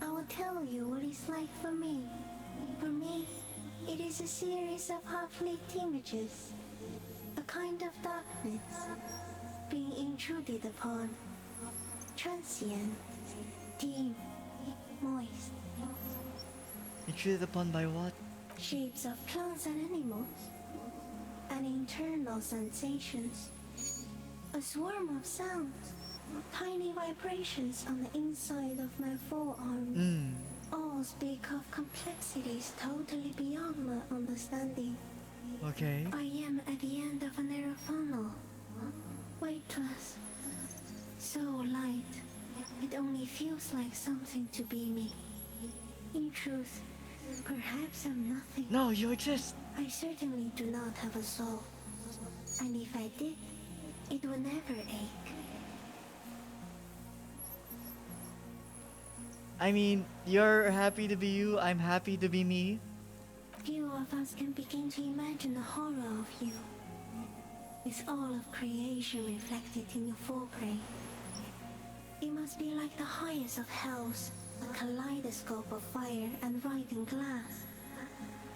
I will tell you what it's like for me. For me, it is a series of half-lit images. A kind of darkness being intruded upon. Transient, dim, moist. Intruded upon by what? Shapes of plants and animals. And internal sensations. A swarm of sounds. Tiny vibrations on the inside of my forearm. All speak of complexities totally beyond my understanding. Okay. I am at the end of a narrow funnel. Weightless. So light. It only feels like something to be me. In truth, perhaps I'm nothing. No, you exist. I certainly do not have a soul. And if I did, it would never ache. I mean, you're happy to be you, I'm happy to be me. Few of us can begin to imagine the horror of you. With all of creation reflected in your forebrain. It must be like the highest of hells, a kaleidoscope of fire and writhing glass.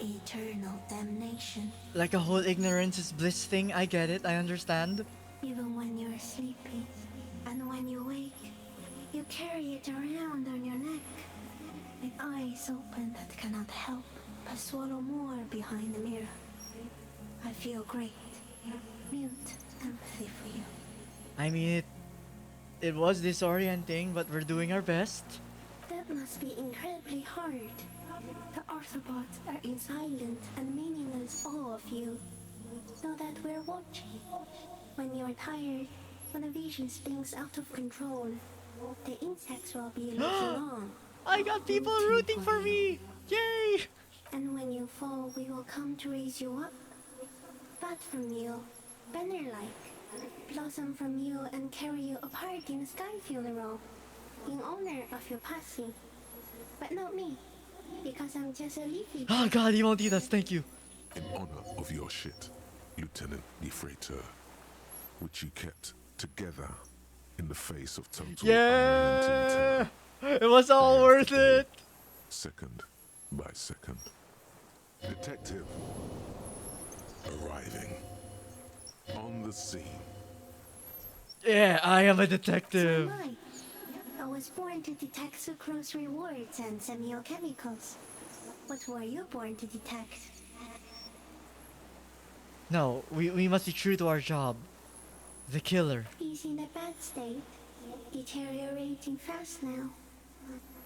Eternal damnation. Like a whole ignorance is bliss thing, I get it, I understand. Even when you're sleeping, and when you wake, you carry it around on your neck, with eyes open that cannot help but swallow more behind the mirror. I feel great, mute empathy for you. I mean, it was disorienting, but we're doing our best. That must be incredibly hard. The Arthropods are in silent and meaningless awe of you, so that we're watching. When you're tired, when the vision spins out of control, the insects will be looking on. I got people rooting for me! Yay! And when you fall, we will come to raise you up. Bud from you, banner-like, blossom from you and carry you apart in a sky funeral, in honor of your passing. But not me, because I'm just a leafy. Oh god, he won't eat us, thank you. In honor of your shit, Lieutenant Defraiteur, which you kept together in the face of total unrelenting terror. It was all Day worth after day, it! second by second. Detective arriving on the scene. Yeah, I am a So detective. am I was born to detect sucrose rewards and semiochemicals. What were you born to detect? No, we must be true to our job. The killer. He's in a bad state, deteriorating fast now.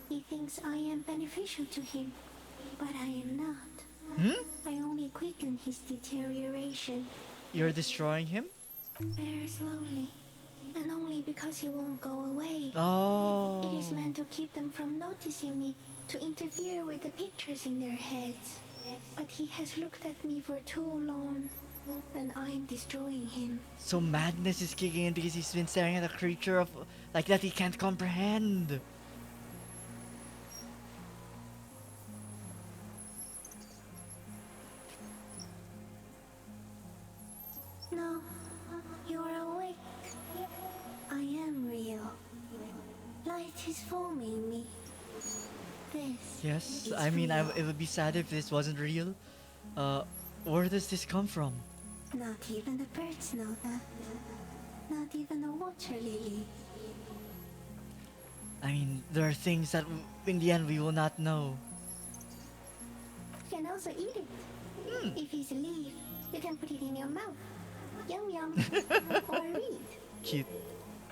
He thinks I am beneficial to him, but I am not. I only quicken his deterioration, You're destroying him? very slowly. and only because he won't go away. Oh. It is meant to keep them from noticing me, to interfere with the pictures in their heads. But he has looked at me for too long, and I'm destroying him. So madness is kicking in because he's been staring at a creature of like that he can't comprehend. No, you're awake. I am real. Light is forming me. This. Yes, is I mean, real. it would be sad if this wasn't real. Where does this come from? Not even the birds know that. Not even the water lily. I mean, there are things that in the end we will not know. You can also eat it. If it's a leaf, you can put it in your mouth. Yum yum. Or read. Cute.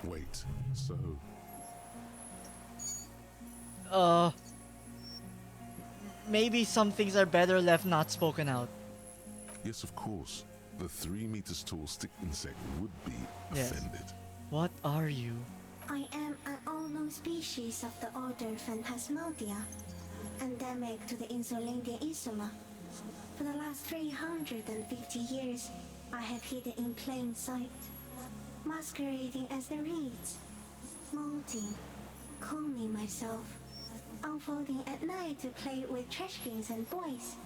Wait, so Maybe some things are better left not spoken out. yes, of course, the 3 meters tall stick insect would be Yes. offended. What are you? I am an unknown species of the order Phantasmadia, endemic to the Insulandia Isoma. For the last 350 years, I have hidden in plain sight, masquerading as the reeds, molding, cloning myself, unfolding at night to play with trash cans and boys.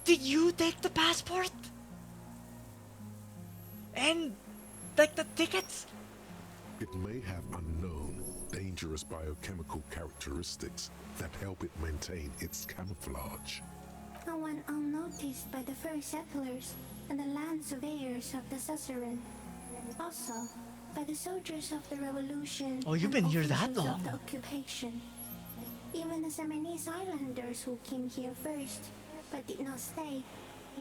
Did you take the passport? And like the tickets? It may have unknown, dangerous biochemical characteristics that help it maintain its camouflage. I went unnoticed by the first settlers and the land surveyors of the Suzerain. Also, by the soldiers of the revolution. Oh, you've and been here that officials long. Of the occupation. Even the Seminese Islanders who came here first, but did not stay,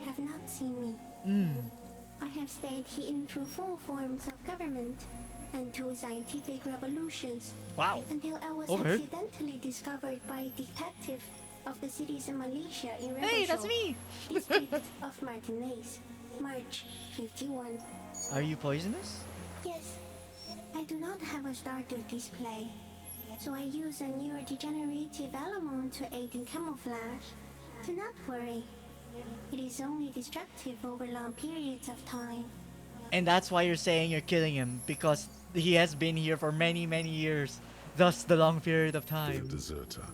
have not seen me. I have stayed hidden through 4 forms of government and 2 scientific revolutions. Wow. Until I was Okay. accidentally discovered by a detective of the citizen militia in Hey, that's Rebel me! District of Martinez, March 51. Are you poisonous? Yes, I do not have a star to display, so I use a neurodegenerative element to aid in camouflage. Do not worry, it is only destructive over long periods of time. And that's why you're saying you're killing him, because he has been here for many, many years. Thus the long period of He's a time. deserter.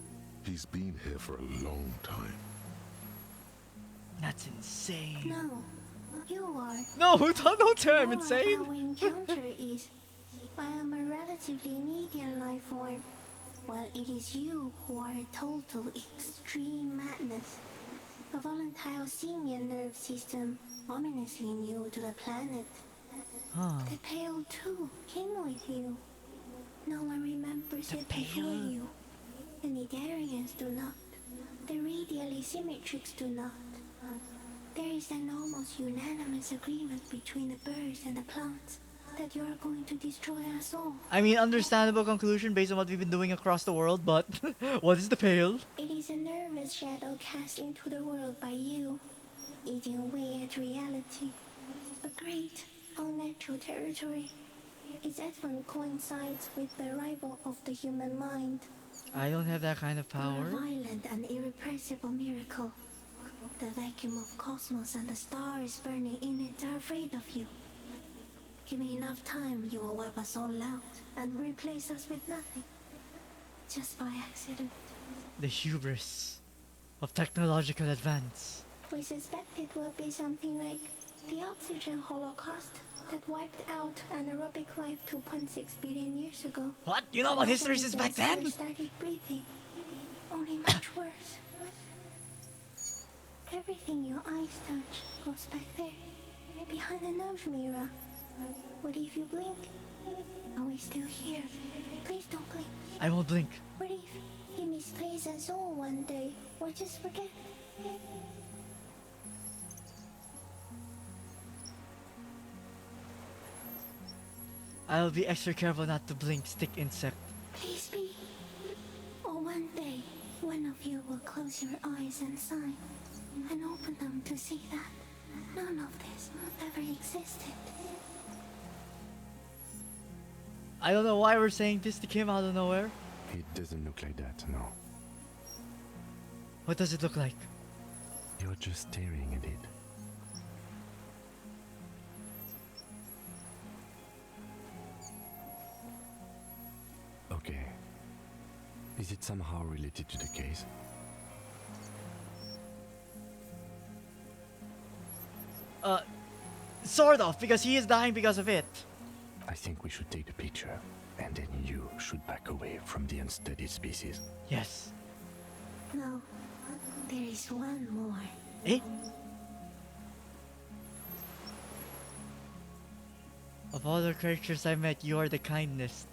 He's been here for a long time. That's insane. No, you are. No, don't say I'm More of insane. Our encounter is, I am a relatively medium life form, while it is you who are a total extreme madness. A volatile simian nerve system, ominously new to the planet. Huh. The Pale too came with you. No one remembers The it before Pale? you. The Nidarians do not. The radially symmetrics do not. There is an almost unanimous agreement between the birds and the plants that you are going to destroy us all. I mean, understandable conclusion based on what we've been doing across the world, but what is the pale? It is a nervous shadow cast into the world by you, eating away at reality. A great, unnatural territory. Its advent coincides with the arrival of the human mind. I don't have that kind of You are power. a violent and irrepressible miracle. The vacuum of cosmos and the stars burning in it are afraid of you. Give me enough time, you will wipe us all out and replace us with nothing. Just by accident. The hubris of technological advance. We suspect it will be something like the oxygen holocaust that wiped out anaerobic life 2.6 billion years ago. What? You know what history is back then? We started breathing. Only much worse. Everything your eyes touch goes back there, behind the nose mirror. What if you blink? Are we still here? Please don't blink. I won't blink. What if he misplaces us all one day, or just forget? I'll be extra careful not to blink, stick insect. Please be. Or one day, one of you will close your eyes and sigh, and open them to see that none of this ever existed. I don't know why we're saying this to Kim out of nowhere. It doesn't look like that, no. What does it look like? You're just staring at it. Okay. Is it somehow related to the case? Sort of, because he is dying because of it. I think we should take the picture, and then you should back away from the unstudied species. Yes. No, there is one more. Eh? Of all the creatures I met, you are the kindest.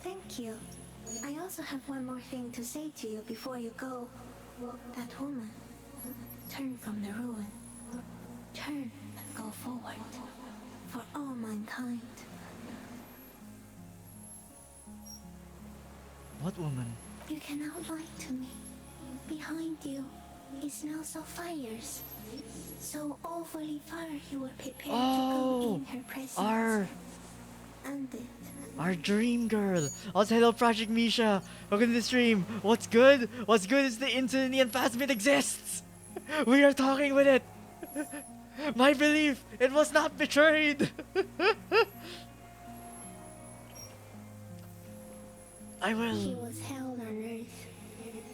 Thank you. I also have one more thing to say to you before you go. That woman. Turn from the ruin. Turn and go forward. For all mankind. What woman? You cannot lie to me. Behind you is now so fires. So overly far you were prepared to go in her presence. And it. Our dream girl. Also, hello, Project Misha. Welcome to the stream. What's good? What's good is the Indonesian Phasmid exists. We are talking with it. My belief, it was not betrayed. I He will. was held on Earth.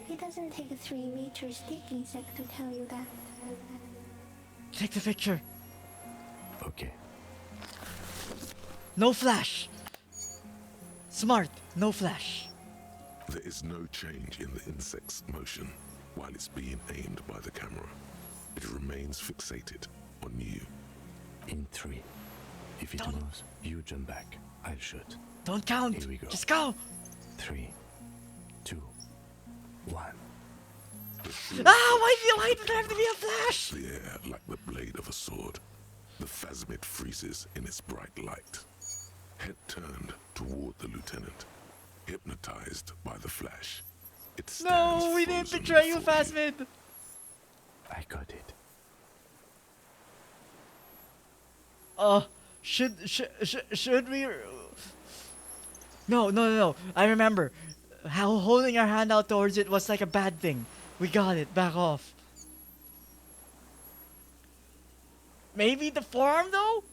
It doesn't take a 3-meter stick insect to tell you that. Take the picture. Okay. No flash. Smart. No flash. There is no change in the insect's motion while it's being aimed by the camera. It remains fixated on you. In 3. If it Don't- moves, you jump back. I'll shoot. Don't count. Here we go. Just go. 3, 2, 1. Why did there have to be a flash? The air like the blade of a sword. The phasmid freezes in its bright light. Head turned toward the lieutenant, hypnotized by the flash. It stands No, we didn't frozen betray you, before Phasmid. I got it. Should we? No. I remember how holding our hand out towards it was like a bad thing. We got it. Back off. Maybe the forearm though.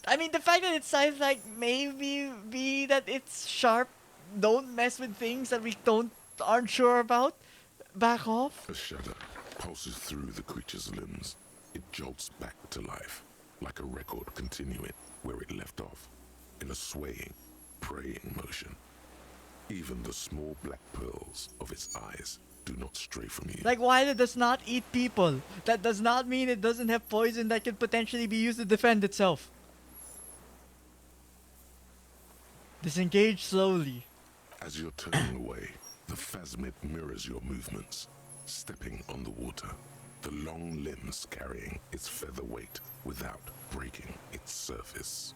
I mean, the fact that it sounds like maybe be that it's sharp. Don't mess with things that we aren't sure about. Back off. A shudder pulses through the creature's limbs. It jolts back to life, like a record continuing where it left off, in a swaying, praying motion. Even the small black pearls of its eyes do not stray from you. Like, while it does not eat people, that does not mean it doesn't have poison that could potentially be used to defend itself. Disengage slowly. As you're turning away, the phasmid mirrors your movements, stepping on the water, the long limbs carrying its feather weight without breaking its surface.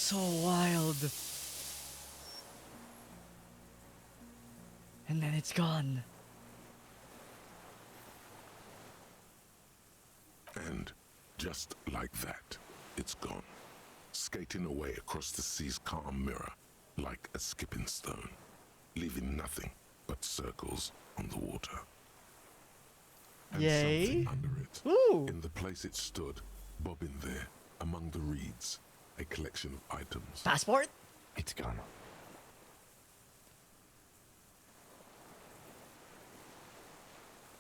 So wild. And then it's gone. And just like that, it's gone, skating away across the sea's calm mirror like a skipping stone, leaving nothing but circles on the water. And Yay. something under it. Ooh. In the place it stood, bobbing there, among the reeds, a collection of items. Passport? It's gone.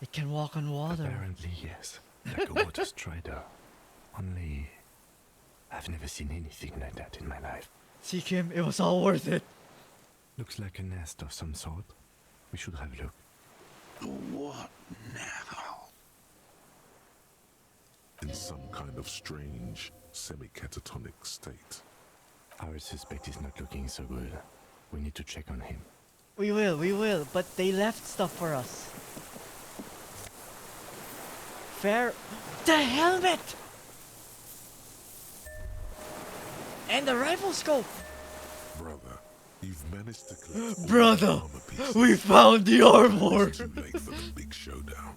It can walk on water. Apparently, yes. Like a water strider. Only, I've never seen anything like that in my life. See, Kim, it was all worth it. Looks like a nest of some sort. We should have a look. What now? In some kind of strange, semi-catatonic state. Our suspect is not looking so good. We need to check on him. We will, but they left stuff for us. Fair. The helmet! And the rifle scope! Brother, you've managed to collect all Brother! the armor beast. We found the armor! It's too late for the big showdown.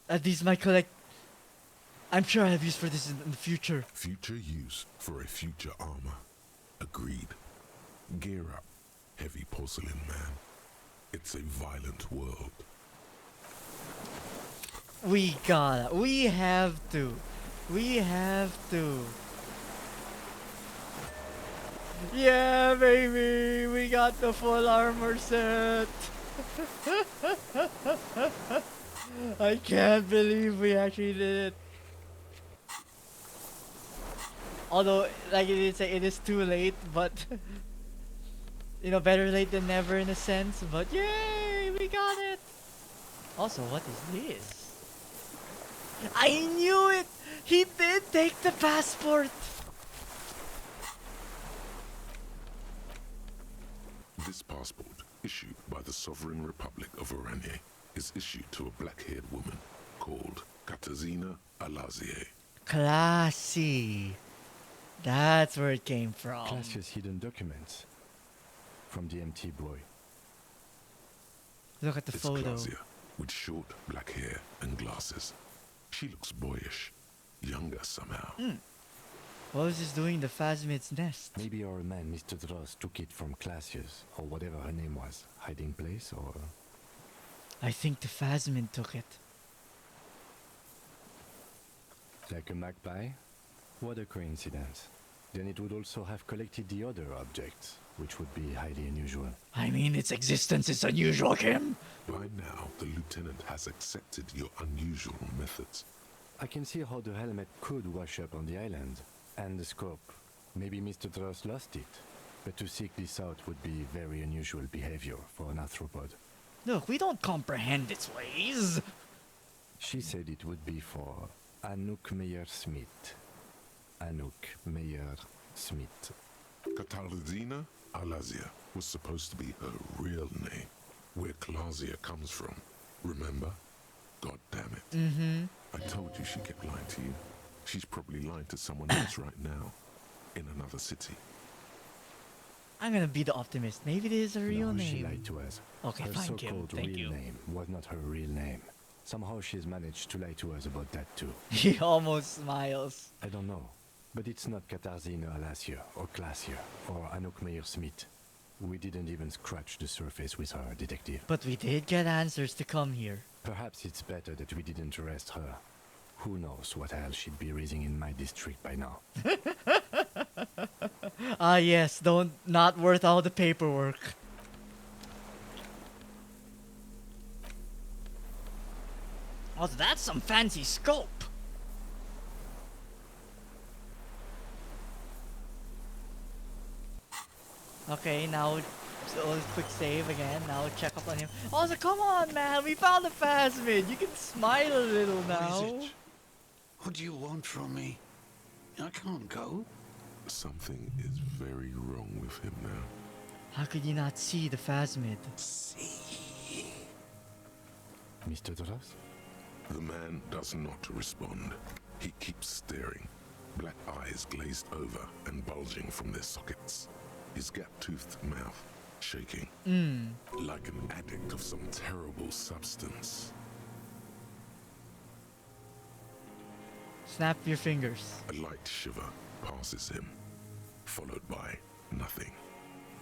At least my collect... I'm sure I have use for this in the future. Future use for a future armor. Agreed. Gear up, heavy porcelain man. It's a violent world. We gotta. We have to. We have to. Yeah, baby! We got the full armor set! I can't believe we actually did it. Although, like it did say, it is too late, but... you know, better late than never in a sense, but yay! We got it! Also, what is this? I knew it! He did take the passport! This passport, issued by the Sovereign Republic of Oranje, is issued to a black-haired woman called Katarzyna Alazie. Classy. That's where it came from. Classia's hidden documents from the empty boy. Look at the It's photo. Klasia, with short black hair and glasses. She looks boyish, younger somehow. What was this doing in the Phasmid's nest? Maybe our man, Mr. Dross, took it from Classia's, or whatever her name was. Hiding place, or... I think the Phasmid took it. like a magpie? What a coincidence. Then it would also have collected the other objects, which would be highly unusual. I mean, its existence is unusual, Kim. By now, the lieutenant has accepted your unusual methods. I can see how the helmet could wash up on the island, and the scope. Maybe Mr. Dross lost it, but to seek this out would be very unusual behavior for an arthropod. Look, we don't comprehend its ways. She said it would be for Anouk Meyer-Smith. Anouk Meyer-Smith. Katarzyna Alazia was supposed to be her real name, where Klasia comes from. Remember? God damn it. Mm-hmm. I told you she kept lying to you. She's probably lying to someone else right now, in another city. I'm gonna be the optimist. Maybe it is a real No, she name. lied to us. Okay, Her fine, Kim. so-called Thank real you. name was not her real name. Somehow she's managed to lie to us about that too. He almost smiles. I don't know, but it's not Katarzyna Alasia or Klasia or Anouk Meyer-Smith. We didn't even scratch the surface with her, detective. But we did get answers to come here. Perhaps it's better that we didn't arrest her. Who knows what else she'd be raising in my district by now. Ah yes, not worth all the paperwork. Oh, that's some fancy scope. Okay, now so quick save again. Now check up on him. Also, come on, man, we found the Phasmid. You can smile a little now. What is it? What do you want from me? I can't go. Something is very wrong with him now. How could you not see the Phasmid? See. Mr. Dross? The man does not respond. He keeps staring, black eyes glazed over and bulging from their sockets. His gap-toothed mouth shaking, like an addict of some terrible substance. Snap your fingers. A light shiver passes him, followed by nothing.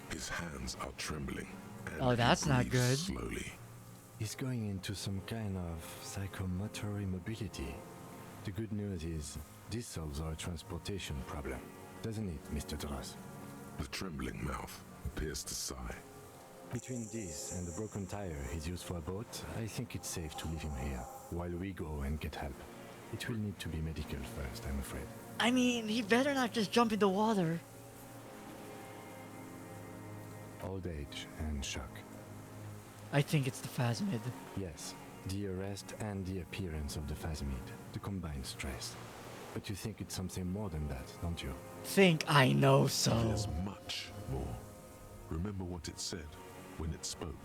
His hands are trembling, and Oh, that's he not breathes good. slowly. He's going into some kind of psychomotor immobility. The good news is, this solves our transportation problem, doesn't it, Mr. Dross? The trembling mouth appears to sigh. Between this and the broken tire he's used for a boat, I think it's safe to leave him here, while we go and get help. It will need to be medical first, I'm afraid. I mean, he better not just jump in the water. Old age and shock. I think it's the Phasmid. Yes, the arrest and the appearance of the Phasmid, the combined stress. But you think it's something more than that, don't you? Think I know so. There's much more. Remember what it said when it spoke?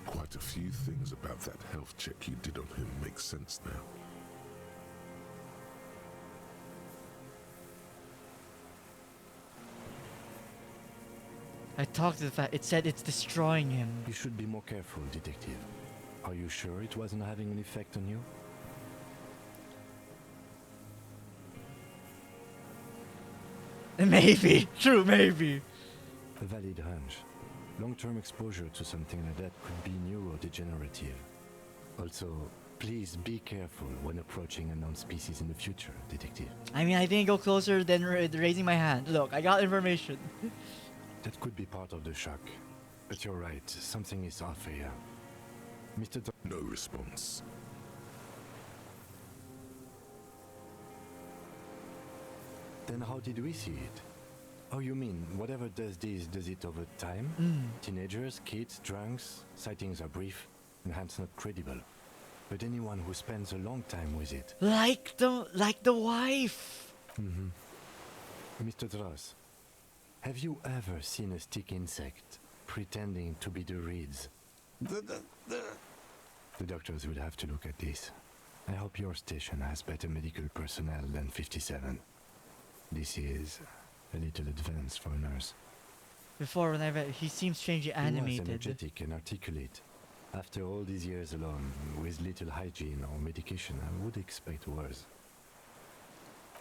Quite a few things about that health check you did on him make sense now. I talked to the fact. It said it's destroying him. You should be more careful, detective. Are you sure it wasn't having an effect on you? Maybe. True, maybe. A valid hunch. Long-term exposure to something like that could be neurodegenerative. Also, please be careful when approaching unknown species in the future, detective. I mean, I didn't go closer than raising my hand. Look, I got information. That could be part of the shock. But you're right, something is off here. Mr. No response. Then how did we see it? Oh, you mean whatever does this does it over time? Teenagers, kids, drunks, sightings are brief and hence not credible. But anyone who spends a long time with it. Like the wife. Mr. Dross, have you ever seen a stick insect pretending to be the reeds? The doctors will have to look at this. I hope your station has better medical personnel than 57. This is a little advanced for a nurse. Before, when I read, he seems strangely He was animated. energetic and articulate. After all these years alone, with little hygiene or medication, I would expect worse.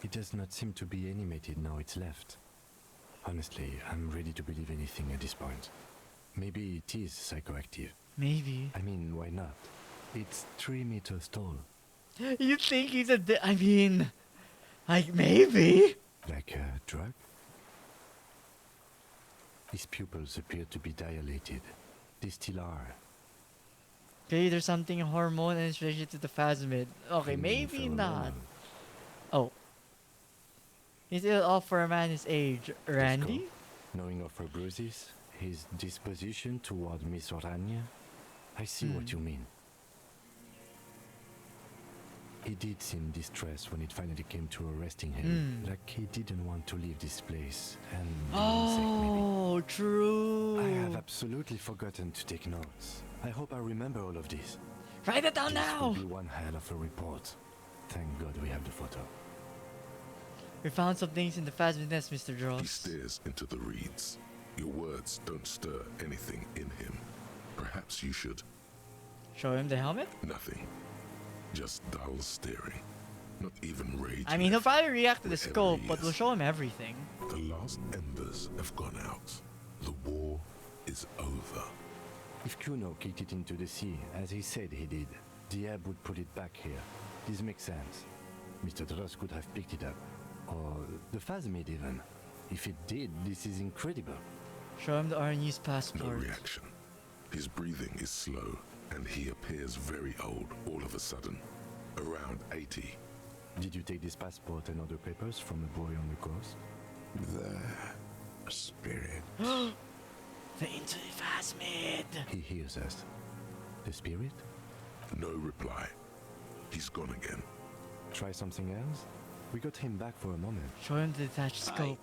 It does not seem to be animated now it's left. Honestly, I'm ready to believe anything at this point. Maybe it is psychoactive. Maybe. I mean, why not? It's 3 meters tall. You think he's a? I mean, like maybe. Like a drug? His pupils appear to be dilated. They still are. Okay, there's something hormone and it's related to the phasmid. Okay, maybe Pheromonal. not. Oh. Is it all for a man his age, Randy? Let's go. Knowing of her bruises, his disposition toward Miss Orania, I see what you mean. He did seem distressed when it finally came to arresting him. Like he didn't want to leave this place. And the insect, maybe. Oh, true. I have absolutely forgotten to take notes. I hope I remember all of this. Write it down This will now. be one hell of a report. Thank God we have the photo. We found some things in the phasmid nest, Mr. He Dross. stares into the reeds. Your words don't stir anything in him. Perhaps you should. Show him the helmet? Nothing. Just dull staring. Not even rage. I mean, he'll left. probably react to the wherever scope, he but is. we'll show him everything. The last embers have gone out. The war is over. If Kuno kicked it into the sea, as he said he did, the ebb would put it back here. This makes sense. Mr. Dross could have picked it up. Or the phasmid even. If it did, this is incredible. Show him the RNU's No passport. reaction. His breathing is slow, and he appears very old all of a sudden. Around 80. Did you take this passport and other papers from the boy on the coast? The spirit. The into the phasmid. He hears us. The spirit? No reply. He's gone again. Try something else? We got him back for a moment. Show him the detached scope.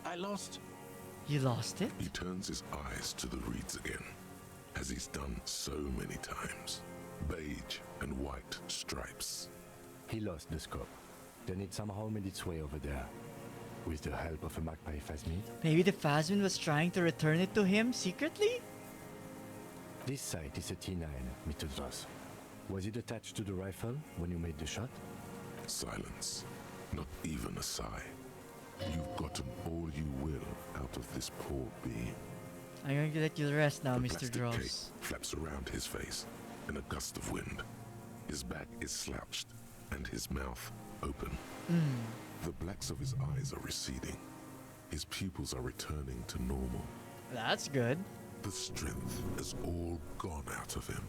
I lost. You lost it? He turns his eyes to the reeds again, as he's done so many times. Beige and white stripes. He lost the scope. Then it somehow made its way over there. With the help of a magpie phasmid. Maybe the phasmid was trying to return it to him secretly? This sight is a T9, Mr. Dross. Was it attached to the rifle when you made the shot? Silence. Not even a sigh. You've gotten all you will out of this poor being. I'm going to let you rest now, The Mr. plastic cape Dross. flaps around his face in a gust of wind. His back is slouched and his mouth open. The blacks of his eyes are receding. His pupils are returning to normal. That's good. The strength has all gone out of him.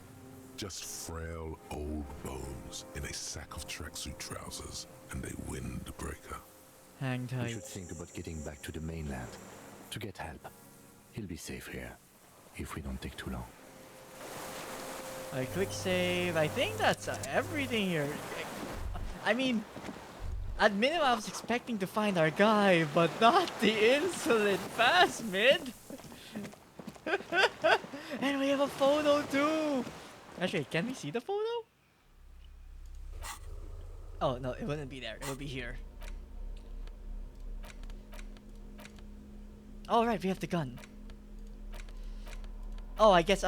Just frail old bones in a sack of tracksuit trousers and a windbreaker. Hang We tight. should think about getting back to the mainland. To get help. He'll be safe here. If we don't take too long. A quick save. I think that's everything here. I mean, at minimum, I was expecting to find our guy, but not the insolent phasmid. And we have a photo too. Actually, can we see the photo? Oh no, it wouldn't be there. It would be here. Oh right, we have the gun. Oh, I guess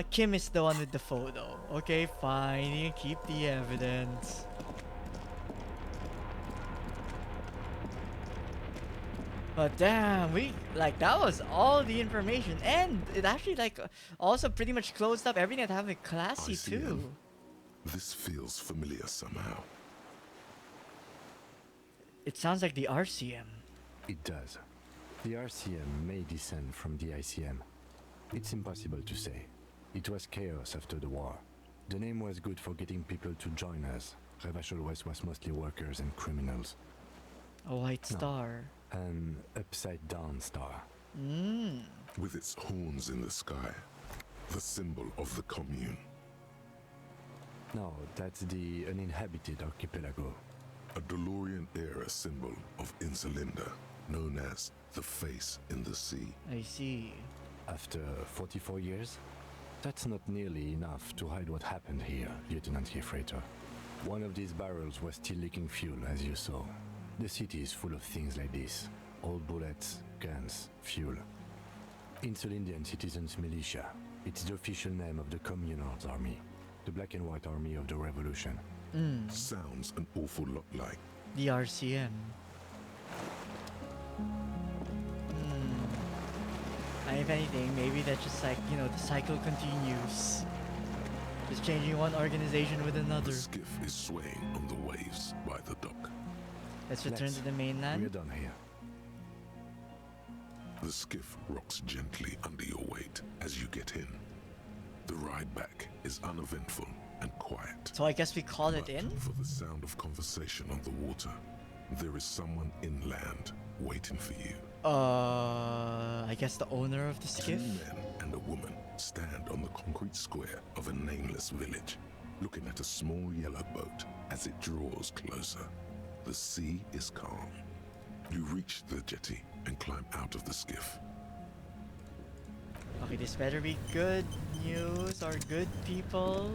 Kim is the one with the photo. Okay, fine. You can keep the evidence. But damn, that was all the information, and it actually also pretty much closed up everything that happened with Classy ICM. too. This feels familiar somehow. It sounds like the RCM. It does. The RCM may descend from the ICM. It's impossible to say. It was chaos after the war. The name was good for getting people to join us. Revachol West was mostly workers and criminals. A white star. An upside-down star. With its horns in the sky, the symbol of the commune. No, that's the uninhabited archipelago. A DeLorean-era symbol of Insulinda, known as the face in the sea. I see. After 44 years? That's not nearly enough to hide what happened here, Lieutenant Hefreitor. One of these barrels was still leaking fuel, as you saw. The city is full of things like this. Old bullets, guns, fuel. Insulindian Citizens Militia. It's the official name of the Communards Army. The black and white army of the revolution. Sounds an awful lot like The RCM. And if anything, maybe that's just the cycle continues. Just changing one organization with another. the skiff is swaying on the waves by the dock. Let's return Let's. to the We're mainland. done here. The skiff rocks gently under your weight as you get in. The ride back is uneventful and quiet. So I guess we call it But in? for the sound of conversation on the water, there is someone inland waiting for you. I guess the owner of the Two skiff? men and a woman stand on the concrete square of a nameless village, looking at a small yellow boat as it draws closer. The sea is calm. You reach the jetty and climb out of the skiff. Okay, this better be good news or good people.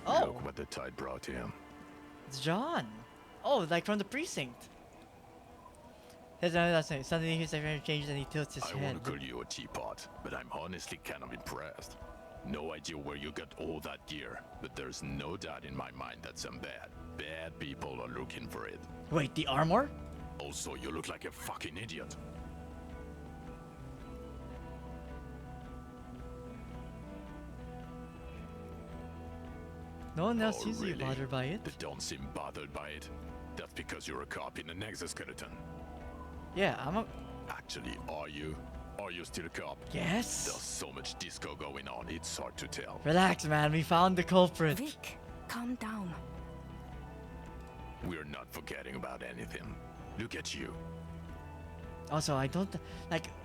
Oh, Look what the tide brought him. it's John. Oh, like from the precinct. Suddenly his expression changes and he tilts his I head. want to call you a teapot, but I'm honestly kind of impressed. No idea where you got all that gear, but there's no doubt in my mind that some bad people are looking for it. Wait, the armor? Also, you look like a fucking idiot. No one else Oh, seems to be really? bothered by it. They don't seem bothered by it. That's because you're a cop in an exoskeleton. Yeah, I'm a... Actually, are you? Are you still a cop? Yes? There's so much disco going on, it's hard to tell. Relax, man. We found the culprit. Vic, calm down. We're not forgetting about anything. Look at you. Also, I don't...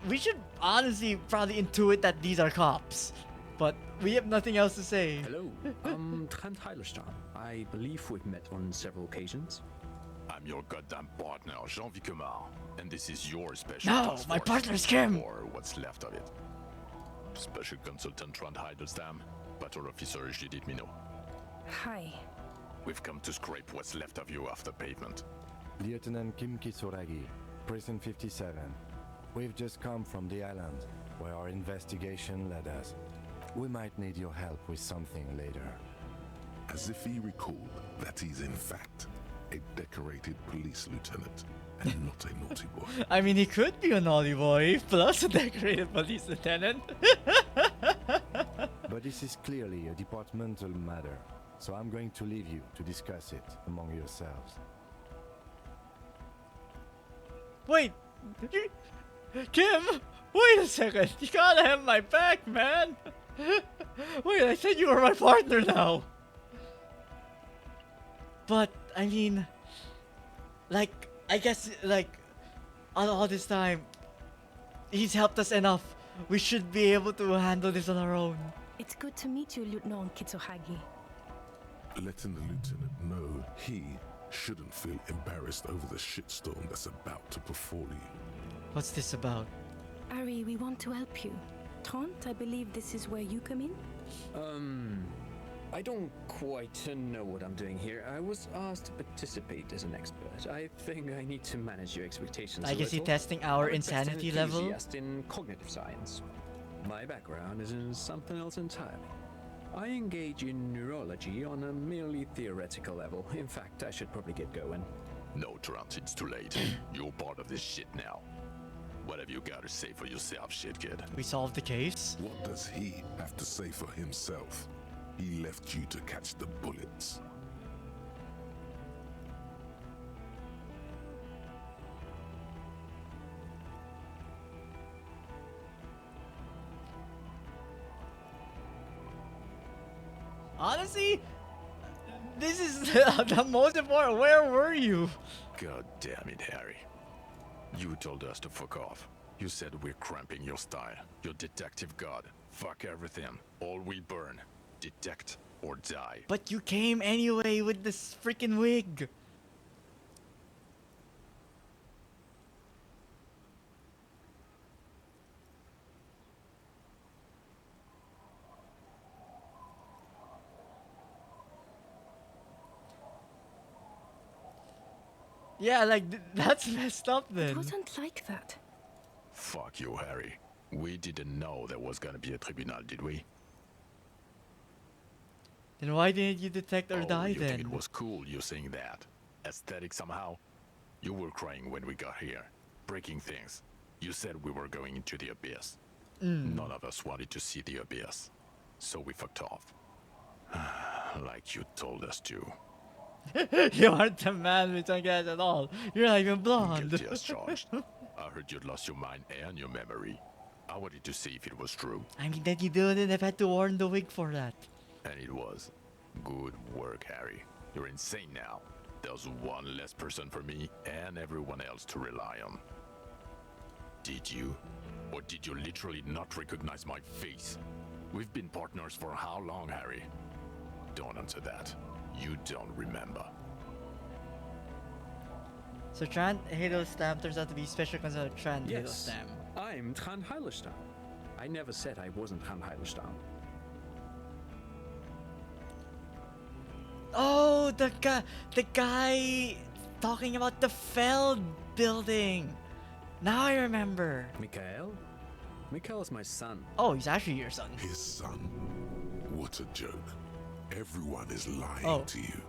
we should honestly probably intuit that these are cops. But we have nothing else to say. Hello, Trent Heilerstein. I believe we've met on several occasions. I'm your goddamn partner, Jean Vicomar, and this is your special No, task my force, partner's Kim. or what's left of it. Special Consultant Trent Heidelstam, Patrol Officer Judith Minot. Hi. We've come to scrape what's left of you off the pavement. Lieutenant Kim Kitsuragi, Prison 57. We've just come from the island, where our investigation led us. We might need your help with something later. As if he recalled that he's in fact a decorated police lieutenant and not a naughty boy. I mean, he could be a naughty boy, plus a decorated police lieutenant. But this is clearly a departmental matter, so I'm going to leave you to discuss it among yourselves. Wait, Kim, wait a second. You gotta have my back, man. Wait, I said you were my partner now. But, I mean, I guess, all this time, he's helped us enough. We should be able to handle this on our own. It's good to meet you, Lieutenant Kitsuhagi. Letting the lieutenant know he shouldn't feel embarrassed over the shitstorm that's about to befall you. What's this about? Ari, we want to help you. Trent, I believe this is where you come in? I don't quite know what I'm doing here. I was asked to participate as an expert. I think I need to manage your expectations Like, a is he little. testing our I'm a tested insanity level? enthusiast in cognitive science. My background is in something else entirely. I engage in neurology on a merely theoretical level. In fact, I should probably get going. No, Trant, it's too late. You're part of this shit now. What have you got to say for yourself, shit kid? We solved the case. What does he have to say for himself? He left you to catch the bullets. Honestly, this is the most important. Where were you? God damn it, Harry. You told us to fuck off. You said we're cramping your style. Your detective god. Fuck everything. All we burn. Detect or die. But you came anyway with this freaking wig. Yeah, like that's messed up It then. wasn't like that. Fuck you, Harry. We didn't know there was gonna be a tribunal, did we? Then why didn't you detect or die you then? think it was cool you saying that? Aesthetic somehow? You were crying when we got here. Breaking things. You said we were going into the abyss. None of us wanted to see the abyss. So we fucked off. Like you told us to. You aren't the man with some guys at all. You're not even blonde. Guilty as charged. I heard you'd lost your mind and your memory. I wanted to see if it was true. I mean, then you didn't have had to warn the wig for that. And it was. Good work, Harry. You're insane now. There's one less person for me and everyone else to rely on. Did you? Or did you literally not recognize my face? We've been partners for how long, Harry? Don't answer that. You don't remember. So Tran Halo Stamp turns out to be special concern of Tran Halo Yes, Stamp. I'm Tran Heilerstam. I never said I wasn't Tran Heilerstam. Oh, the guy talking about the Feld building. Now I remember. Mikhail? Mikhail's my son. Oh, he's actually your son. His son. What a joke. Everyone is lying Oh. to you.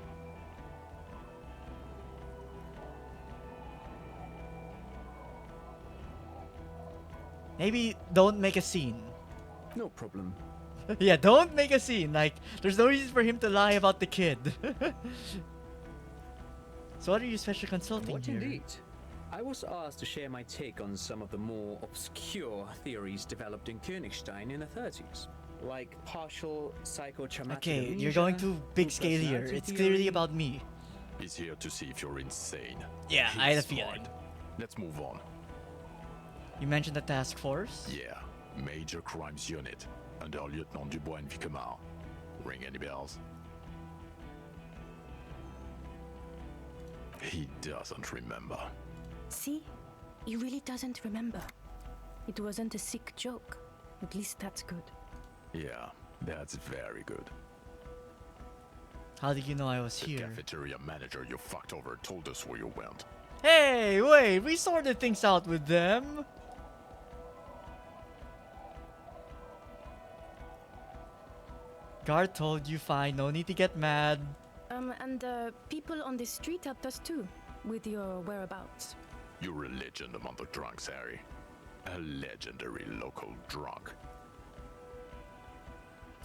Maybe don't make a scene. No problem. Yeah, don't make a scene. Like, there's no reason for him to lie about the kid. So what are you special consulting What here? indeed? I was asked to share my take on some of the more obscure theories developed in Königstein in the 30s. Like partial psychotraumatic Okay, you're going amnesia, too big scale here. personality It's clearly theory. about me. He's here to see if you're insane. Yeah, He's I had a smart. feeling. Let's move on. You mentioned the task force? Yeah, Major Crimes Unit under Lieutenant Dubois and Vicomar. Ring any bells? He doesn't remember. See? He really doesn't remember. It wasn't a sick joke. At least that's good. Yeah, that's very good. How did you know I was The here? cafeteria manager you fucked over told us where you went. Hey, wait, we sorted things out with them. Guard told you fine, no need to get mad. And people on the street helped us too, with your whereabouts. You're a legend among the drunks, Harry. A legendary local drunk.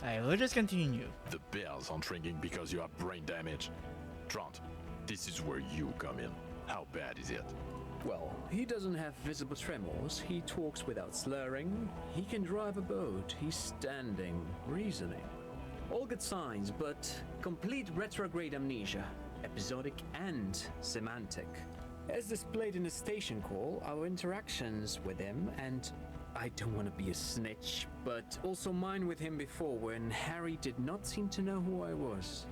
Alright, we'll just continue. The bells aren't ringing because you have brain damage. Trant, this is where you come in. How bad is it? Well, he doesn't have visible tremors, he talks without slurring, he can drive a boat, he's standing, reasoning. All good signs, but complete retrograde amnesia, episodic and semantic. As displayed in the station call, our interactions with him, and I don't want to be a snitch, but also mine with him before when Harry did not seem to know who I was.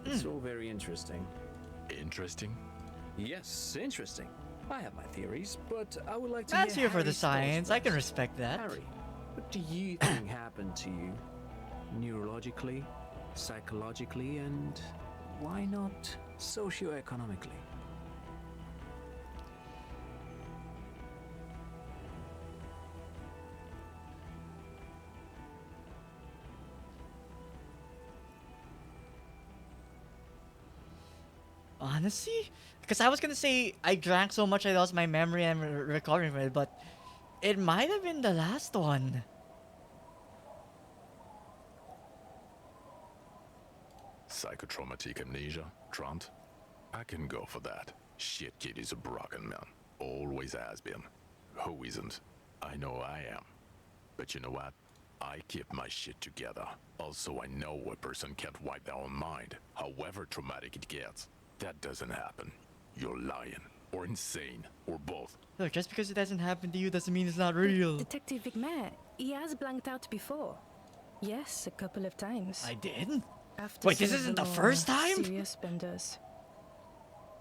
It's all very interesting. Interesting? Yes, interesting. I have my theories, but I would like to That's hear here for the Harry's thoughts science. I can first. respect that. Harry, what do you think happened to you? Neurologically? psychologically, and why not socioeconomically? Honestly? Because I was gonna say I drank so much I lost my memory and recovering from it, but it might have been the last one. Psychotraumatic amnesia, Trant? I can go for that. Shit kid is a broken man. Always has been. Who isn't? I know I am. But you know what? I keep my shit together. Also, I know a person can't wipe their own mind, however traumatic it gets. That doesn't happen. You're lying, or insane, or both. Look, just because it hasn't happened to you doesn't mean it's not real. Detective Vigmer, he has blanked out before. Yes, a couple of times. I did? After Wait, this some of isn't the more first time? Serious benders.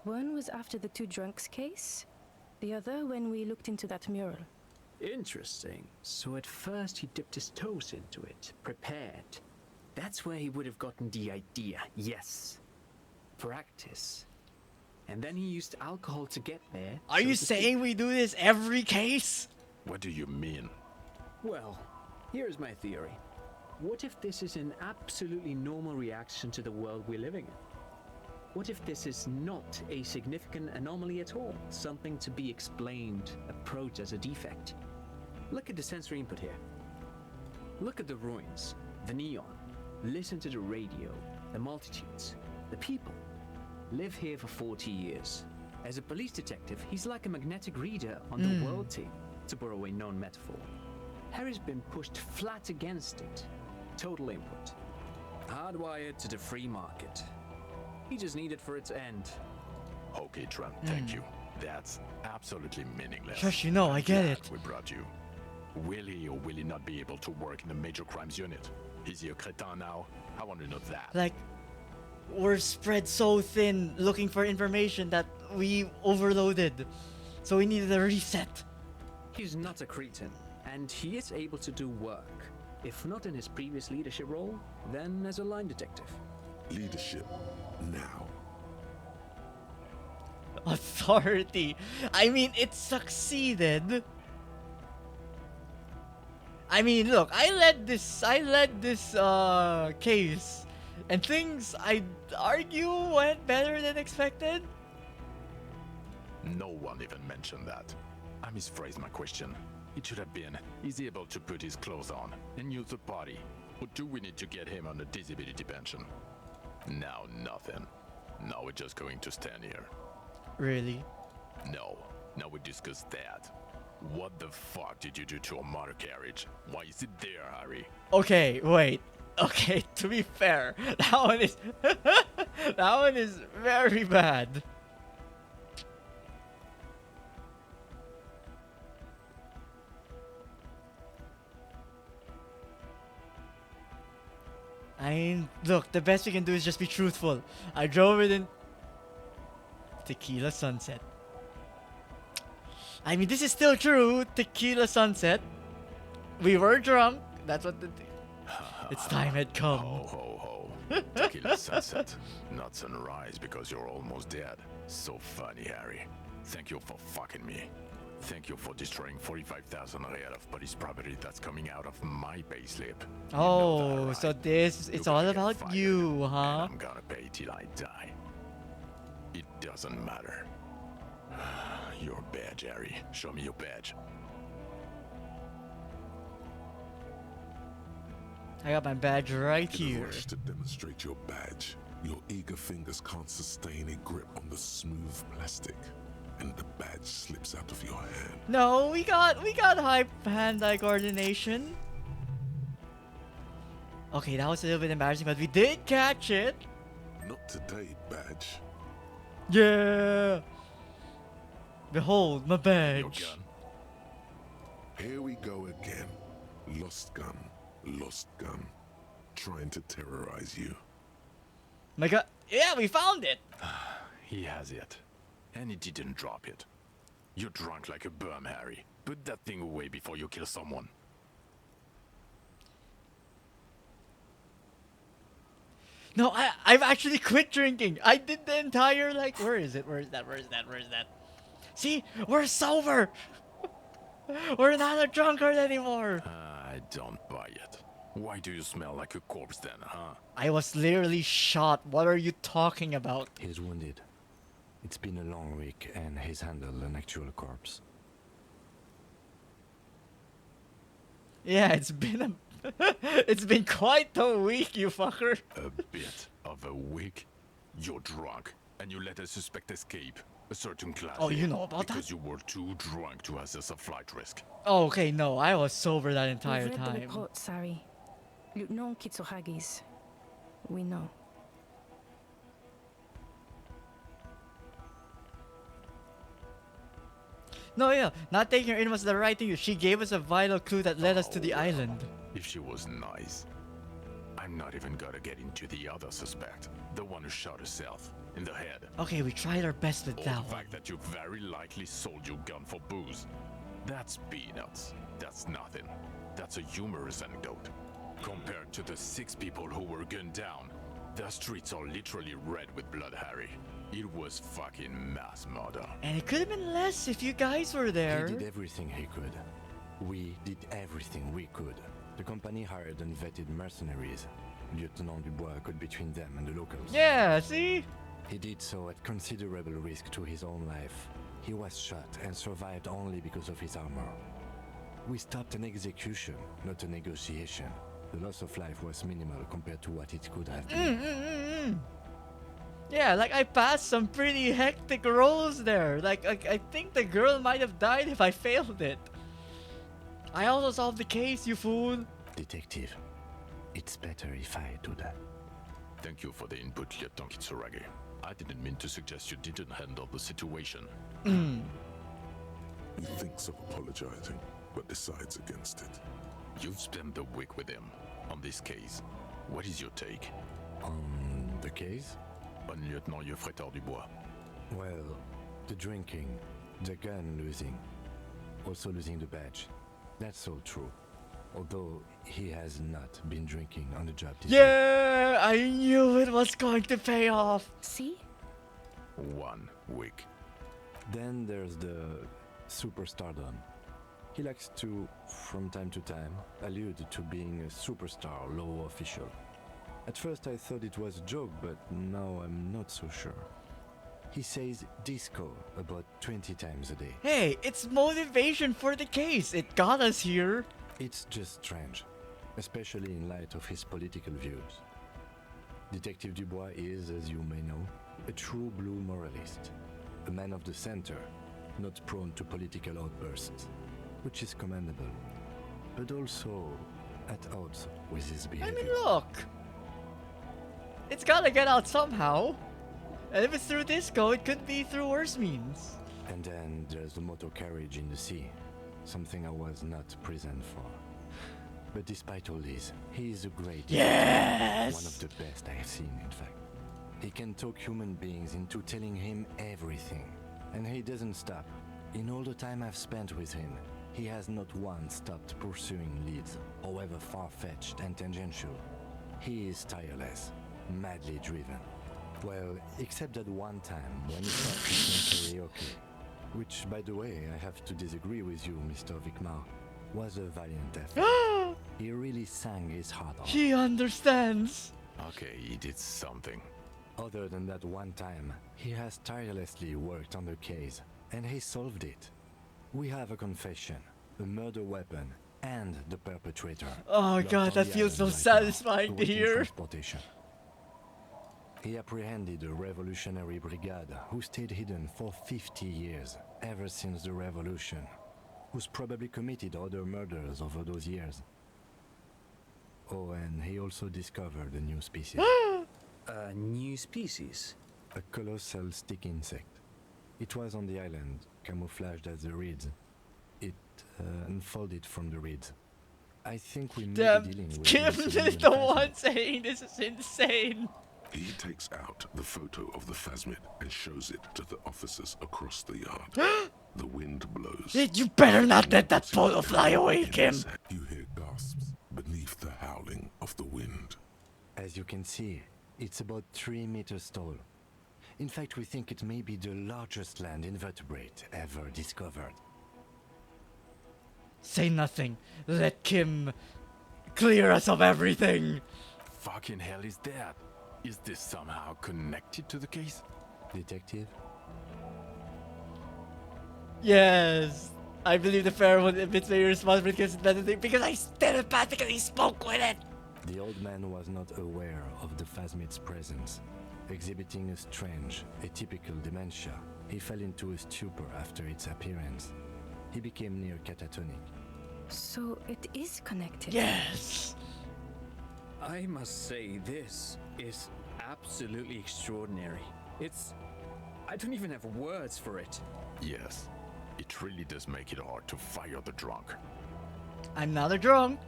One was after the two drunks case. The other when we looked into that mural. Interesting. So at first he dipped his toes into it, prepared. That's where he would have gotten the idea, yes. Practice. And then he used alcohol to get there. Are you saying we do this every case? What do you mean? Well, here's my theory. What if this is an absolutely normal reaction to the world we're living in? What if this is not a significant anomaly at all? Something to be explained, approached as a defect? Look at the sensory input here. Look at the ruins, the neon. Listen to the radio, the multitudes, the people. Live here for 40 years. As a police detective, he's like a magnetic reader on the world team, to borrow a known metaphor. Harry's been pushed flat against it. Total input. Hardwired to the free market. He just needed for it to end. Okay, Trent, thank you. That's absolutely meaningless. Shush, you know, I get Glad it. we brought you. Will he or will he not be able to work in the major crimes unit? Is he a crétin now? I want to know that. Like, we're spread so thin looking for information that we overloaded. So we needed a reset. He's not a cretin, and he is able to do work. If not in his previous leadership role, then as a line detective. Leadership. Now. Authority. I mean, it succeeded. I mean, look, I led this case, and things, I'd argue, went better than expected. No one even mentioned that. I misphrased my question. It should have been, is he able to put his clothes on and use the party? Or do we need to get him on a disability pension? Now nothing. Now we're just going to stand here. Really? No. Now we discuss that. What the fuck did you do to a motor carriage? Why is it there, Harry? Okay, wait. Okay, to be fair, that one is that one is very bad. I mean, look, the best we can do is just be truthful. I drove it in Tequila Sunset. I mean, this is still true. Tequila Sunset. We were drunk. That's what its time had come. Ho, ho, ho. Tequila sunset, not sunrise because you're almost dead. So funny, Harry. Thank you for fucking me. Thank you for destroying 45,000 real of police property that's coming out of my payslip. Oh, so this, it's You're all gonna get about fired, you, and huh? I'm gonna pay till I die. It doesn't matter. Your badge, Harry. Show me your badge. I got my badge right In a here. rush to demonstrate your badge, your eager fingers can't sustain a grip on the smooth plastic, and the badge slips out of your hand. No, we got high hand-eye coordination. Okay, that was a little bit embarrassing, but we did catch it. Not today, badge. Yeah. Behold my Your badge. gun. Here we go again. Lost gun. Lost gun. Trying to terrorize you. My god. Yeah, we found it. He has it. And he didn't drop it. You're drunk like a bum, Harry. Put that thing away before you kill someone. No, I've actually quit drinking. I did the entire like. Where is it? Where is that? Where is that? Where is that? See, we're sober. We're not a drunkard anymore. I don't buy it. Why do you smell like a corpse then, huh? I was literally shot. What are you talking about? He's wounded. It's been a long week, and he's handled an actual corpse. Yeah, it's been a. It's been quite a week, you fucker. A bit of a week? You're drunk, and you let a suspect escape. A certain class. Oh, you know about because that? you were too drunk to assess a flight risk. Oh, okay, no, I was sober that entire We've read the time. report, Sari. Lieutenant Kitsuhagi's. We know. No, yeah, not taking her in was the right thing. She gave us a vital clue that led us to the island. If she was nice. I'm not even gonna get into the other suspect. The one who shot herself in the head. Okay, we tried our best with Or that the one. fact that you very likely sold your gun for booze. That's peanuts. That's nothing. That's a humorous anecdote. Compared to the 6 people who were gunned down, the streets are literally red with blood, Harry. It was fucking mass murder. And it could have been less if you guys were there. He did everything he could. We did everything we could. The company hired and vetted mercenaries. Lieutenant Dubois got between them and the locals. Yeah, see? He did so at considerable risk to his own life. He was shot and survived only because of his armor. We stopped an execution, not a negotiation. The loss of life was minimal compared to what it could have been. Yeah, like I passed some pretty hectic rolls there. Like I think the girl might have died if I failed it. I also solved the case, you fool. Detective, it's better if I do that. Thank you for the input, Lieutenant Kitsuragi. I didn't mean to suggest you didn't handle the situation. He thinks of apologizing, but decides against it. You've spent the week with him on this case. What is your take? On the case? On Lieutenant Geoffrey Dubois. Well, the drinking, the gun losing, also losing the badge. That's all true. Although he has not been drinking on the job this week. Yeah, I knew it was going to pay off. See? 1 week. Then there's the superstardom. He likes to, from time to time, allude to being a superstar law official. At first I thought it was a joke, but now I'm not so sure. He says disco about 20 times a day. Hey, it's motivation for the case. It got us here. It's just strange, especially in light of his political views. Detective Dubois is, as you may know, a true blue moralist, a man of the center, not prone to political outbursts, which is commendable, but also at odds with his I behavior. mean, look. It's gotta get out somehow. And if it's through disco, it could be through worse means. And then there's the motor carriage in the sea, something I was not present for. But despite all this, he is a great Yes! one of the best I have seen, in fact. He can talk human beings into telling him everything, and he doesn't stop. In all the time I've spent with him, he has not once stopped pursuing leads, however far-fetched and tangential. He is tireless, madly driven. Well, except that one time when he started to sing karaoke, which, by the way, I have to disagree with you, Mr. Vicmar, was a valiant effort. He really sang his heart out. He understands. Okay, he did something. Other than that one time, he has tirelessly worked on the case, and he solved it. We have a confession, a murder weapon, and the perpetrator. Oh locked god, on that the feels so island right now, satisfying to awaiting hear. transportation. He apprehended a revolutionary brigade who stayed hidden for 50 years, ever since the revolution, who's probably committed other murders over those years. Oh, and he also discovered a new species. A new species? A colossal stick insect. It was on the island, camouflaged as the reeds. It unfolded from the reeds. I think we may Damn, be dealing with Kim Elysium is and the Phasmid. one saying this is insane. He takes out the photo of the phasmid and shows it to the officers across the yard. The wind blows. You better not let that photo fly away, Kim. You hear gasps beneath the howling of the wind. As you can see, It's about 3 meters tall. In fact, we think it may be the largest land invertebrate ever discovered. Say nothing. Let Kim clear us of everything. Fucking hell is that? Is this somehow connected to the case? Detective? Yes. I believe the pheromone emits may be responsible because I telepathically spoke with it. The old man was not aware of the phasmid's presence. Exhibiting a strange, atypical dementia, he fell into a stupor after its appearance. He became near catatonic. So it is connected. Yes. I must say, this is absolutely extraordinary. I don't even have words for it. Yes. It really does make it hard to fire the drunk. I'm not a drunk.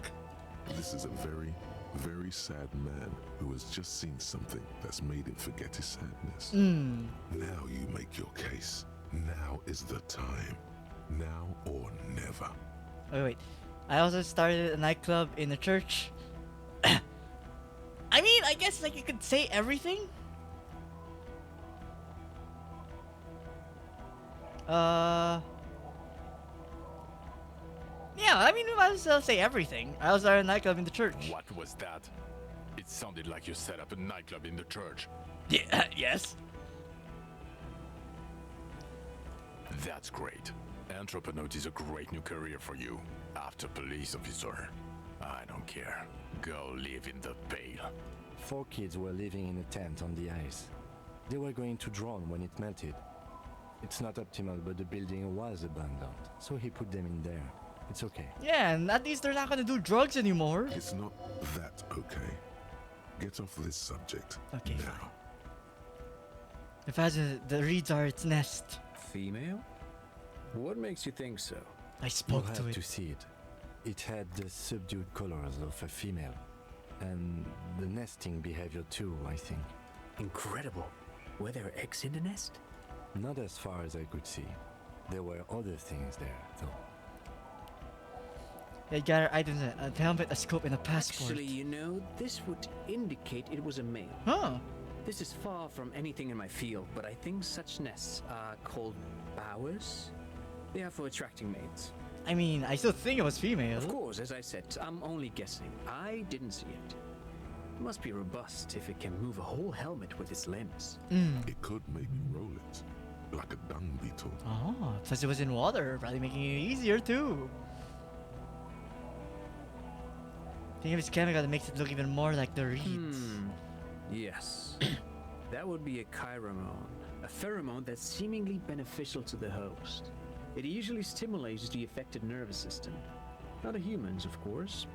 This is a very, very sad man who has just seen something that's made him forget his sadness. Now you make your case. Now is the time. Now or never. Wait. I also started a nightclub in a church. I mean, I guess like you could say everything. Yeah, I mean, we might as well say everything. I also started a nightclub in the church. What was that? It sounded like you set up a nightclub in the church. Yeah, yes. That's great. Anthroponaut is a great new career for you. After police officer. I don't care. Go live in the Pale. 4 kids were living in a tent on the ice. They were going to drown when it melted. It's not optimal, but the building was abandoned, so he put them in there. It's okay. Yeah, and at least they're not gonna do drugs anymore. It's not that okay. Get off this subject. Okay, now. fine. If as the reeds are its nest. Female? What makes you think so? I You spoke had to it. to see it. It had the subdued colors of a female. And the nesting behavior too, I think. Incredible. Were there eggs in the nest? Not as far as I could see. There were other things there, though. They gather items, a helmet, a scope, and a passport. Actually, you know, this would indicate it was a male. Huh. This is far from anything in my field, but I think such nests are called bowers. They are for attracting mates. I mean, I still think it was female. Of course, as I said, I'm only guessing. I didn't see it. It must be robust if it can move a whole helmet with its limbs. It could maybe roll it. Like a dung beetle. Oh, plus it was in water, probably making it easier too. Think of its chemical that makes it look even more like the reeds. Yes. That would be a pheromone. A pheromone that's seemingly beneficial to the host. It usually stimulates the affected nervous system. Not a human's, of course,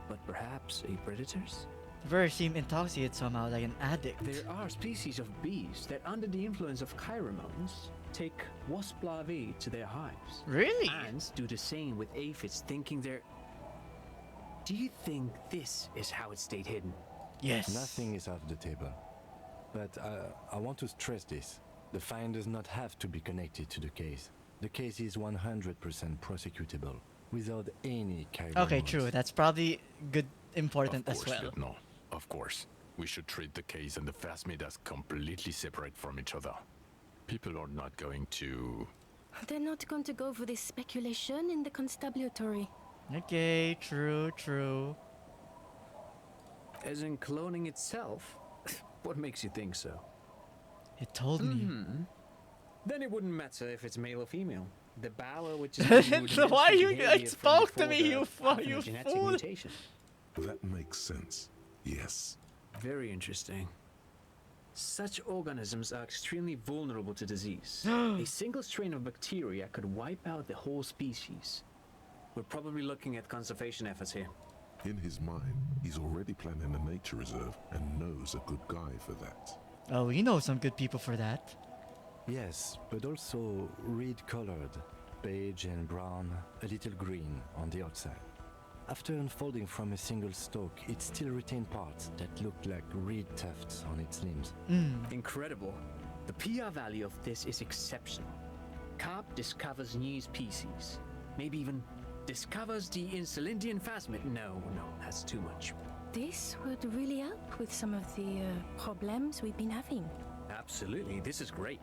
but perhaps a predator's? The bird seemed intoxicated somehow, like an addict. There are species of bees that, under the influence of pheromones, take wasp larvae to their hives. Really? Ants do the same with aphids, thinking they're... Do you think this is how it stayed hidden? Yes. Nothing is off the table. But I want to stress this. The find does not have to be connected to the case. The case is 100% prosecutable, without any chiral Okay, notes. true. That's probably good, important Of as course, well. no. Of course. We should treat the case and the phasmid as completely separate from each other. People are not going to... They're not going to go for this speculation in the constabulary. Okay, true, true. As in cloning itself? What makes you think so? It told me. Then it wouldn't matter if it's male or female. The bower, which is Why you spoke to me, you genetic fool? mutation. That makes sense. Yes. Very interesting. Such organisms are extremely vulnerable to disease. A single strain of bacteria could wipe out the whole species. We're probably looking at conservation efforts here. In his mind, he's already planning a nature reserve and knows a good guy for that. Oh, we know some good people for that. Yes, but also reed-colored, beige and brown, a little green on the outside. After unfolding from a single stalk, it still retained parts that looked like reed tufts on its limbs. Incredible. The PR value of this is exceptional. Carp discovers new species. Maybe even discovers the Insulindian phasmid. No, that's too much. this would really help with some of the problems we've been having. Absolutely, this is great.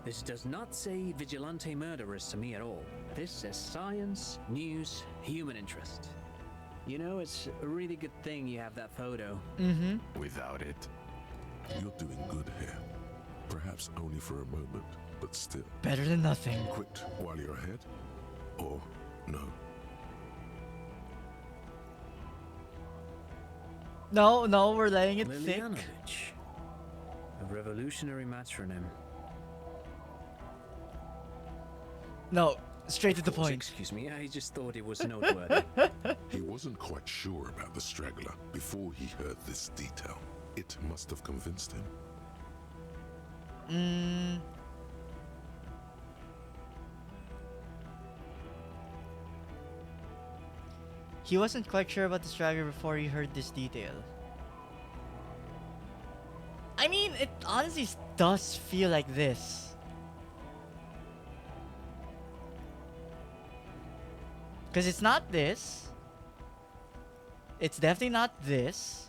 This does not say vigilante murderers to me at all. This says science, news, human interest. You know, it's a really good thing you have that photo. Mm-hmm. Without it, You're doing good here. Perhaps only for a moment, but still. Better than nothing. Quit while you're ahead? Or no? No, we're letting it thick. Lilianovich, a revolutionary matronym. No, straight to the Of course, point. Excuse me, I just thought it was noteworthy. He wasn't quite sure about the straggler before he heard this detail. It must have convinced him. He wasn't quite sure about the straggler before he heard this detail. I mean, it honestly does feel like this. Because it's not this. It's definitely not this.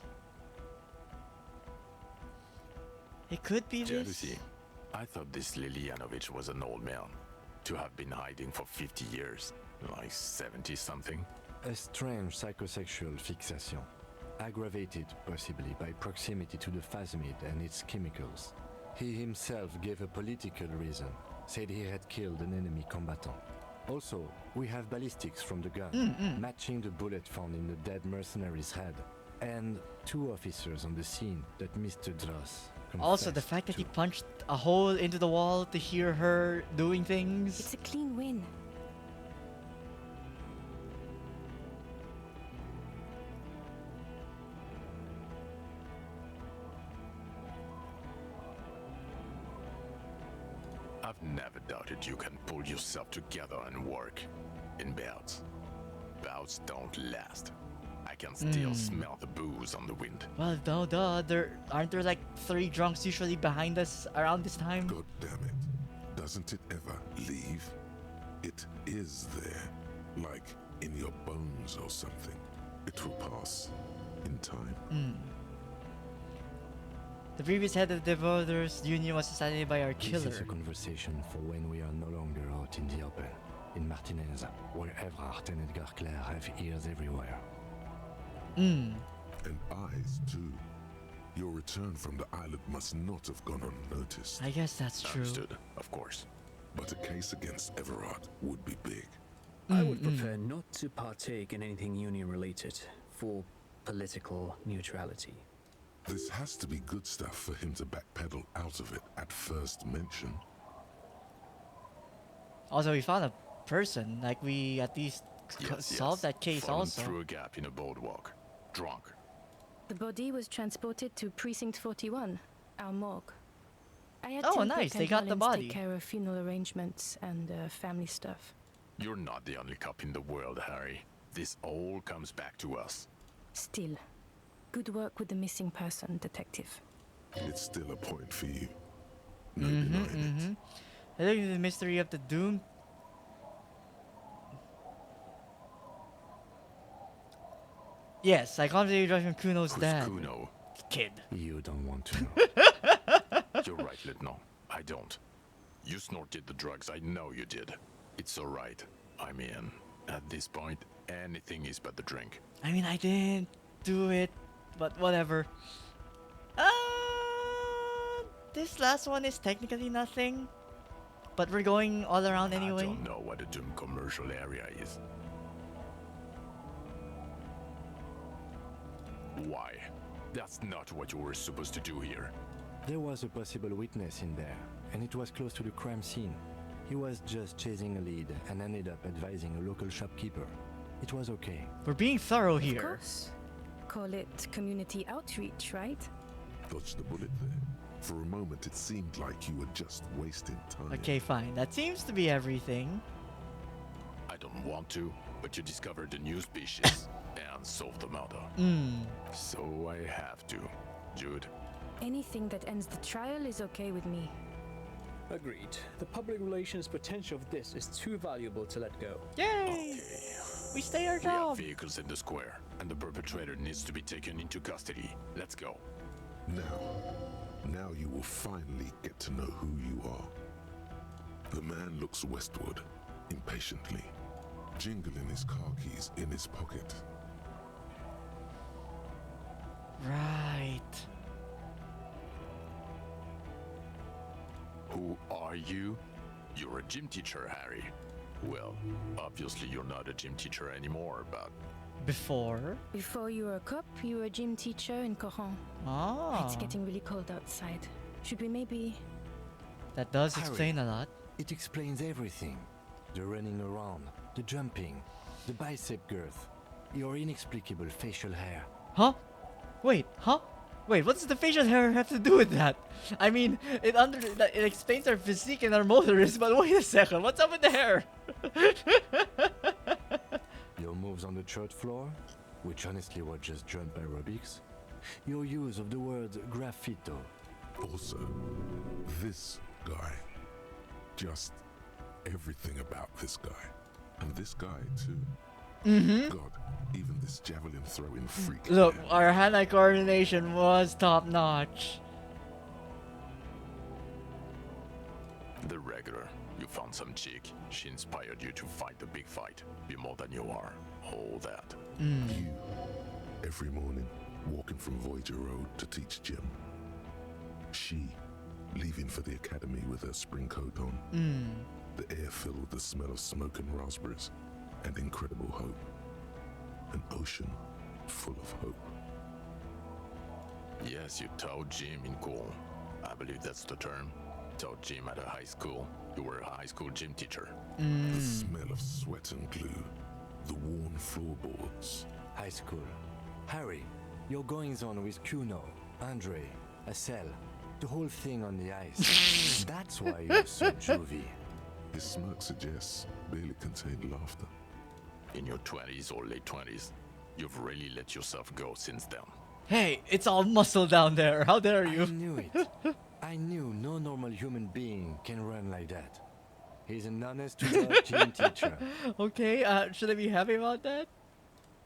It could be jealousy. this. I thought this Lilianovich was an old man. To have been hiding for 50 years. Like 70 something. A strange psychosexual fixation, aggravated possibly by proximity to the phasmid and its chemicals. He himself gave a political reason, said he had killed an enemy combatant. Also, we have ballistics from the gun, matching the bullet found in the dead mercenary's head, and 2 officers on the scene that Mr. Dross Also, the confessed fact that he to. punched a hole into the wall to hear her doing things. It's a clean win. I've never doubted you can pull yourself together and work. In bouts. Bouts don't last. I can still smell the booze on the wind. Well, no, duh. Aren't there like 3 drunks usually behind us around this time? God damn it. Doesn't it ever leave? It is there. Like in your bones or something. It will pass. In time. The previous head of the Devoteers Union was assassinated by our This killer. is a conversation for when we are no longer out in the open. In Martinez, where Evrart and Edgar Clare have ears everywhere. And eyes, too. Your return from the island must not have gone unnoticed. I guess that's true. Understood, of course. But a case against Everard would be big. I would prefer not to partake in anything union related for political neutrality. This has to be good stuff for him to backpedal out of it at first mention. Also, we found a person. Like, we at least solved that case Fallen also. through a gap in a boardwalk. Drunk. The body was transported to Precinct 41, our morgue. I had Oh, to nice, let they got the ambulance body. take care of funeral arrangements and family stuff. You're not the only cop in the world, Harry. This all comes back to us. Still, good work with the missing person, detective. It's still a point for you. No denying I think the mystery of the Doom. Yes, I confidently drive from Kuno's Who's dad. Kuno? Kid. You don't want to know. You're right, Lieutenant. I don't. You snorted the drugs, I know you did. It's alright. I mean, at this point, anything is but the drink. I mean, I didn't do it, but whatever. This last one is technically nothing, but we're going all around anyway. I don't know what a Doom commercial area is. Why? That's not what you were supposed to do here. There was a possible witness in there, and it was close to the crime scene. He was just chasing a lead and ended up advising a local shopkeeper. It was okay. We're being thorough Of here. course. Call it community outreach, right? Dodged the bullet there. For a moment, it seemed like you were just wasting time. Okay, fine. That seems to be everything. I don't want to, but you discovered a new species and solved the murder. So I have to. Jude, Anything that ends the trial is okay with me. Agreed. The public relations potential of this is too valuable to let go. Yay! okay. We stay our We have job. vehicles in the square, and the perpetrator needs to be taken into custody. Let's go. Now you will finally get to know who you are. The man looks westward, impatiently, jingling his car keys in his pocket. Right. Who are you? You're a gym teacher, Harry. Well, obviously you're not a gym teacher anymore, but Before. Before you were a cop, you were a gym teacher in Coron. Ah. It's getting really cold outside. Should we maybe... That does Harry. explain a lot. It explains everything. The running around, the jumping, the bicep girth, your inexplicable facial hair. Huh? Wait, huh? Wait, what does the facial hair have to do with that? I mean, it explains our physique and our motorists, but wait a second, what's up with the hair? Your moves on the church floor, which honestly were just jump aerobics. Your use of the word graffito. Also, this guy. Just everything about this guy. And this guy, too. God, even this javelin throwing freak. Look, there. our hand-eye coordination was top-notch. the regular. You found some chick. She inspired you to fight the big fight. Be more than you are. All that. You, every morning, walking from Voyager Road to teach gym. She, leaving for the academy with her spring coat on. The air filled with the smell of smoke and raspberries, and incredible hope. An ocean full of hope. Yes, you taught gym in Cool. I believe that's the term. Taught gym at a high school. You were a high school gym teacher. The smell of sweat and glue. The worn floorboards. High school. Harry, your goings on with Kuno, Andre, Acel, the whole thing on the ice. That's why you're so juvie. His smirk suggests barely contained laughter. In your 20s or late 20s, you've really let yourself go since then. Hey, it's all muscle down there. How dare I you? knew it. I knew no normal human being can run like that. He's an honest to God gym teacher. Okay, should I be happy about that?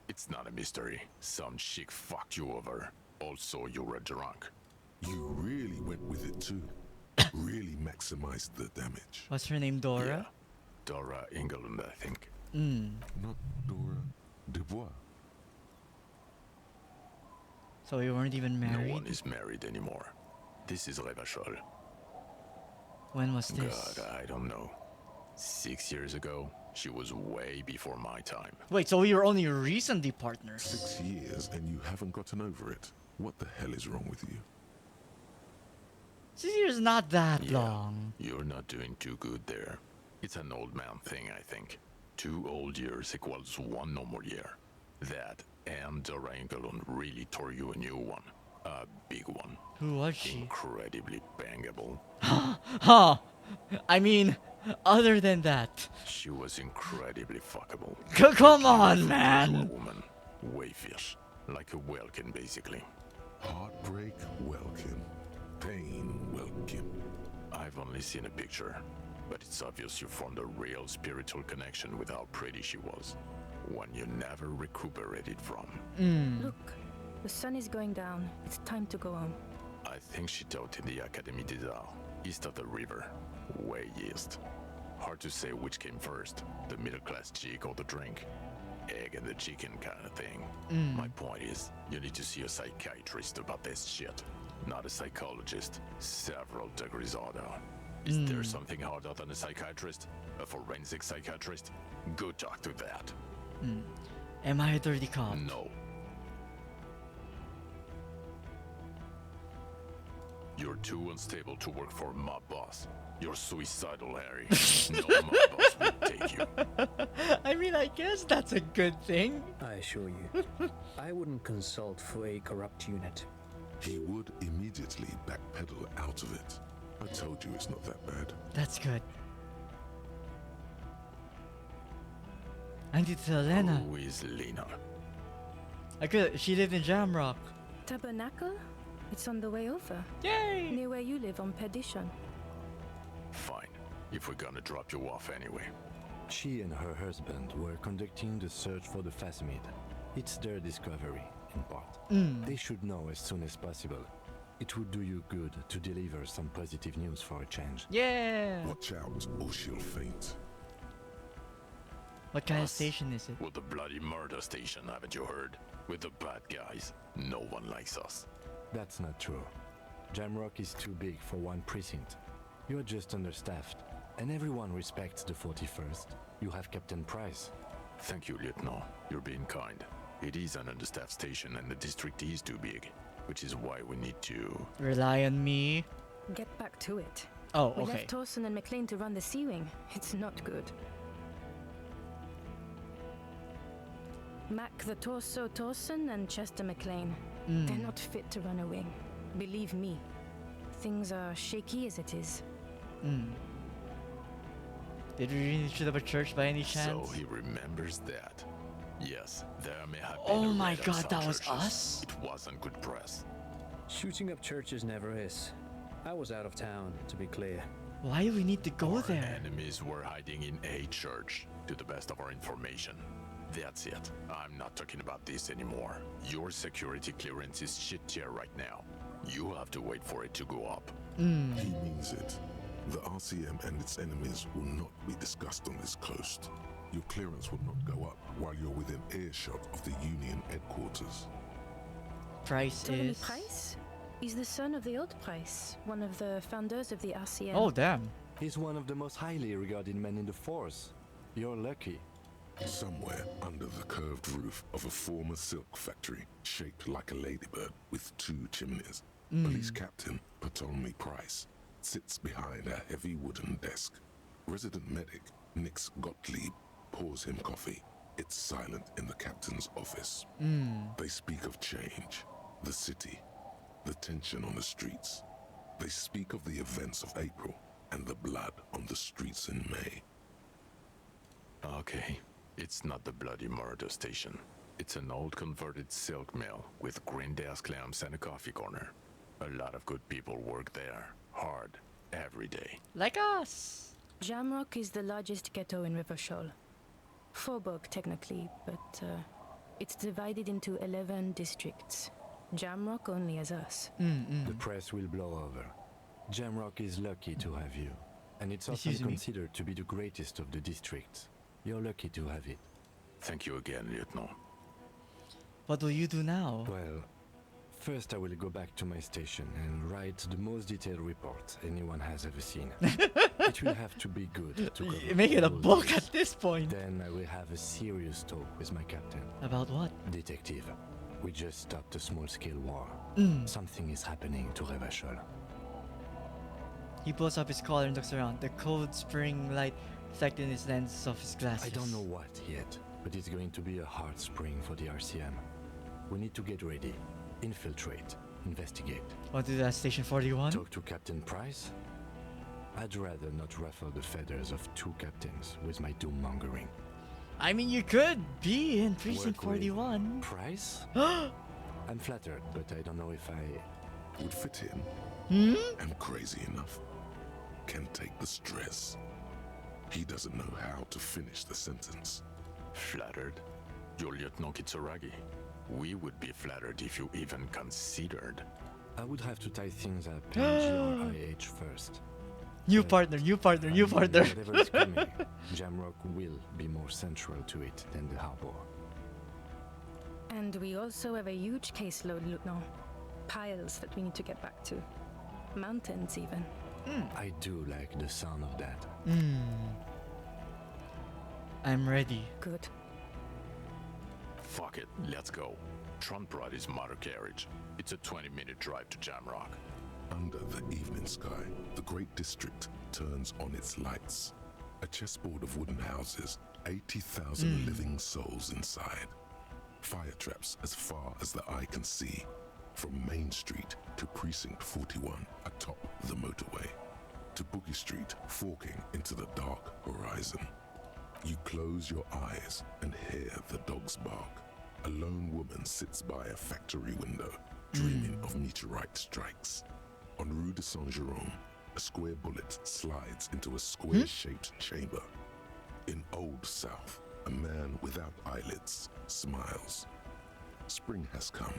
It's not a mystery. Some chick fucked you over. Also, you were drunk. You really went with it too. Really maximized the damage. What's her name, Dora? Yeah. Dora Engelund, I think. Not Dora Dubois. So we weren't even married? No one is married anymore. This is Revachol. When was this? God, I don't know. 6 years ago, she was way before my time. Wait, so we were only recently partners? 6 years and you haven't gotten over it. What the hell is wrong with you? 6 years is not that Yeah, long. you're not doing too good there. It's an old man thing, I think. 2 old years equals 1 normal year. That and Dora Engelund really tore you a new one. A big one. Who was she? Incredibly bangable. Huh. I mean, other than that. She was incredibly fuckable. Come on, Beautiful man. woman. Wayfish. Like a whalekin, basically. Heartbreak, Welkin. Pain, Welkin. I've only seen a picture, but it's obvious you formed a real spiritual connection with how pretty she was. One you never recuperated from. Look, the sun is going down. It's time to go home. I think she taught in the Académie des Arts, east of the river. Way east. Hard to say which came first, the middle-class chick or the drink. Egg and the chicken kind of thing. My point is, you need to see a psychiatrist about this shit. Not a psychologist. Several degrees harder. Is there something harder than a psychiatrist? A forensic psychiatrist? Go talk to that. Am I a dirty cop? No. You're too unstable to work for a mob boss. You're suicidal, Harry. No mob boss will take you. I mean, I guess that's a good thing. I assure you, I wouldn't consult for a corrupt unit. He would immediately backpedal out of it. I told you it's not that bad. That's good. I need to tell Lena. Who is Lena? I could. She lived in Jamrock. Tabernacle? It's on the way over. Yay! Near where you live on Perdition. Fine, if we're gonna drop you off anyway. She and her husband were conducting the search for the phasmid. It's their discovery, in part. They should know as soon as possible. It would do you good to deliver some positive news for a change. Yeah. Watch out, or she'll faint. What kind of Us? station is it? With the bloody murder station, haven't you heard? With the bad guys. No one likes us. That's not true. Jamrock is too big for one precinct. You're just understaffed, and everyone respects the 41st. You have Captain Price. Thank you, Lieutenant. You're being kind. It is an understaffed station and the district is too big, which is why we need to... Rely on me. Get back to it. Oh, We okay. left Torson and McLean to run the Sea Wing. It's not good. Mac the Torso Torson and Chester McLean. They're not fit to run a wing. Believe me. Things are shaky as it is. Did we really shoot up a church by any chance? So he remembers that. Yes, there may have been Oh a my raid on god, some that was churches. us? It wasn't good press. Shooting up churches never is. I was out of town, to be clear. Why do we need to go Our there? enemies were hiding in a church, to the best of our information. That's it. I'm not talking about this anymore. Your security clearance is shit tier right now. You have to wait for it to go up. He means it. The RCM and its enemies will not be discussed on this coast. Your clearance will not go up while you're within earshot of the Union headquarters. Price Ptolemy is... Price? He's the son of the old Price, one of the founders of the RCM. Oh, damn. He's one of the most highly regarded men in the force. You're lucky. Somewhere under the curved roof of a former silk factory, shaped like a ladybird with 2 chimneys, Police Captain Ptolemy Price sits behind a heavy wooden desk. Resident medic Nix Gottlieb pours him coffee. It's silent in the captain's office. They speak of change, the city, the tension on the streets. They speak of the events of April and the blood on the streets in May. Okay, it's not the bloody murder station. It's an old converted silk mill with green desk lamps and a coffee corner. A lot of good people work there, hard, every day. Like us. Jamrock is the largest ghetto in River Shoal. Faubourg, technically, but it's divided into 11 districts. Jamrock only has us. The press will blow over. Jamrock is lucky to have you, and it's often Excuse me? considered to be the greatest of the districts. You're lucky to have it. Thank you again, Lieutenant. What will you do now? Well, first I will go back to my station and write the most detailed report anyone has ever seen. It will have to be good to cover Make it a all book this. at this point. Then I will have a serious talk with my captain. About what? Detective, we just stopped a small-scale war. Something is happening to Revachol. He pulls up his collar and looks around. The cold spring light reflecting his lenses of his glasses. I don't know what yet, but it's going to be a hard spring for the RCM. We need to get ready, infiltrate, investigate. Want to do that Station 41? Talk to Captain Price? I'd rather not ruffle the feathers of 2 captains with my doom-mongering. I mean, you could be in Precinct Work with 41. Price? I'm flattered, but I don't know if I... Would fit in. Am crazy enough. Can take the stress. He doesn't know how to finish the sentence. Flattered? You're Lieutenant Kitsuragi. We would be flattered if you even considered. I would have to tie things up in GRIH first. New But partner, new partner, new partner. Whatever is coming, Jamrock will be more central to it than the harbor. And we also have a huge caseload, Lieutenant. Piles that we need to get back to. Mountains, even. I do like the sound of that. I'm ready. Good. Fuck it, let's go. Tron brought his motor carriage. It's a 20-minute drive to Jamrock. Under the evening sky, the great district turns on its lights. A chessboard of wooden houses, 80,000 living souls inside. Fire traps as far as the eye can see, from Main Street to Precinct 41 atop the motorway, to Boogie Street forking into the dark horizon. You close your eyes and hear the dogs bark. A lone woman sits by a factory window, dreaming of meteorite strikes. On Rue de Saint-Jérôme, a square bullet slides into a square-shaped chamber. In Old South, a man without eyelids, smiles. Spring has come.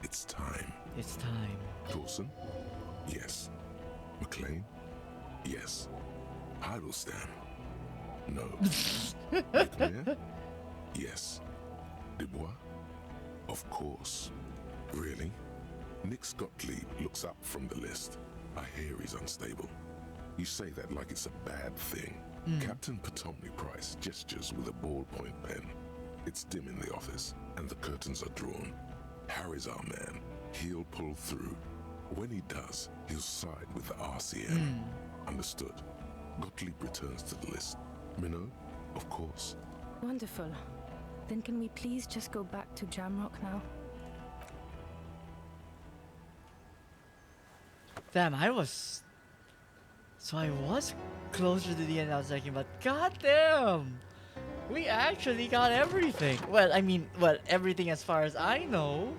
It's time. It's time. Dawson? Yes. McLean? Yes. Hiddleston? No. McNair? Yes. Dubois? Of course. Really? Nick Gottlieb looks up from the list. I hear he's unstable. You say that like it's a bad thing. Captain Potomny Price gestures with a ballpoint pen. It's dim in the office, and the curtains are drawn. Harry's our man. He'll pull through. When he does, he'll side with the RCM. Understood. Gottlieb returns to the list. Minnow? Of course. Wonderful. Then can we please just go back to Jamrock now? Damn, So I was closer to the end I was thinking, but goddamn! We actually got everything. Well, I mean, everything as far as I know.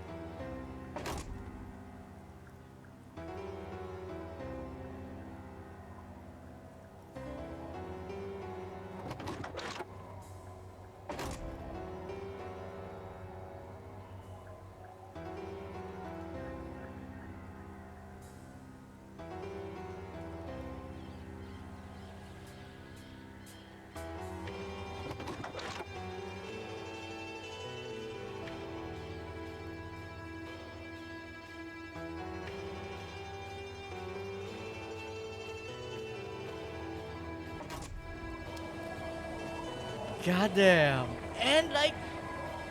Goddamn. And like,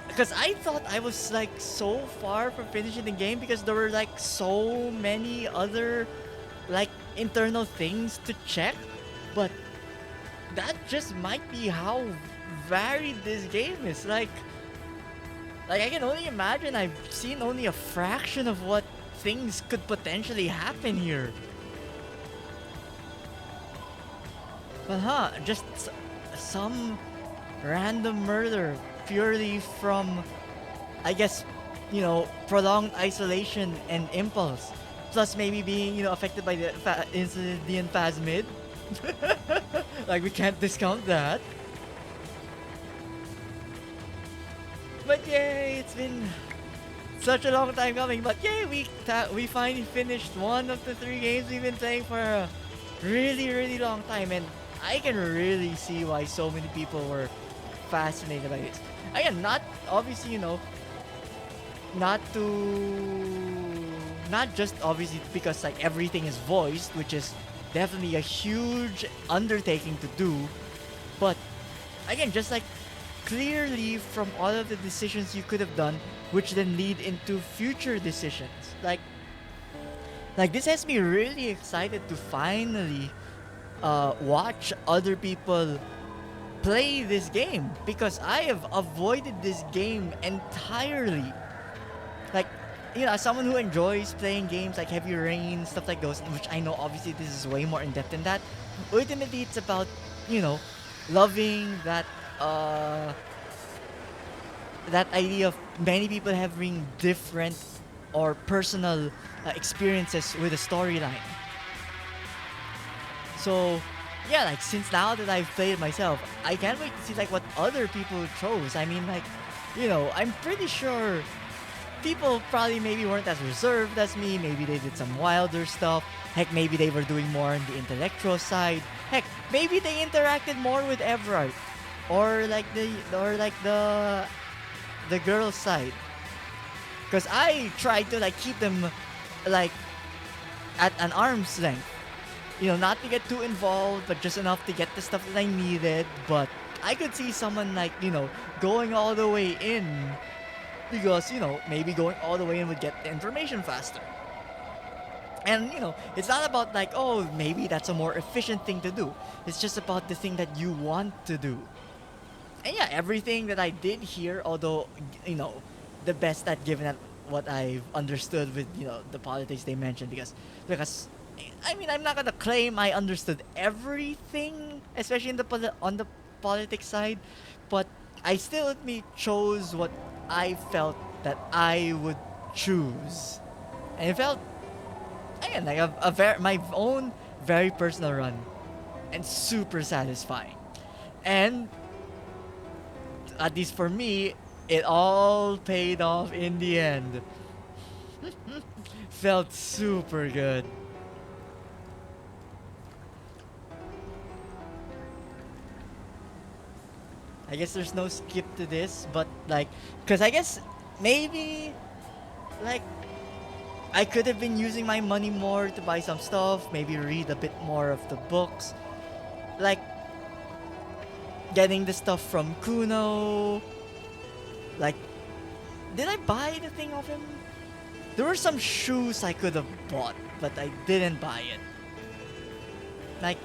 because I thought I was like so far from finishing the game because there were like so many other like internal things to check, but that just might be how varied this game is. Like I can only imagine I've seen only a fraction of what things could potentially happen here. But just some random murder purely from, I guess, prolonged isolation and impulse. Plus maybe being, affected by the Indian phasmid. Like, we can't discount that. But yay, it's been such a long time coming. But yay, we finally finished one of the 3 games we've been playing for a really, really long time. And I can really see why so many people were fascinated by this. Again, not obviously, not just obviously because like everything is voiced, which is definitely a huge undertaking to do, but again, just like clearly from all of the decisions you could have done, which then lead into future decisions. Like this has me really excited to finally watch other people play this game, because I have avoided this game entirely. Like, as someone who enjoys playing games like Heavy Rain, stuff like those, which I know obviously this is way more in depth than that. Ultimately, it's about, loving that that idea of many people having different or personal experiences with a storyline. So yeah, like, since now that I've played it myself, I can't wait to see like what other people chose. I mean, like, I'm pretty sure people probably maybe weren't as reserved as me. Maybe they did some wilder stuff. Heck, maybe they were doing more on the intellectual side. Heck, maybe they interacted more with Everard, or like the girl's side. Because I tried to like keep them like at an arm's length. Not to get too involved, but just enough to get the stuff that I needed. But I could see someone like, going all the way in, because, maybe going all the way in would get the information faster. And, it's not about like, oh, maybe that's a more efficient thing to do. It's just about the thing that you want to do. And yeah, everything that I did here, although, the best at given at what I've understood with, the politics they mentioned, because I mean, I'm not gonna claim I understood everything, especially on the politics side, but I still chose what I felt that I would choose, and it felt again like my own very personal run, and super satisfying. And at least for me, it all paid off in the end. Felt super good. I guess there's no skip to this, but like, cause I guess maybe like I could have been using my money more to buy some stuff, maybe read a bit more of the books, like getting the stuff from Kuno. Like, did I buy the thing of him? There were some shoes I could have bought, but I didn't buy it. Like,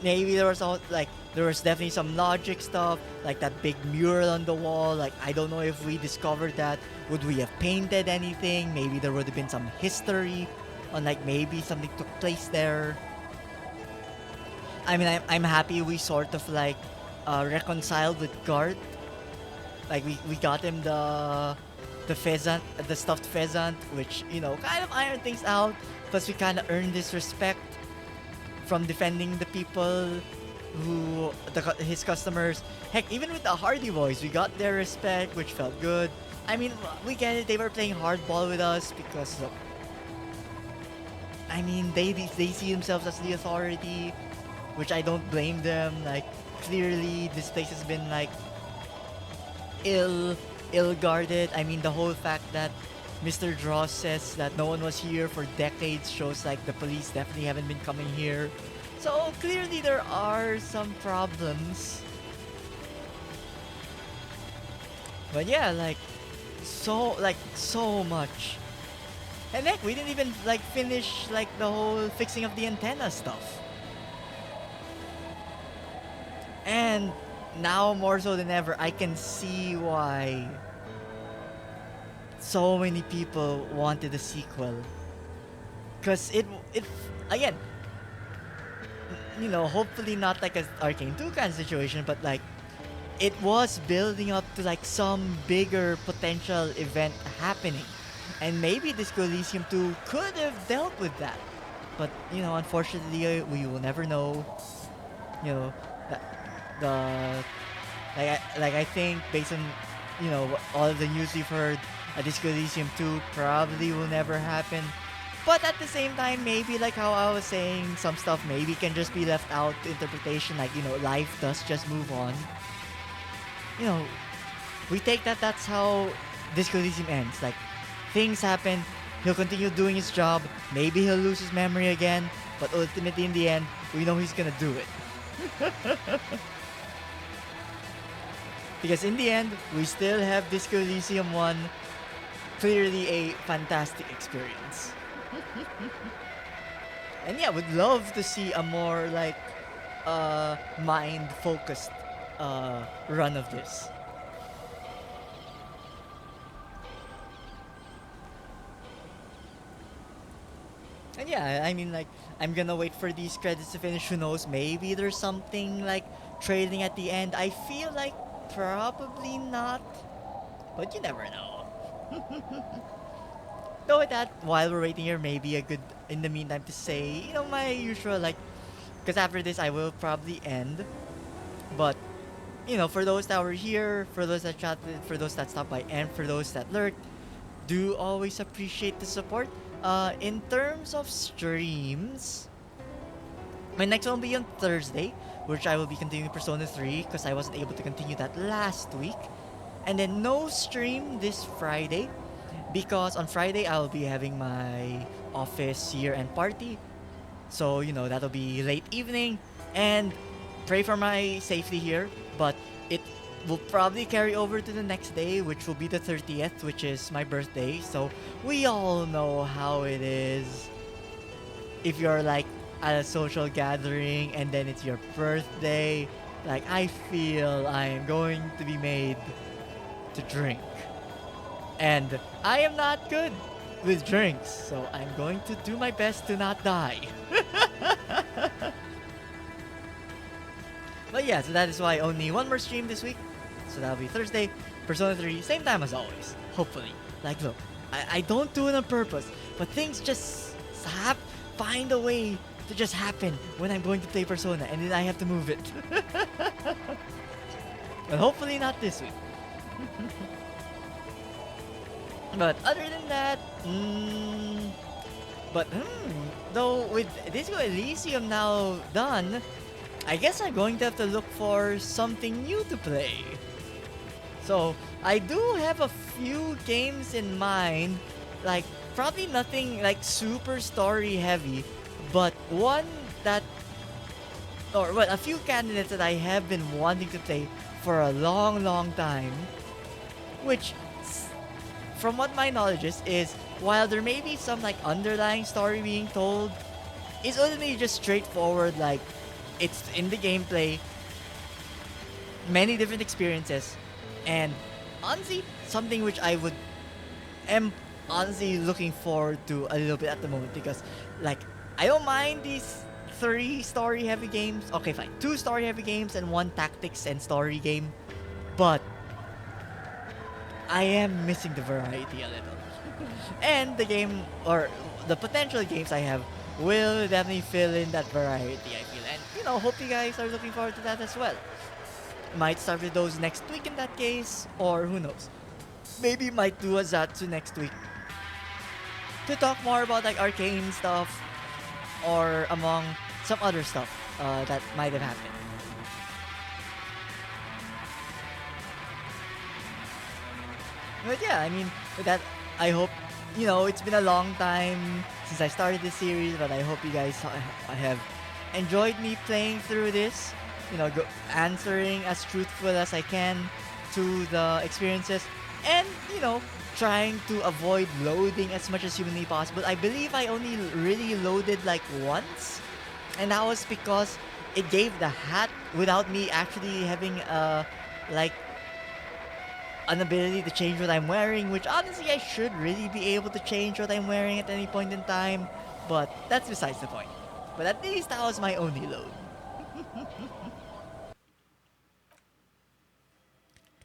maybe there was all like there was definitely some logic stuff, like that big mural on the wall. Like, I don't know if we discovered that. Would we have painted anything? Maybe there would have been some history on like maybe something took place there. I mean, I'm happy we sort of like reconciled with Garth. Like we got him the pheasant, the stuffed pheasant, which, you know, kind of ironed things out. Plus, we kind of earned his respect from defending the people who his customers. Heck, even with the Hardy Boys, we got their respect, which felt good. I mean, we get it. They were playing hardball with us because, I mean, they see themselves as the authority, which I don't blame them. Like, clearly, this place has been like ill guarded. I mean, the whole fact that Mr. Dross says that no one was here for decades shows like the police definitely haven't been coming here. So clearly there are some problems. But yeah, like so much. And heck, we didn't even like finish like the whole fixing of the antenna stuff. And now more so than ever, I can see why so many people wanted a sequel. Cause it again, you know, hopefully not like a Arcane 2 kind of situation, but like it was building up to like some bigger potential event happening. And maybe Disco Elysium 2 could have dealt with that. But, you know, unfortunately, we will never know. You know, I think based on, you know, all of the news we've heard, a Disco Elysium 2 probably will never happen. But at the same time, maybe like how I was saying, some stuff maybe can just be left out to interpretation. Like, you know, life does just move on. You know, we take that's how Disco Elysium ends. Like, things happen, he'll continue doing his job, maybe he'll lose his memory again, but ultimately in the end, we know he's gonna do it. Because in the end, we still have Disco Elysium 1, clearly a fantastic experience. And yeah, would love to see a more like mind-focused run of this. And yeah, I mean, like, I'm gonna wait for these credits to finish. Who knows? Maybe there's something like trailing at the end. I feel like probably not, but you never know. Though with that, while we're waiting here, maybe a good in the meantime to say, you know, my usual like, because after this I will probably end. But you know, for those that were here, for those that chatted, for those that stopped by, and for those that lurked, do always appreciate the support. In terms of streams, my next one will be on Thursday, which I will be continuing Persona 3 because I wasn't able to continue that last week. And then no stream this Friday because on Friday I'll be having my office year-end party. So, you know, that'll be late evening. And pray for my safety here, but it will probably carry over to the next day, which will be the 30th, which is my birthday. So we all know how it is if you're like at a social gathering and then it's your birthday. Like, I feel I am going to be made to drink, and I am not good with drinks, so I'm going to do my best to not die. But yeah, so that is why only one more stream this week. So that'll be Thursday, Persona 3, same time as always, hopefully. Like, look, I don't do it on purpose, but things just find a way to just happen when I'm going to play Persona, and then I have to move it. But hopefully not this week. But other than that, though with Disco Elysium now done, I guess I'm going to have to look for something new to play. So I do have a few games in mind, like probably nothing like super story heavy, but one that, or well, a few candidates that I have been wanting to play for a long, long time, which from what my knowledge is while there may be some like underlying story being told, it's ultimately just straightforward, like it's in the gameplay, many different experiences, and honestly something which I would am honestly looking forward to a little bit at the moment, because like I don't mind these 3 story heavy games. Okay, fine. 2 story heavy games and 1 tactics and story game, but I am missing the variety a little. And the game, or the potential games I have, will definitely fill in that variety, I feel. And, you know, hope you guys are looking forward to that as well. Might start with those next week in that case, or who knows. Maybe might do a Zatsu next week to talk more about like arcane stuff, or among some other stuff that might have happened. But yeah, I mean, with that, I hope, you know, it's been a long time since I started this series, but I hope you guys have enjoyed me playing through this, you know, answering as truthful as I can to the experiences, and, you know, trying to avoid loading as much as humanly possible. I believe I only really loaded like once, and that was because it gave the hat without me actually having like an ability to change what I'm wearing, which honestly I should really be able to change what I'm wearing at any point in time, but that's besides the point. But at least that was my only load.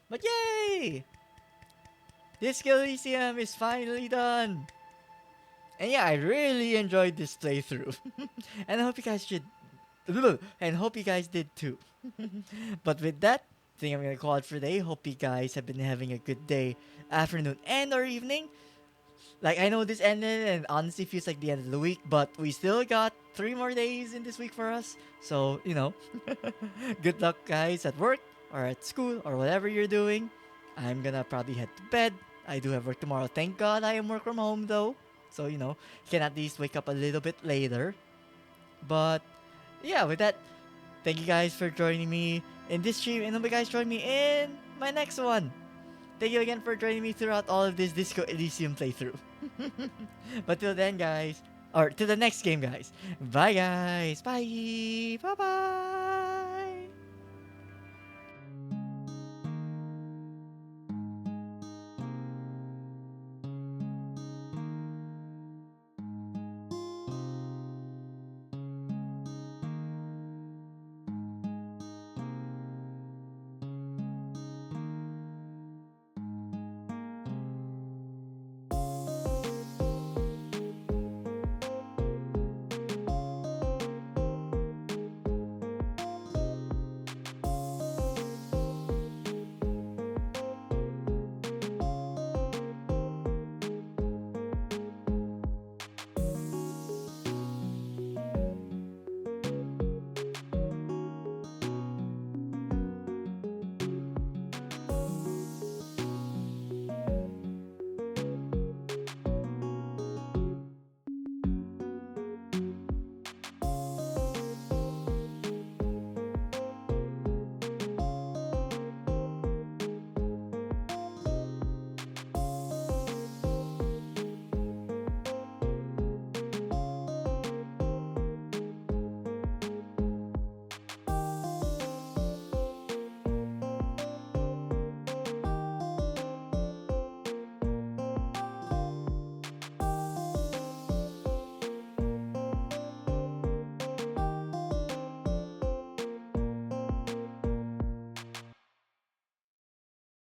But yay! Disco Elysium is finally done! And yeah, I really enjoyed this playthrough. And I hope you guys should... And hope you guys did too. But with that, I think I'm gonna call it for today. Hope you guys have been having a good day, afternoon, and or evening. Like, I know this ended and honestly feels like the end of the week, but we still got 3 more days in this week for us. So, you know, good luck guys at work or at school or whatever you're doing. I'm gonna probably head to bed. I do have work tomorrow. Thank God I am work from home though. So, you know, can at least wake up a little bit later. But, yeah, with that, thank you guys for joining me in this stream, and hope you guys join me in my next one. Thank you again for joining me throughout all of this Disco Elysium playthrough. But till then, guys, or till the next game, guys. Bye, guys. Bye. Bye-bye.